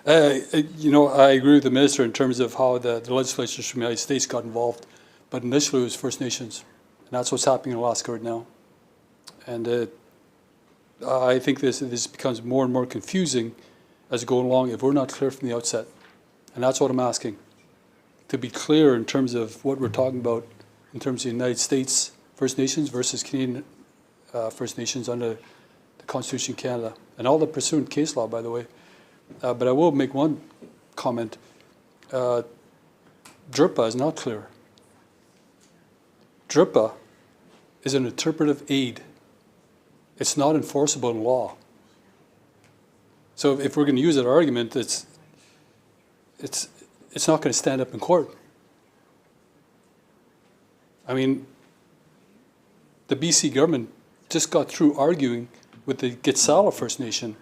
I agree with the minister in terms of how the legislature from the United States got involved, but initially it was First Nations, and that's what's happening in Alaska right now. And I think this becomes more and more confusing as we go along if we're not clear from the outset. And that's what I'm asking, to be clear in terms of what we're talking about in terms of the United States First Nations versus Canadian First Nations under the Constitution of Canada. And all the pursuant case law, by the way. But I will make one comment. DRIPA is not clear. DRIPA is an interpretive aid. It's not enforceable in law. So if we're going to use that argument, it's not going to stand up in court. I mean, the BC government just got through arguing with the Gitsala First Nation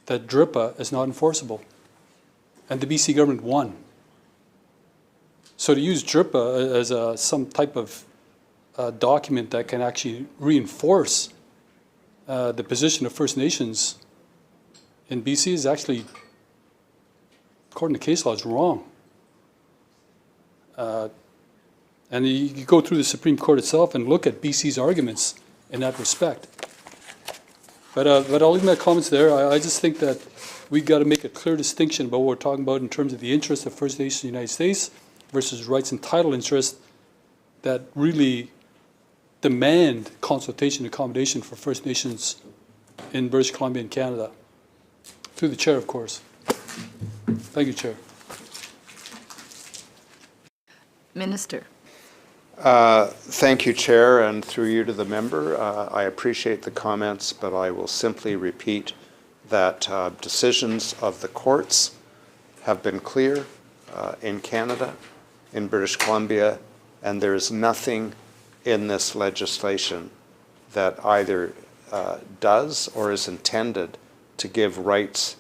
that DRIPA is not enforceable. And the BC government won. So to use DRIPA as some type of document that can actually reinforce the position of First Nations in BC is actually, according to case law, is wrong. And you go through the Supreme Court itself and look at BC's arguments in that respect. But I'll leave my comments there. I just think that we've got to make a clear distinction about what we're talking about in terms of the interests of First Nations in the United States versus rights and title interests that really demand consultation and accommodation for First Nations in British Columbia and Canada. Through the chair, of course. Thank you, Chair. Minister. Thank you, Chair, and through you to the member. I appreciate the comments, but I will simply repeat that decisions of the courts have been clear in Canada, in British Columbia, and there is nothing in this legislation that either does or is intended to give rights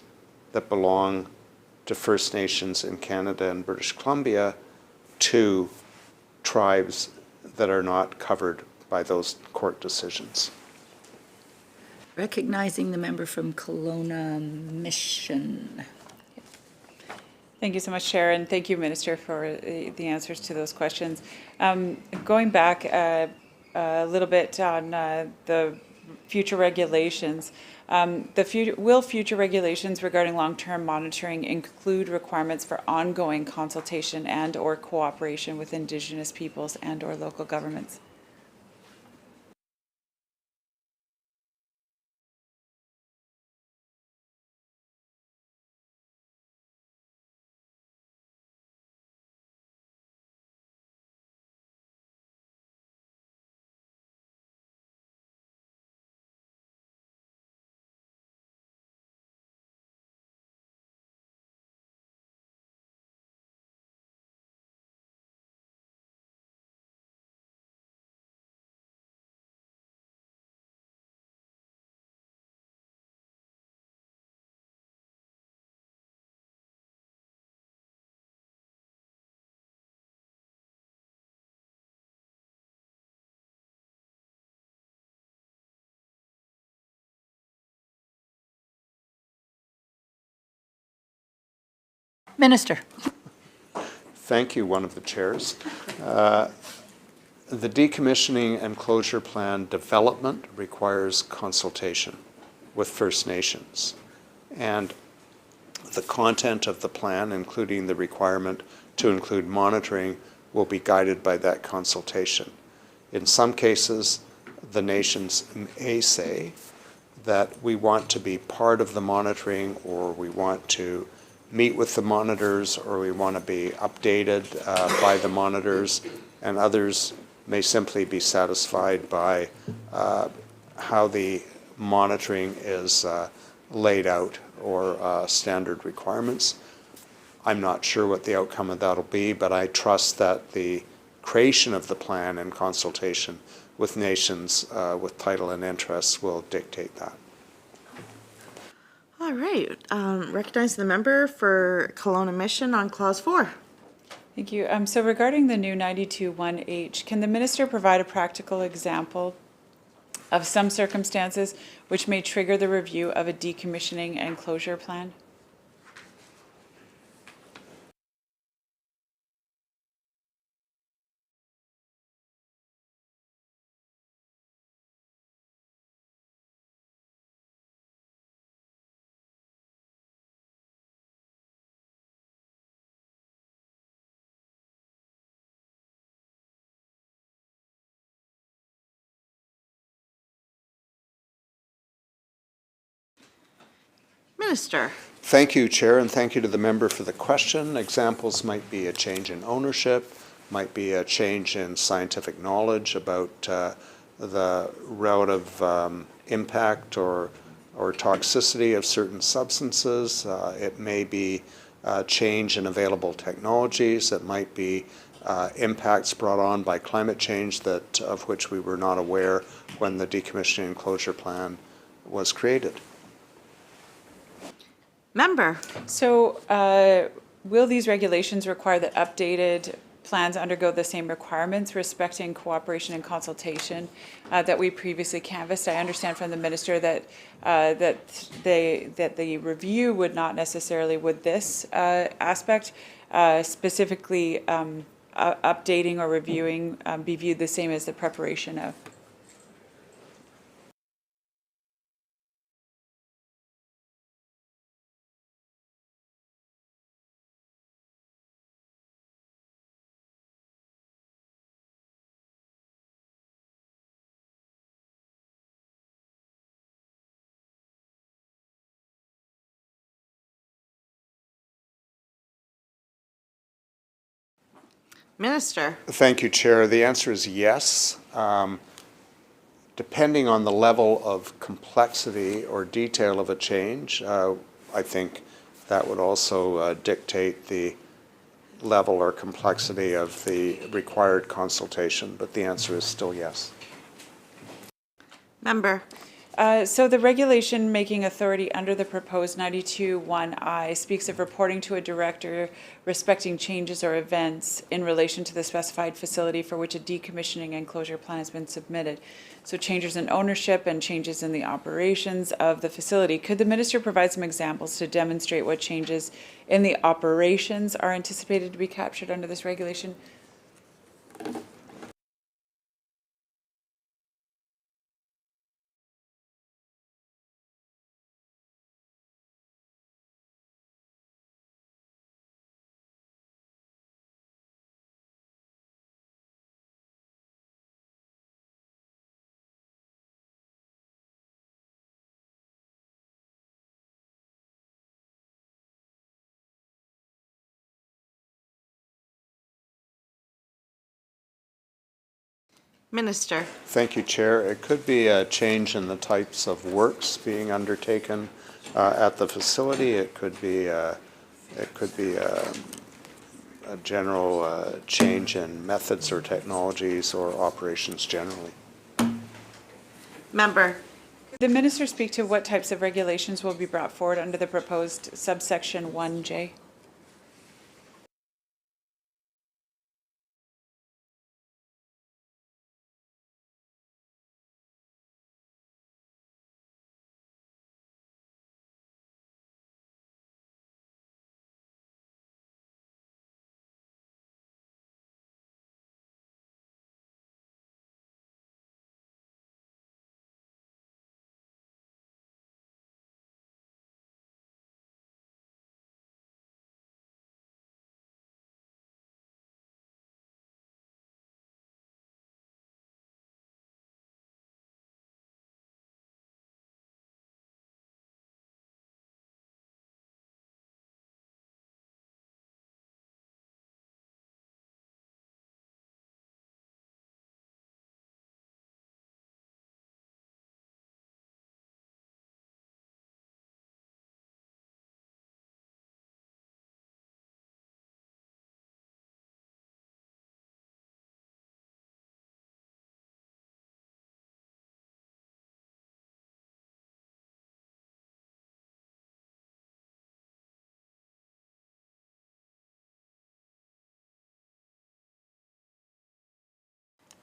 that belong to First Nations in Canada and British Columbia to tribes that are not covered by those court decisions. Recognizing the member from Kelowna Mission. Thank you so much, Chair, and thank you, Minister, for the answers to those questions. Going back a little bit on the future regulations, will future regulations regarding long-term monitoring include requirements for ongoing consultation and/or cooperation with Indigenous peoples and/or local governments? Minister. Thank you, one of the chairs. The decommissioning and closure plan development requires consultation with First Nations. And the content of the plan, including the requirement to include monitoring, will be guided by that consultation. In some cases, the nations may say that we want to be part of the monitoring, or we want to meet with the monitors, or we want to be updated by the monitors, and others may simply be satisfied by how the monitoring is laid out or standard requirements. I'm not sure what the outcome of that will be, but I trust that the creation of the plan and consultation with nations with title and interests will dictate that. All right, recognizing the member for Kelowna Mission on clause 4. Thank you. So regarding the new 92(1)H, can the minister provide a practical example of some circumstances which may trigger the review of a decommissioning and closure plan? Minister. Thank you, Chair, and thank you to the member for the question. Examples might be a change in ownership, might be a change in scientific knowledge about the relative impact or toxicity of certain substances. It may be a change in available technologies. It might be impacts brought on by climate change that of which we were not aware when the decommissioning and closure plan was created. Member. So will these regulations require that updated plans undergo the same requirements respecting cooperation and consultation that we previously canvassed? I understand from the minister that that the review would not necessarily with this aspect specifically updating or reviewing be viewed the same as the preparation of. Minister. Thank you, Chair. The answer is yes. Depending on the level of complexity or detail of a change, I think that would also dictate the level or complexity of the required consultation, but the answer is still yes. Member. So the regulation making authority under the proposed 92(1)I speaks of reporting to a director respecting changes or events in relation to the specified facility for which a decommissioning and closure plan has been submitted. So changes in ownership and changes in the operations of the facility. Could the minister provide some examples to demonstrate what changes in the operations are anticipated to be captured under this regulation? Minister. Thank you, Chair. It could be a change in the types of works being undertaken at the facility. It could be a general change in methods or technologies or operations generally. Member. Could the minister speak to what types of regulations will be brought forward under the proposed subsection 1J?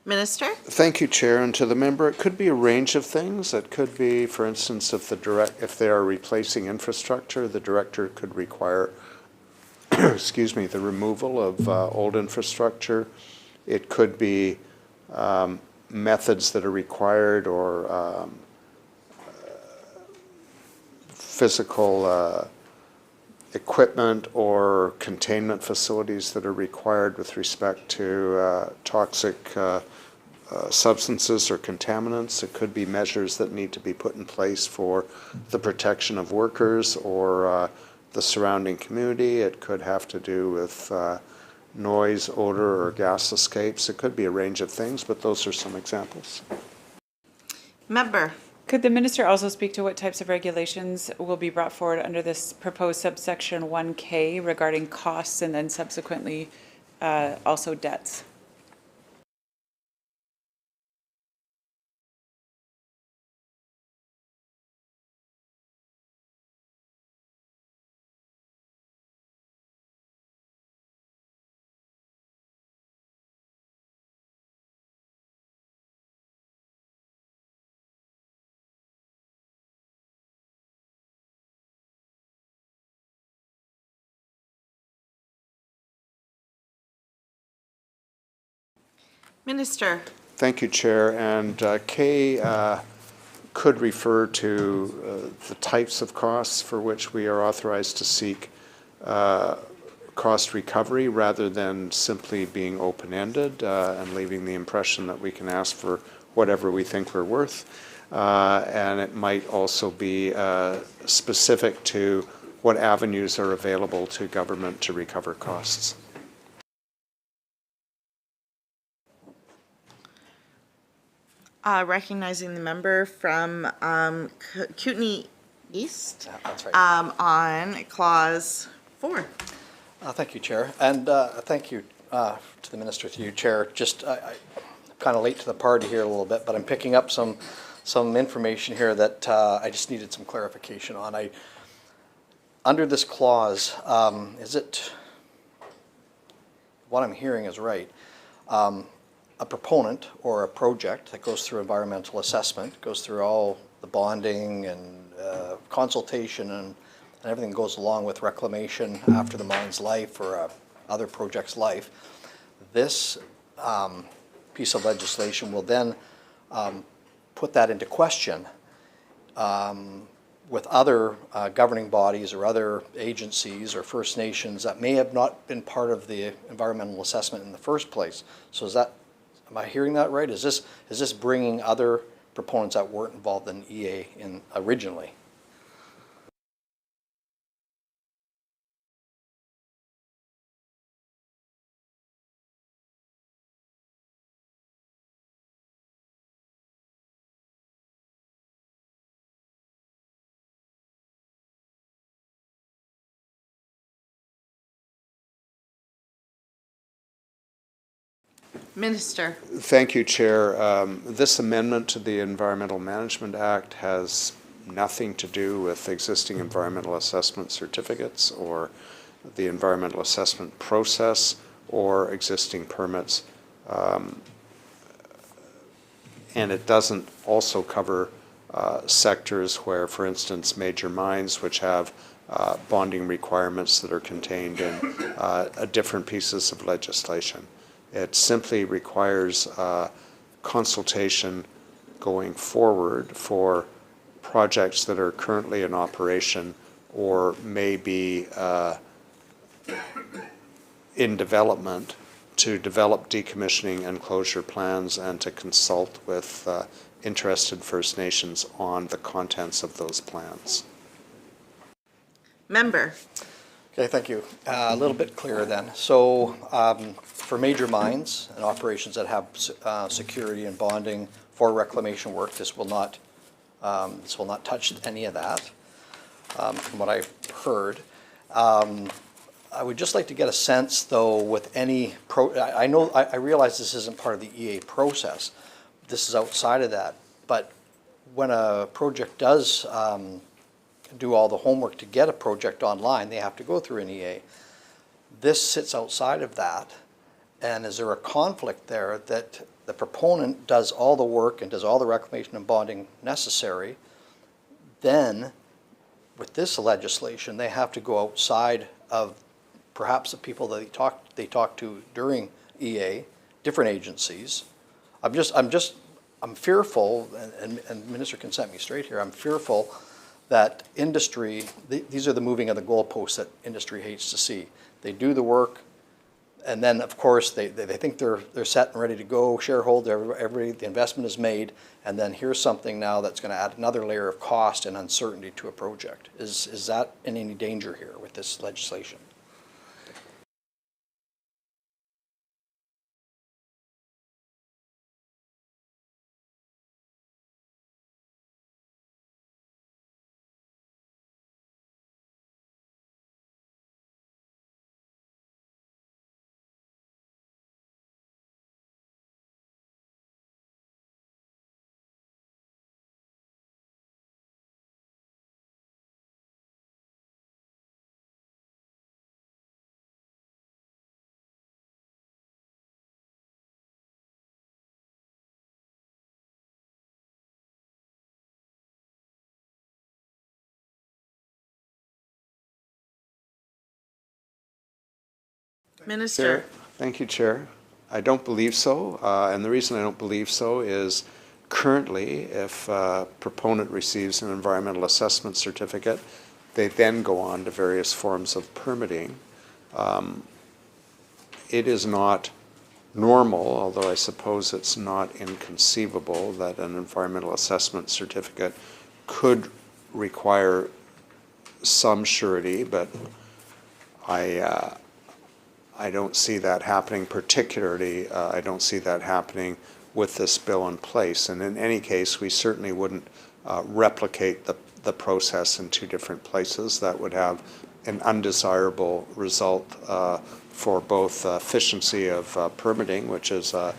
Minister? Thank you, Chair, and to the member. It could be a range of things. It could be, for instance, if they are replacing infrastructure, the director could require, excuse me, the removal of old infrastructure. It could be methods that are required or physical equipment or containment facilities that are required with respect to toxic substances or contaminants. It could be measures that need to be put in place for the protection of workers or the surrounding community. It could have to do with noise, odor, or gas escapes. It could be a range of things, but those are some examples. Member? Could the minister also speak to what types of regulations will be brought forward under this proposed subsection 1K regarding costs and then subsequently also debts? Minister? Thank you, Chair. And K could refer to the types of costs for which we are authorized to seek cost recovery rather than simply being open-ended and leaving the impression that we can ask for whatever we think we're worth. And it might also be specific to what avenues are available to government to recover costs. Recognizing the member from Kootenay East. Yeah, that's right. On clause 4. Thank you, Chair, and thank you to the Minister, through you, Chair. Just I'm kind of late to the party here a little bit, but I'm picking up some information here that I just needed some clarification on. Under this clause, is it, what I'm hearing is right, a proponent or a project that goes through environmental assessment, goes through all the bonding and consultation and everything goes along with reclamation after the mine's life or other project's life. This piece of legislation will then put that into question with other governing bodies or other agencies or First Nations that may have not been part of the environmental assessment in the first place. So is that, am I hearing that right? Is this bringing other proponents that weren't involved in EA originally? Minister? Thank you, Chair. This amendment to the Environmental Management Act has nothing to do with existing environmental assessment certificates or the environmental assessment process or existing permits. And it doesn't also cover sectors where, for instance, major mines, which have bonding requirements that are contained in different pieces of legislation. It simply requires consultation going forward for projects that are currently in operation or may be in development, to develop decommissioning and closure plans and to consult with interested First Nations on the contents of those plans. Member? Okay, thank you. A little bit clearer then. So for major mines and operations that have security and bonding for reclamation work, this will not touch any of that, from what I've heard. I would just like to get a sense, though, with any I realize this isn't part of the EA process. This is outside of that. But when a project does do all the homework to get a project online, they have to go through an EA. This sits outside of that, and is there a conflict there that the proponent does all the work and does all the reclamation and bonding necessary, then with this legislation, they have to go outside of perhaps the people that they talk to during EA, different agencies. I'm fearful, and the minister can set me straight here, I'm fearful that industry, these are the moving of the goalposts that industry hates to see. They do the work, and then of course they think they're set and ready to go, shareholder, the investment is made, and then here's something now that's going to add another layer of cost and uncertainty to a project. Is that in any danger here with this legislation? Minister. Thank you, Chair. I don't believe so, and the reason I don't believe so is currently, if a proponent receives an environmental assessment certificate, they then go on to various forms of permitting. It is not normal, although I suppose it's not inconceivable, that an environmental assessment certificate could require some surety, but I don't see that happening, particularly I don't see that happening with this bill in place. And in any case, we certainly wouldn't replicate the process in two different places. That would have an undesirable result for both efficiency of permitting, which is a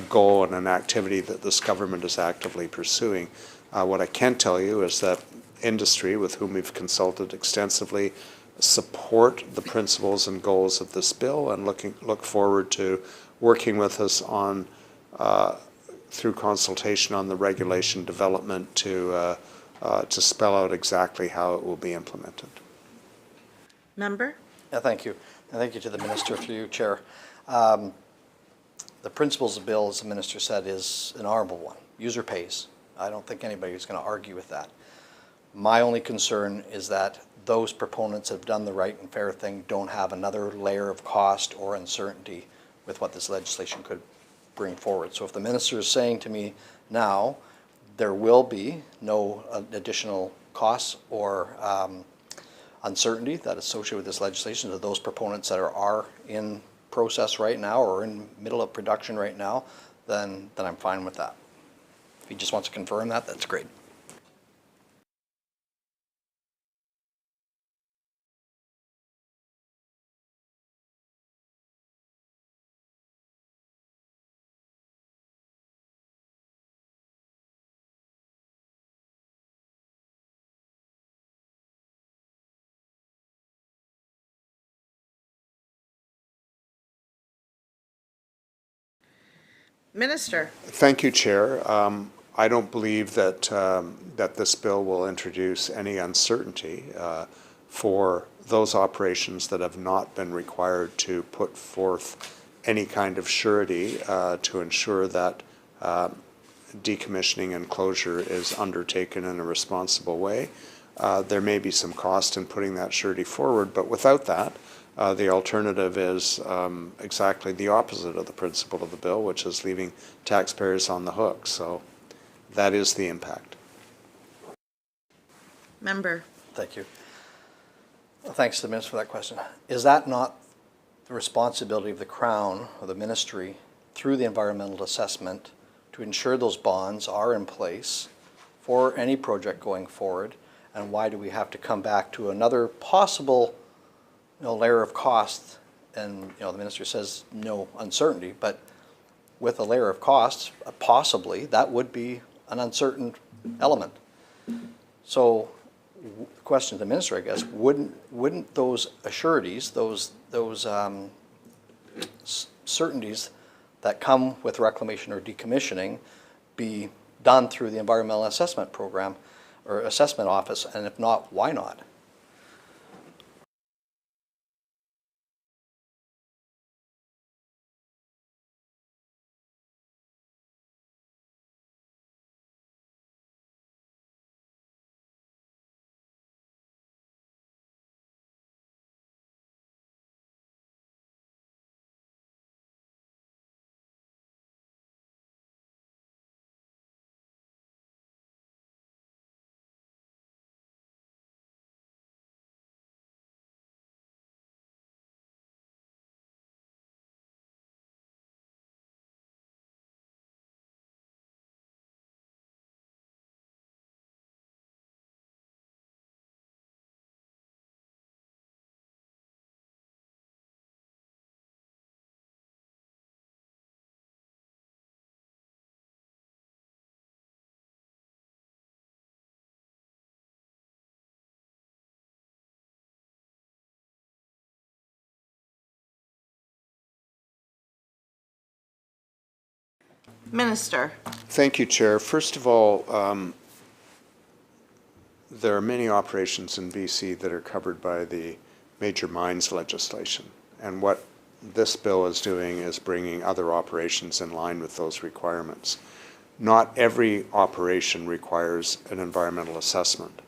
goal and an activity that this government is actively pursuing. What I can tell you is that industry, with whom we've consulted extensively, support the principles and goals of this bill and look forward to working with us on through consultation on the regulation development to spell out exactly how it will be implemented. Member? Yeah, thank you. And thank you to the minister through you, Chair. The principles of the bill, as the minister said, is an honorable one. User pays. I don't think anybody's going to argue with that. My only concern is that those proponents that have done the right and fair thing don't have another layer of cost or uncertainty with what this legislation could bring forward. So if the minister is saying to me now, there will be no additional costs or uncertainty that is associated with this legislation to those proponents that are in process right now or in middle of production right now, then I'm fine with that. If he just wants to confirm that, that's great. Minister. Thank you, Chair. I don't believe that that this bill will introduce any uncertainty for those operations that have not been required to put forth any kind of surety to ensure that decommissioning and closure is undertaken in a responsible way. There may be some cost in putting that surety forward, but without that, the alternative is exactly the opposite of the principle of the bill, which is leaving taxpayers on the hook. So that is the impact. Member. Thank you. Well, thanks to the minister for that question. Is that not the responsibility of the Crown or the ministry through the environmental assessment to ensure those bonds are in place for any project going forward? And why do we have to come back to another possible layer of cost? And the minister says no uncertainty, but with a layer of cost, possibly that would be an uncertain element. So the question to the minister, I guess, wouldn't those assurities, those certainties that come with reclamation or decommissioning be done through the environmental assessment program or assessment office, and if not, why not? Minister. Thank you, Chair. First of all, there are many operations in BC that are covered by the major mines legislation. And what this bill is doing is bringing other operations in line with those requirements. Not every operation requires an environmental assessment.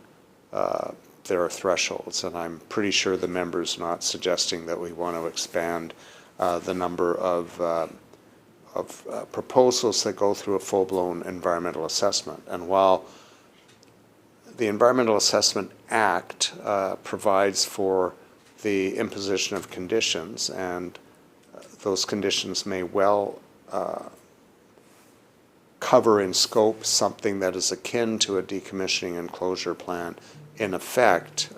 There are thresholds, and I'm pretty sure the member's not suggesting that we want to expand the number of proposals that go through a full-blown environmental assessment. And while the Environmental Assessment Act provides for the imposition of conditions, and those conditions may well cover in scope something that is akin to a decommissioning and closure plan, in effect,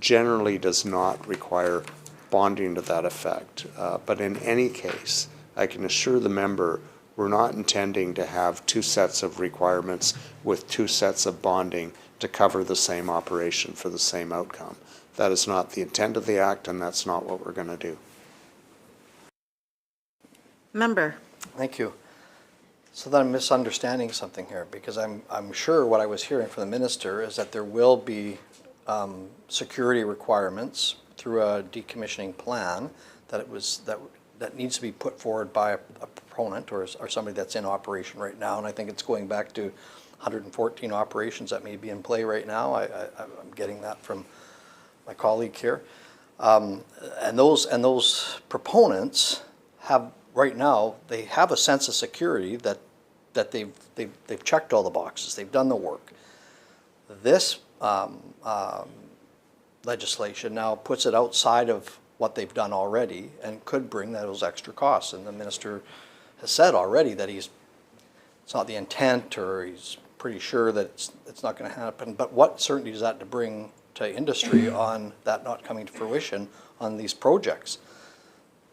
generally does not require bonding to that effect. But in any case, I can assure the member we're not intending to have two sets of requirements with two sets of bonding to cover the same operation for the same outcome. That is not the intent of the Act, and that's not what we're going to do. Member. Thank you. So then I'm misunderstanding something here, because I'm sure what I was hearing from the minister is that there will be security requirements through a decommissioning plan that needs to be put forward by a proponent or somebody that's in operation right now. And I think it's going back to 114 operations that may be in play right now. I'm getting that from my colleague here. And those proponents have, right now, they have a sense of security that they've checked all the boxes, they've done the work. This legislation now puts it outside of what they've done already and could bring those extra costs. And the minister has said already that it's not the intent, or he's pretty sure that it's not going to happen. But what certainty is that to bring to industry on that not coming to fruition on these projects?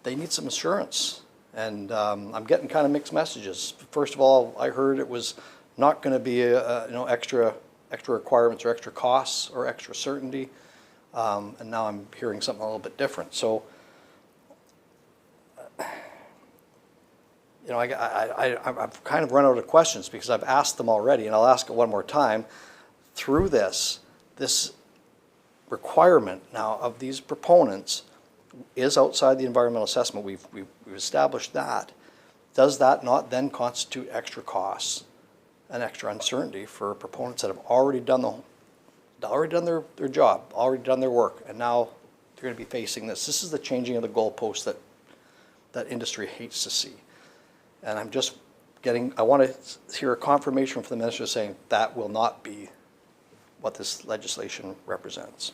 They need some assurance. And I'm getting kind of mixed messages. First of all, I heard it was not going to be extra requirements or extra costs or extra certainty. And now I'm hearing something a little bit different. So, I've kind of run out of questions because I've asked them already, and I'll ask it one more time. Through this requirement now of these proponents is outside the environmental assessment. We've established that. Does that not then constitute extra costs and extra uncertainty for proponents that have already done their job, already done their work, and now they're going to be facing this? This is the changing of the goalposts that industry hates to see. And I want to hear a confirmation from the minister saying that will not be what this legislation represents.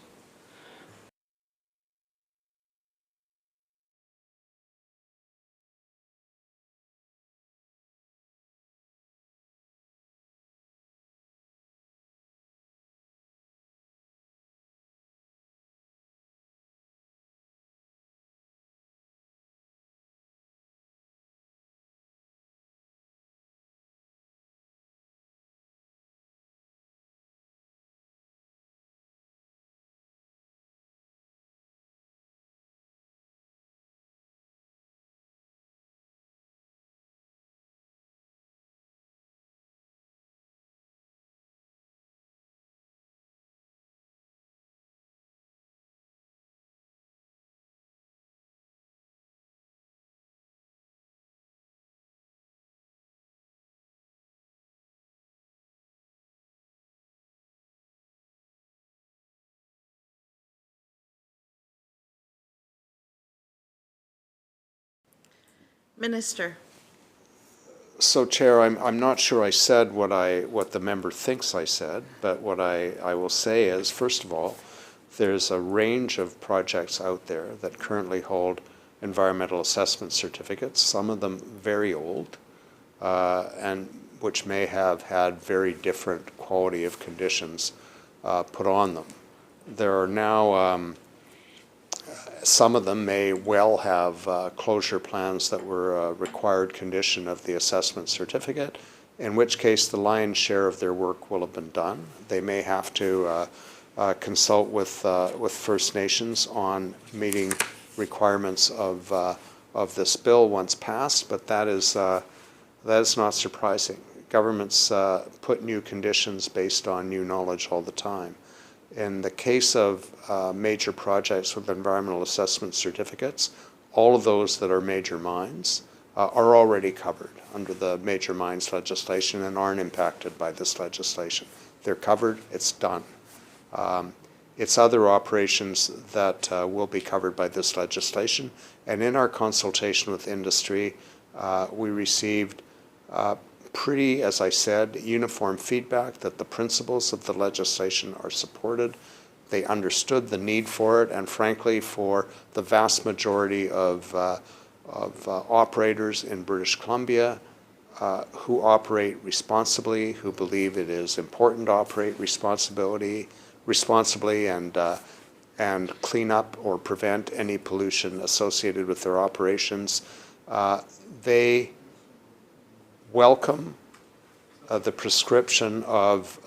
Minister. So, Chair, I'm not sure I said what the member thinks I said, but what I will say is, first of all, there's a range of projects out there that currently hold environmental assessment certificates, some of them very old, and which may have had very different quality of conditions put on them. There are now some of them may well have closure plans that were a required condition of the assessment certificate, in which case the lion's share of their work will have been done. They may have to consult with First Nations on meeting requirements of this bill once passed, but that is not surprising. Governments put new conditions based on new knowledge all the time. In the case of major projects with environmental assessment certificates, all of those that are major mines are already covered under the major mines legislation and aren't impacted by this legislation. They're covered, it's done. It's other operations that will be covered by this legislation. And in our consultation with industry, we received pretty, as I said, uniform feedback that the principles of the legislation are supported. They understood the need for it, and frankly, for the vast majority of operators in British Columbia who operate responsibly, who believe it is important to operate responsibly and clean up or prevent any pollution associated with their operations, they welcome the prescription of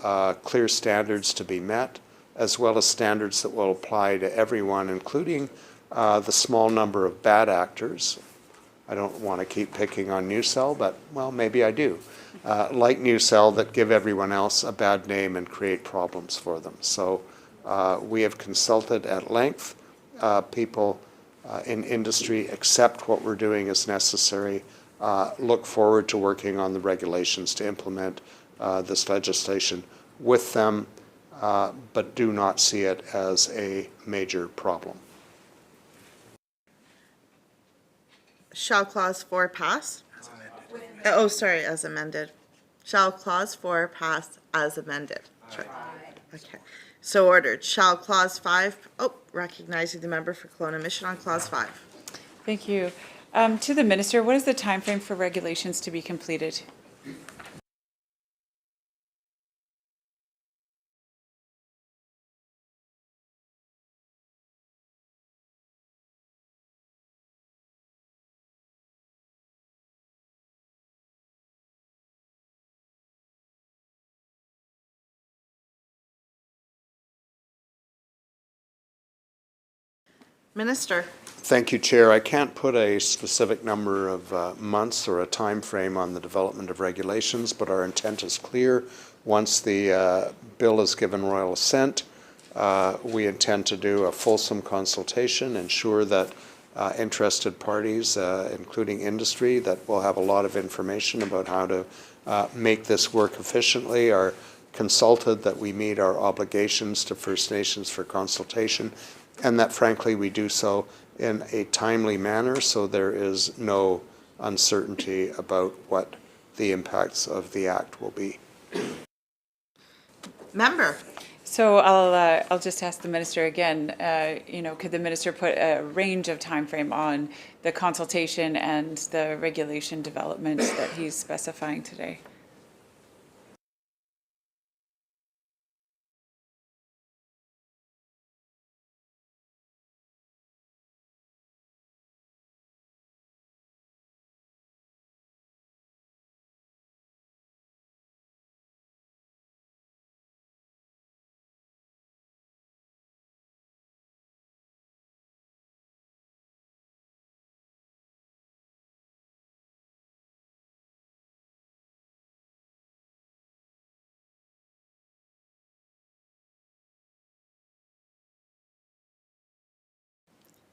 clear standards to be met, as well as standards that will apply to everyone, including the small number of bad actors. I don't want to keep picking on NewCell, but, well, maybe I do. Like NewCell, that give everyone else a bad name and create problems for them. So we have consulted at length. People in industry accept what we're doing as necessary, look forward to working on the regulations to implement this legislation with them, but do not see it as a major problem. Shall clause 4 pass? Oh, sorry, as amended. Shall clause 4 pass as amended? Sorry. Okay. So ordered. Shall clause 5, recognizing the member for Kelowna Mission on clause 5. Thank you. To the minister, what is the timeframe for regulations to be completed? Minister. Thank you, Chair. I can't put a specific number of months or a time frame on the development of regulations, but our intent is clear. Once the bill is given royal assent, we intend to do a fulsome consultation, ensure that interested parties, including industry, that will have a lot of information about how to make this work efficiently, are consulted, that we meet our obligations to First Nations for consultation, and that frankly we do so in a timely manner so there is no uncertainty about what the impacts of the act will be. Member. So I'll just ask the minister again, could the minister put a range of timeframe on the consultation and the regulation developments that he's specifying today?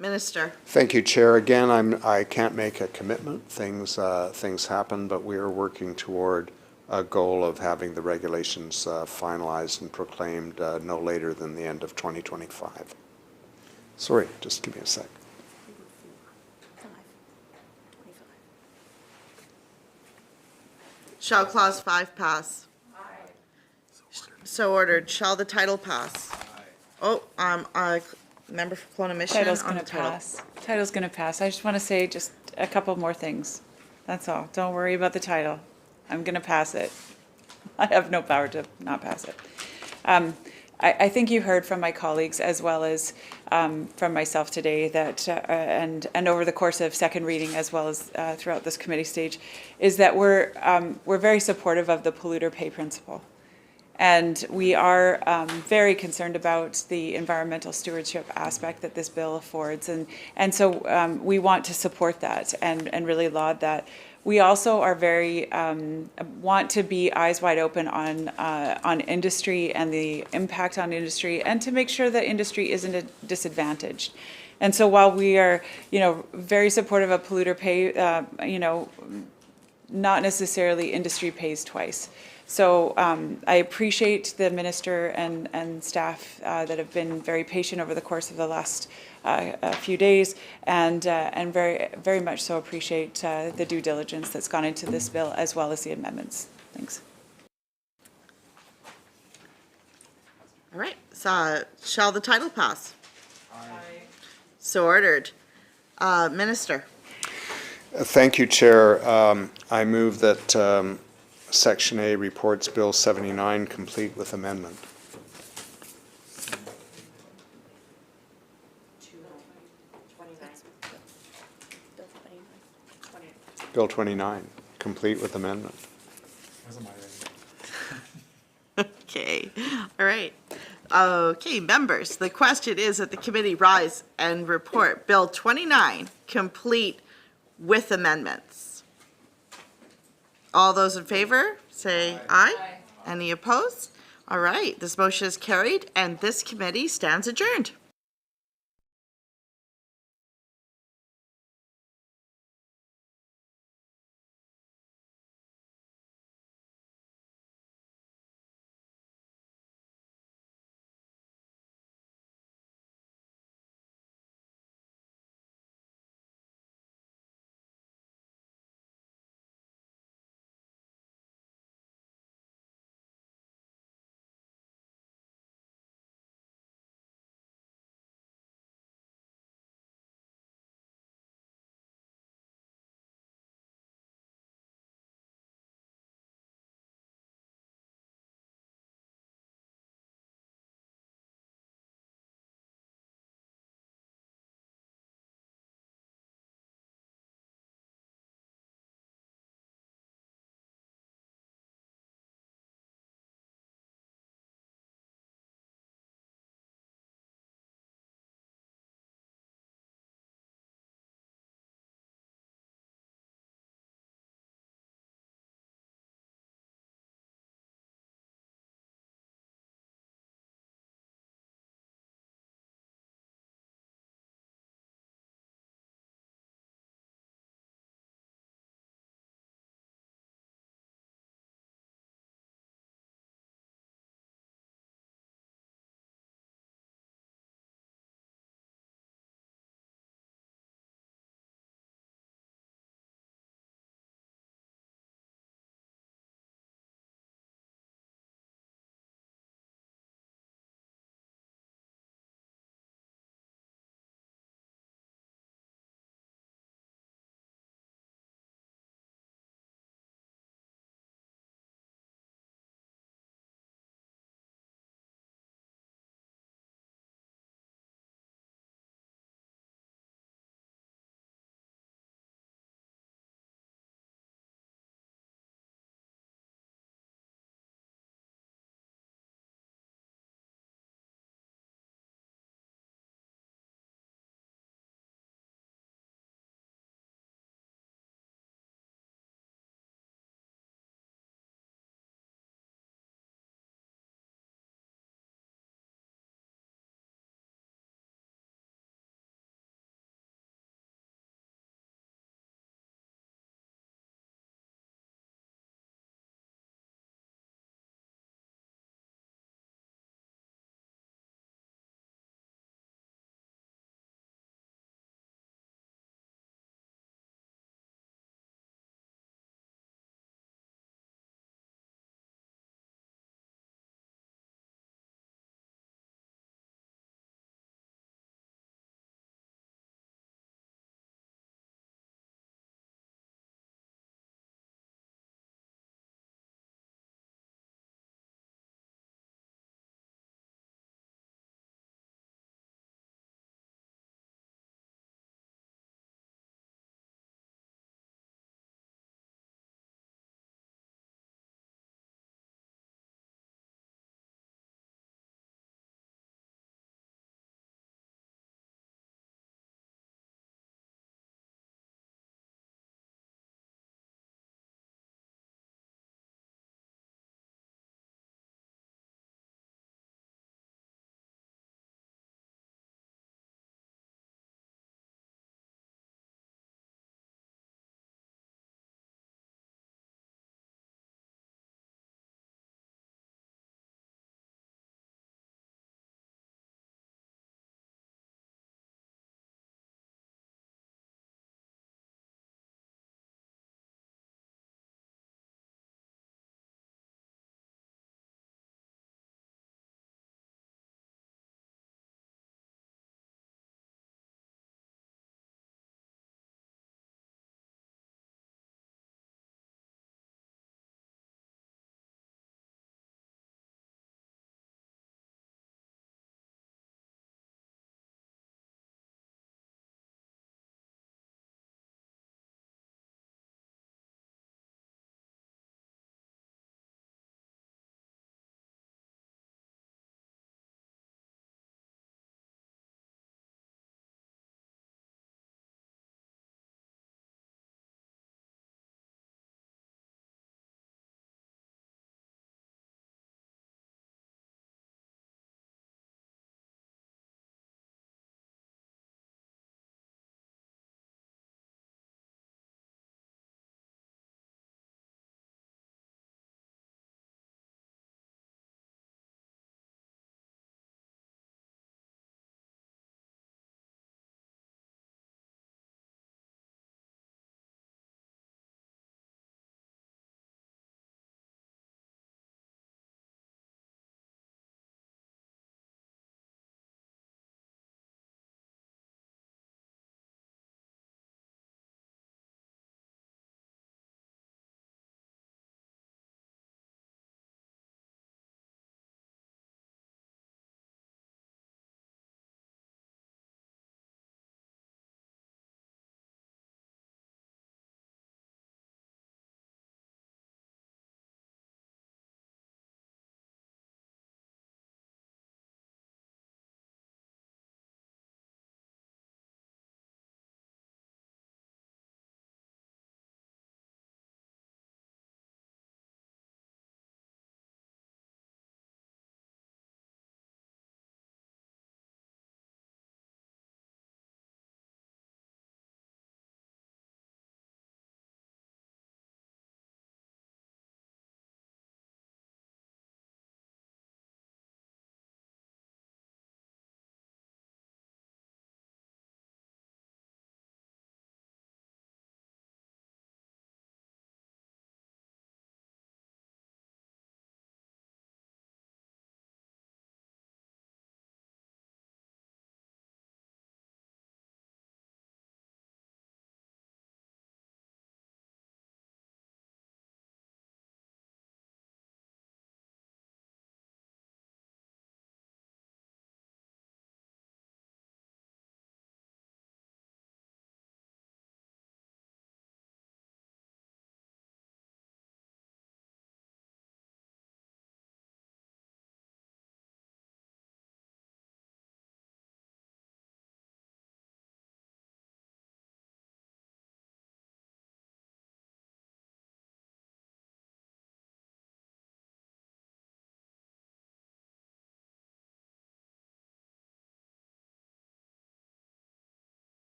Minister. Thank you, Chair. Again, I can't make a commitment. Things happen, but we are working toward a goal of having the regulations finalized and proclaimed no later than the end of 2025. Sorry, just give me a sec. Shall clause 5 pass? So ordered. Shall the title pass? Oh, member for Kelowna Mission Title's on gonna the title. pass. Title's gonna pass. I just want to say just a couple more things. That's all. Don't worry about the title. I'm gonna pass it. I have no power to not pass it. I think you heard from my colleagues as well as from myself today that, and over the course of second reading as well as throughout this committee stage, is that we're very supportive of the polluter pay principle. And we are very concerned about the environmental stewardship aspect that this bill affords. And so we want to support that and really laud that. We also are very, want to be eyes wide open on industry and the impact on industry, and to make sure that industry isn't disadvantaged. And so while we are, very supportive of polluter pay, not necessarily industry pays twice. So I appreciate the minister and staff that have been very patient over the course of the last few days, and very, very much so appreciate the due diligence that's gone into this bill as well as the amendments. Thanks. All right. So, shall the title pass? Aye. So ordered. Minister. Thank you, Chair. I move that Section A reports Bill 79 complete with amendment. Bill 29, complete with amendment. Okay. All right. Okay, members, the question is that the committee rise and report Bill 29 complete with amendments. All those in favor, say aye. Any opposed? All right, this motion is carried and this committee stands adjourned.